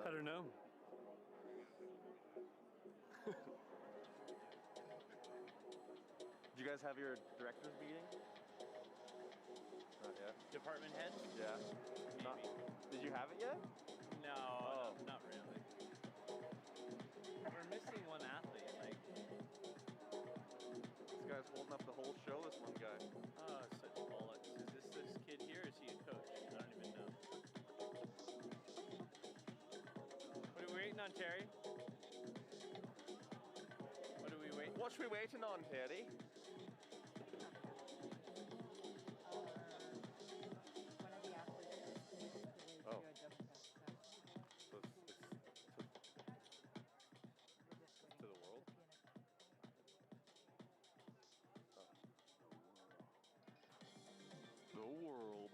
I don't know. Did you guys have your directors meeting? Not yet. Department heads? Yeah. Not, did you have it yet? No, not really. We're missing one athlete. Like, This guy's holding up the whole show, this one guy. oh, such bollocks. Is this kid here? Or is he a coach? I don't even know. What are we waiting on, Terry? What are we waiting? What we waiting on, Terry? Oh. So it's to the world? The world.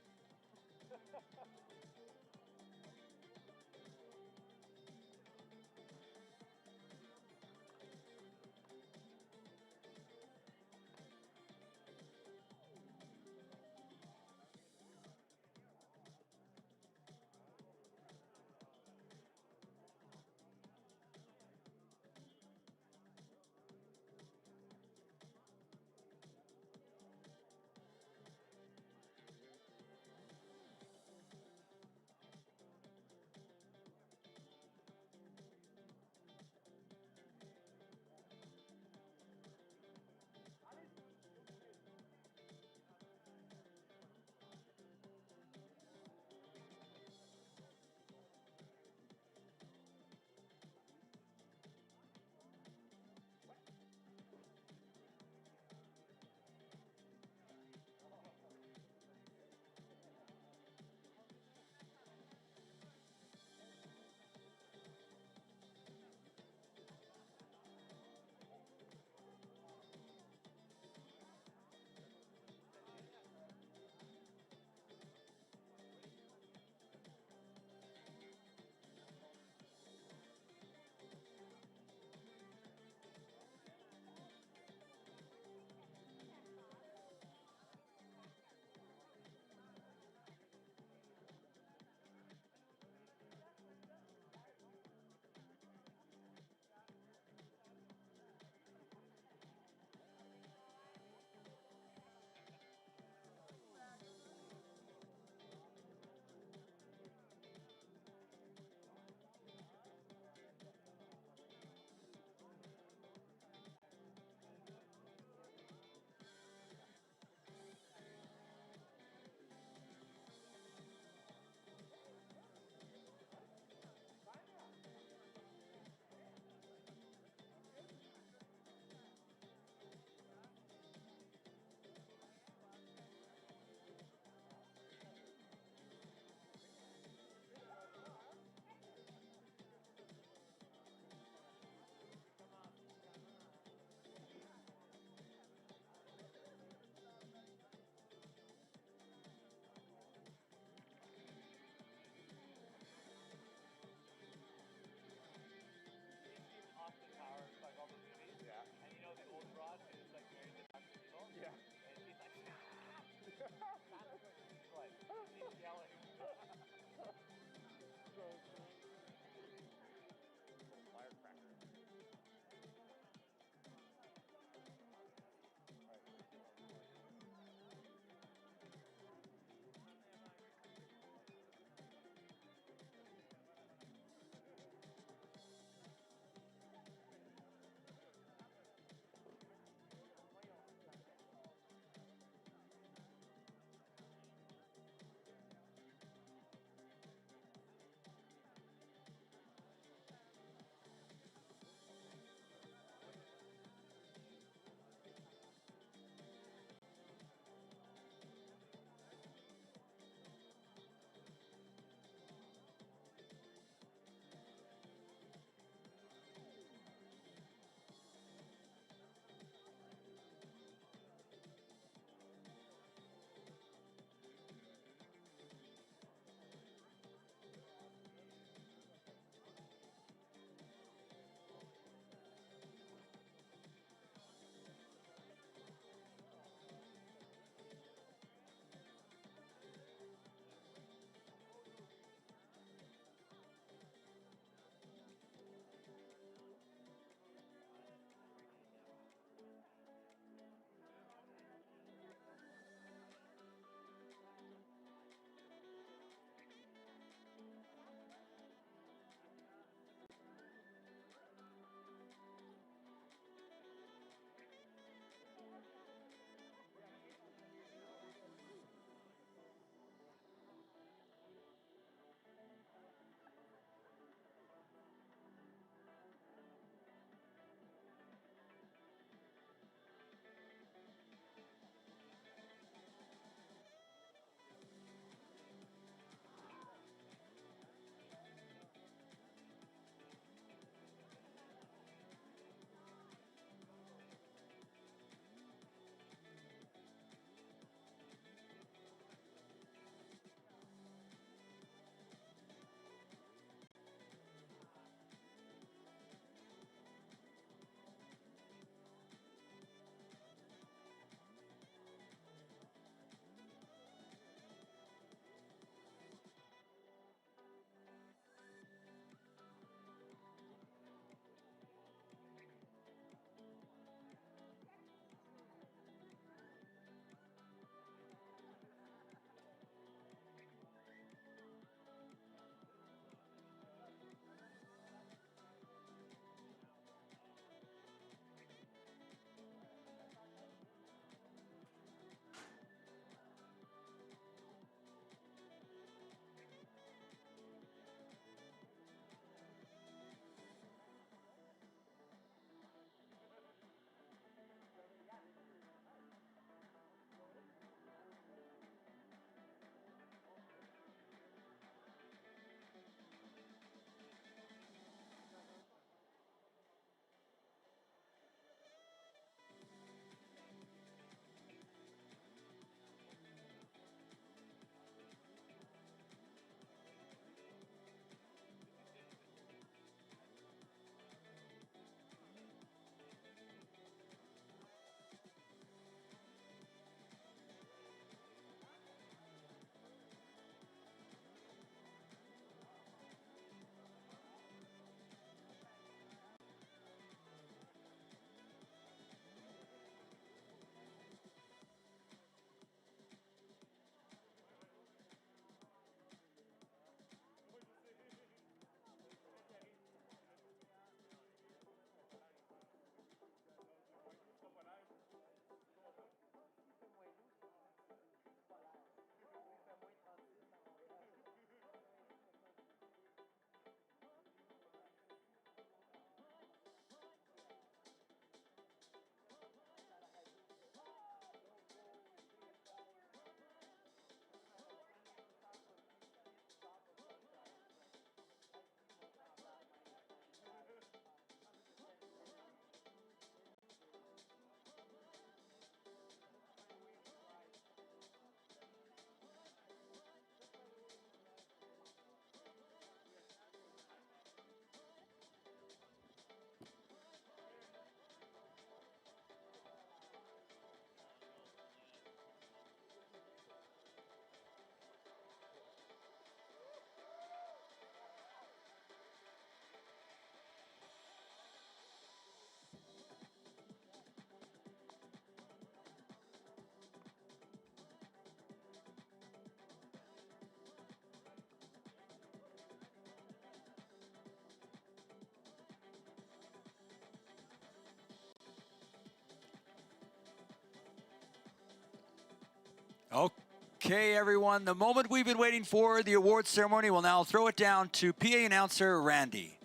Okay, everyone, the moment we've been waiting for, the awards ceremony. We'll now throw it down to PA announcer Randy.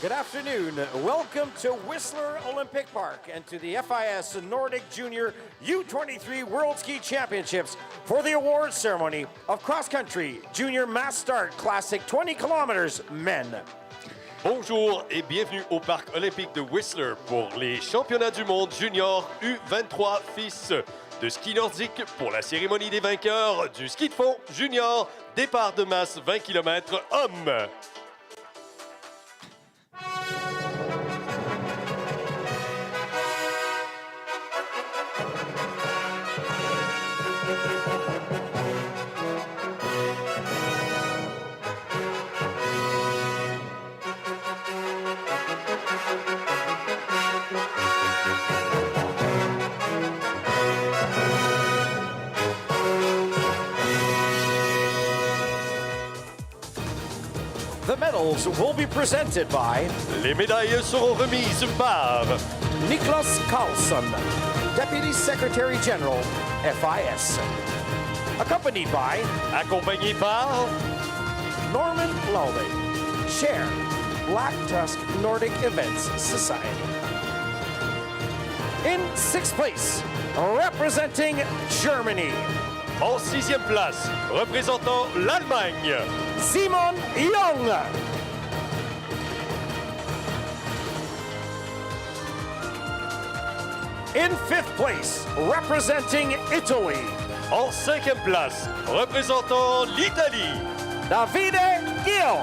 Good afternoon. Welcome to Whistler Olympic Park and to the FIS Nordic Junior U23 World Ski Championships for the awards ceremony of cross country junior mass start classic 20 kilometers men. Bonjour et bienvenue au Parc olympique de Whistler pour les championnats du monde junior U23 FIS de ski nordique pour la cérémonie des vainqueurs du ski de fond junior départ de masse 20 km hommes. The medals will be presented by Les médailles seront remises par Niklas Karlsson, Deputy Secretary General, FIS. Accompanied by accompagné par Norman Lowley, Chair, Black Tusk Nordic Events Society. In sixth place, representing Germany, en 6e place, représentant l'Allemagne, Simon Young. In fifth place, representing Italy, en 5e place, représentant l'Italie, Davide Gil.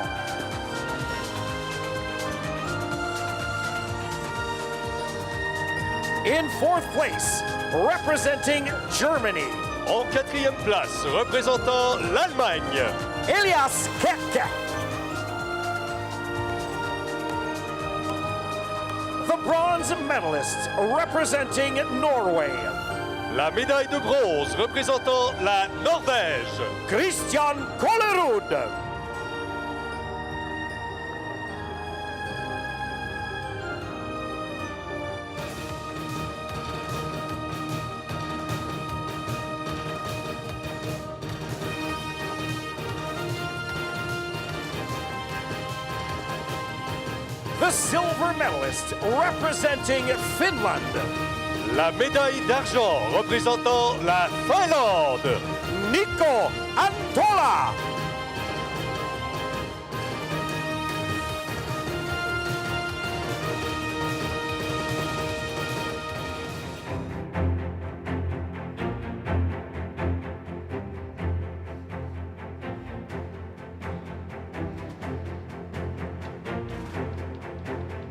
In fourth place, representing Germany, en 4e place, représentant l'Allemagne, Elias Keke. The bronze medalist representing Norway, la médaille de bronze représentant la Norvège, Christian Kollerud. The silver medalist representing Finland, la médaille d'argent représentant la Finlande, Mikko Antola.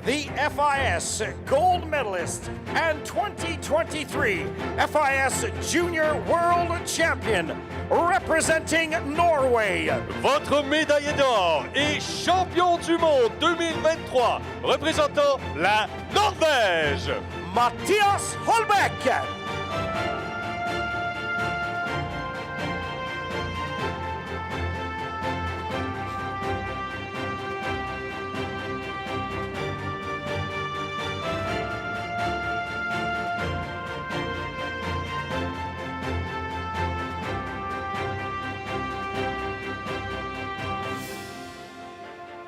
The FIS gold medalist and 2023 FIS Junior World Champion representing Norway. Votre médaillé d'or et champion du monde 2023 représentant la Norvège, Mathias Holbeck.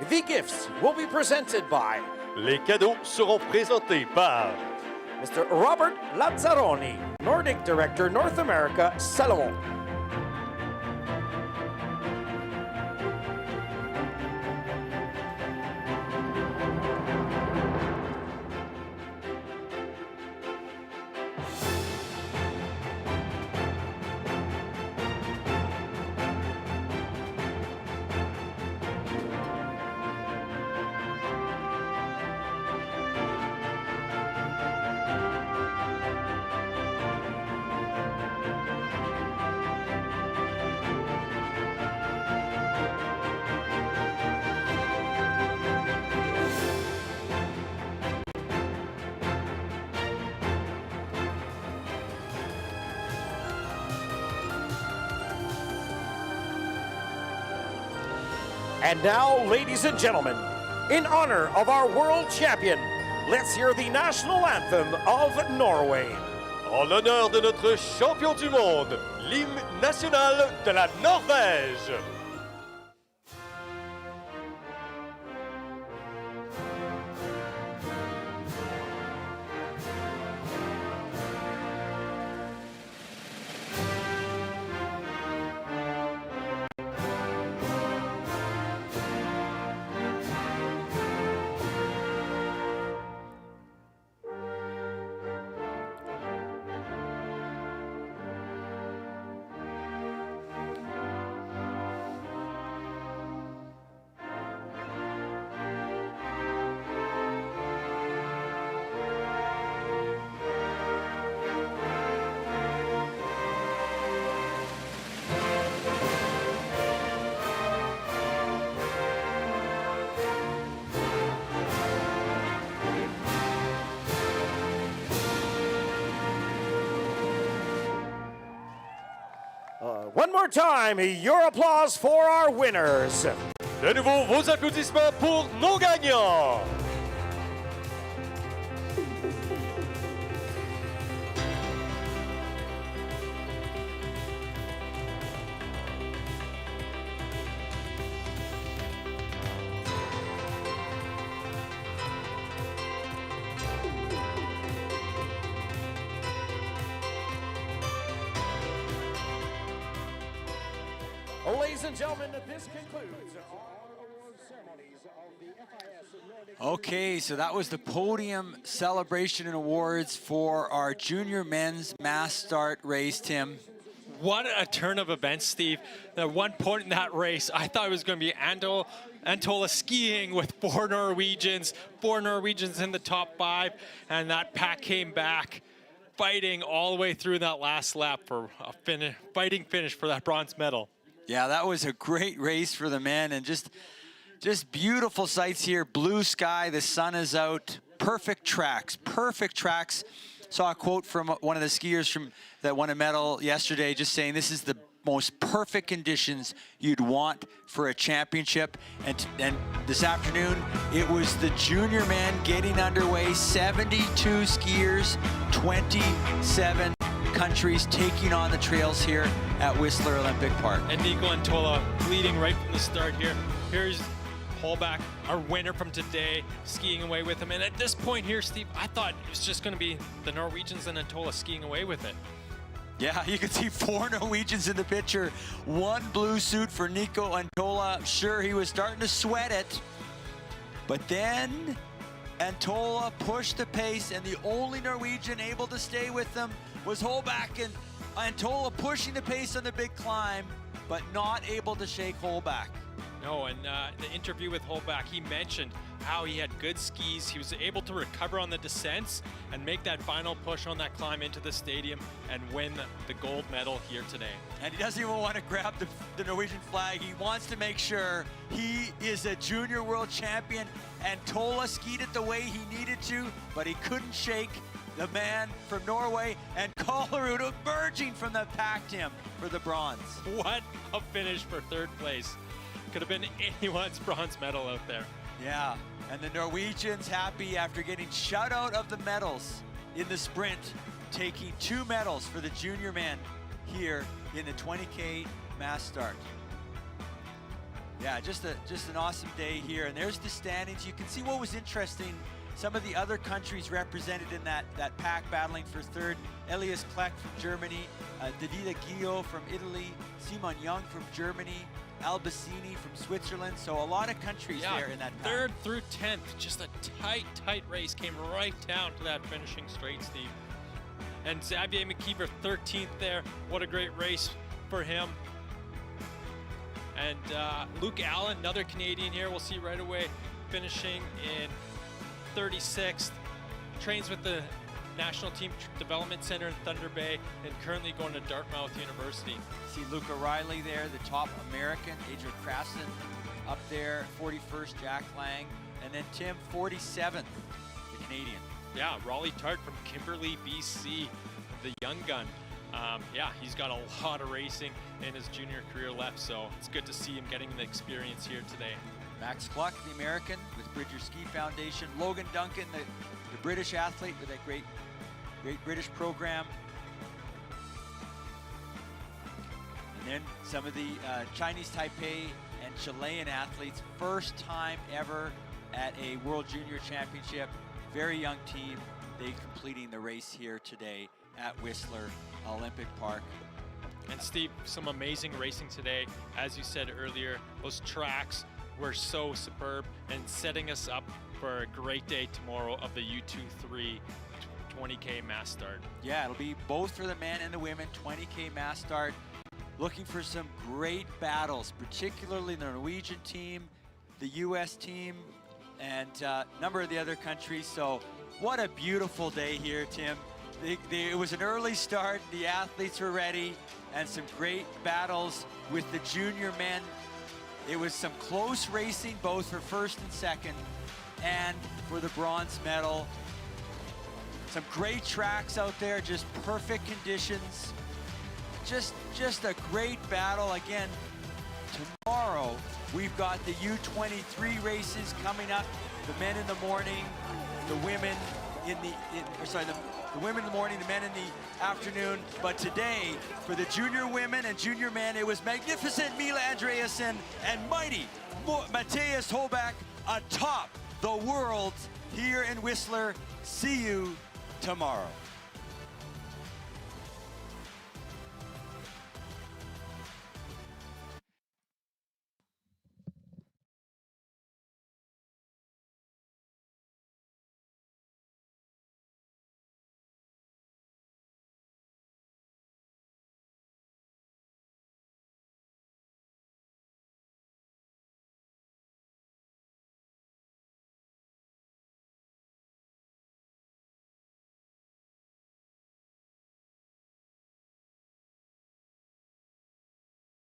The gifts will be presented by les cadeaux seront présentés par Mr. Robert Lazzaroni, Nordic Director, North America, Salomon. And now, ladies and gentlemen, in honor of our world champion, let's hear the national anthem of Norway. en l'honneur de notre champion du monde, l'hymne national de la Norvège. One more time, your applause for our winners. De nouveau, vos applaudissements pour nos gagnants. Ladies and gentlemen, this concludes our award ceremonies of the FIS Nordic. Okay, so that was the podium celebration and awards for our junior men's mass start race, Tim. What a turn of events, Steve. At one point in that race, I thought it was going to be Antola Skiing with four Norwegians in the top 5, and that pack came back fighting all the way through that last lap for a fighting finish for that bronze medal. Yeah, that was a great race for the men, and just beautiful sights here. Blue sky, the sun is out. Perfect tracks. Saw a quote from one of the skiers that won a medal yesterday, just saying this is the most perfect conditions you'd want for a championship. And this afternoon, it was the junior men getting underway. 72 skiers, 27 countries taking on the trails here at Whistler Olympic Park. And Nico Antola leading right from the start here. Here's Holbach, our winner from today, skiing away with him. And at this point here, Steve, I thought it was just going to be the Norwegians and Antola skiing away with it. Yeah, you can see 4 Norwegians in the picture. 1 blue suit for Nico Antola. Sure, he was starting to sweat it. But then Antola pushed the pace, and the only Norwegian able to stay with them was Holbach, and Antola pushing the pace on the big climb, but not able to shake Holbach. No, and the interview with Holbach, he mentioned how he had good skis. He was able to recover on the descents and make that final push on that climb into the stadium and win the gold medal here today. And he doesn't even want to grab the Norwegian flag. He wants to make sure he is a junior world champion. Antola skied it the way he needed to, but he couldn't shake the man from Norway, and Colorado emerging from the pack, Tim, for the bronze. What a finish for 3rd place. Could have been anyone's bronze medal out there. Yeah, and the Norwegians happy after getting shut out of the medals in the sprint, taking 2 medals for the junior men here in the 20K mass start. Yeah, just an awesome day here. And there's the standings. You can see what was interesting. Some of the other countries represented in that pack battling for 3rd. Elias Kleck from Germany, Davide Guillot from Italy, Simon Young from Germany, Albacini from Switzerland. So a lot of countries there in that pack. 3rd through 10th, just a tight race. Came right down to that finishing straight, Steve. And Xavier McKeever 13th there. What a great race for him. And Luke Allen, another Canadian here, we'll see right away, finishing in 36th. Trains with the National Team Development Center in Thunder Bay and currently going to Dartmouth University. See Luke O'Reilly there, the top American. Adrian Krasson up there, 41st, Jack Lang. And then Tim, 47th, the Canadian. Yeah, Raleigh Tart from Kimberley, BC, the young gun. Yeah, he's got a lot of racing in his junior career left, so it's good to see him getting the experience here today. Max Cluck, the American, with Bridger Ski Foundation. Logan Duncan, the British athlete with that great great British program. And then some of the Chinese Taipei and Chilean athletes, first time ever at a World Junior Championship. Very young team. They completing the race here today at Whistler Olympic Park. And Steve, some amazing racing today. As you said earlier, those tracks were so superb and setting us up for a great day tomorrow of the U23 20K mass start. Yeah, it'll be both for the men and the women, 20K mass start. Looking for some great battles, particularly the Norwegian team, the US team, and a number of the other countries. So what a beautiful day here, Tim. It was an early start, the athletes were ready, and some great battles with the junior men. It was some close racing, both for first and second, and for the bronze medal. Some great tracks out there, just perfect conditions. Just a great battle. Again, tomorrow we've got the U23 races coming up. The men in the morning, the women the women in the morning, the men in the afternoon. But today, for the junior women and junior men, it was magnificent Mila Andreasen and mighty Matthias Holbach atop the world here in Whistler. See you tomorrow.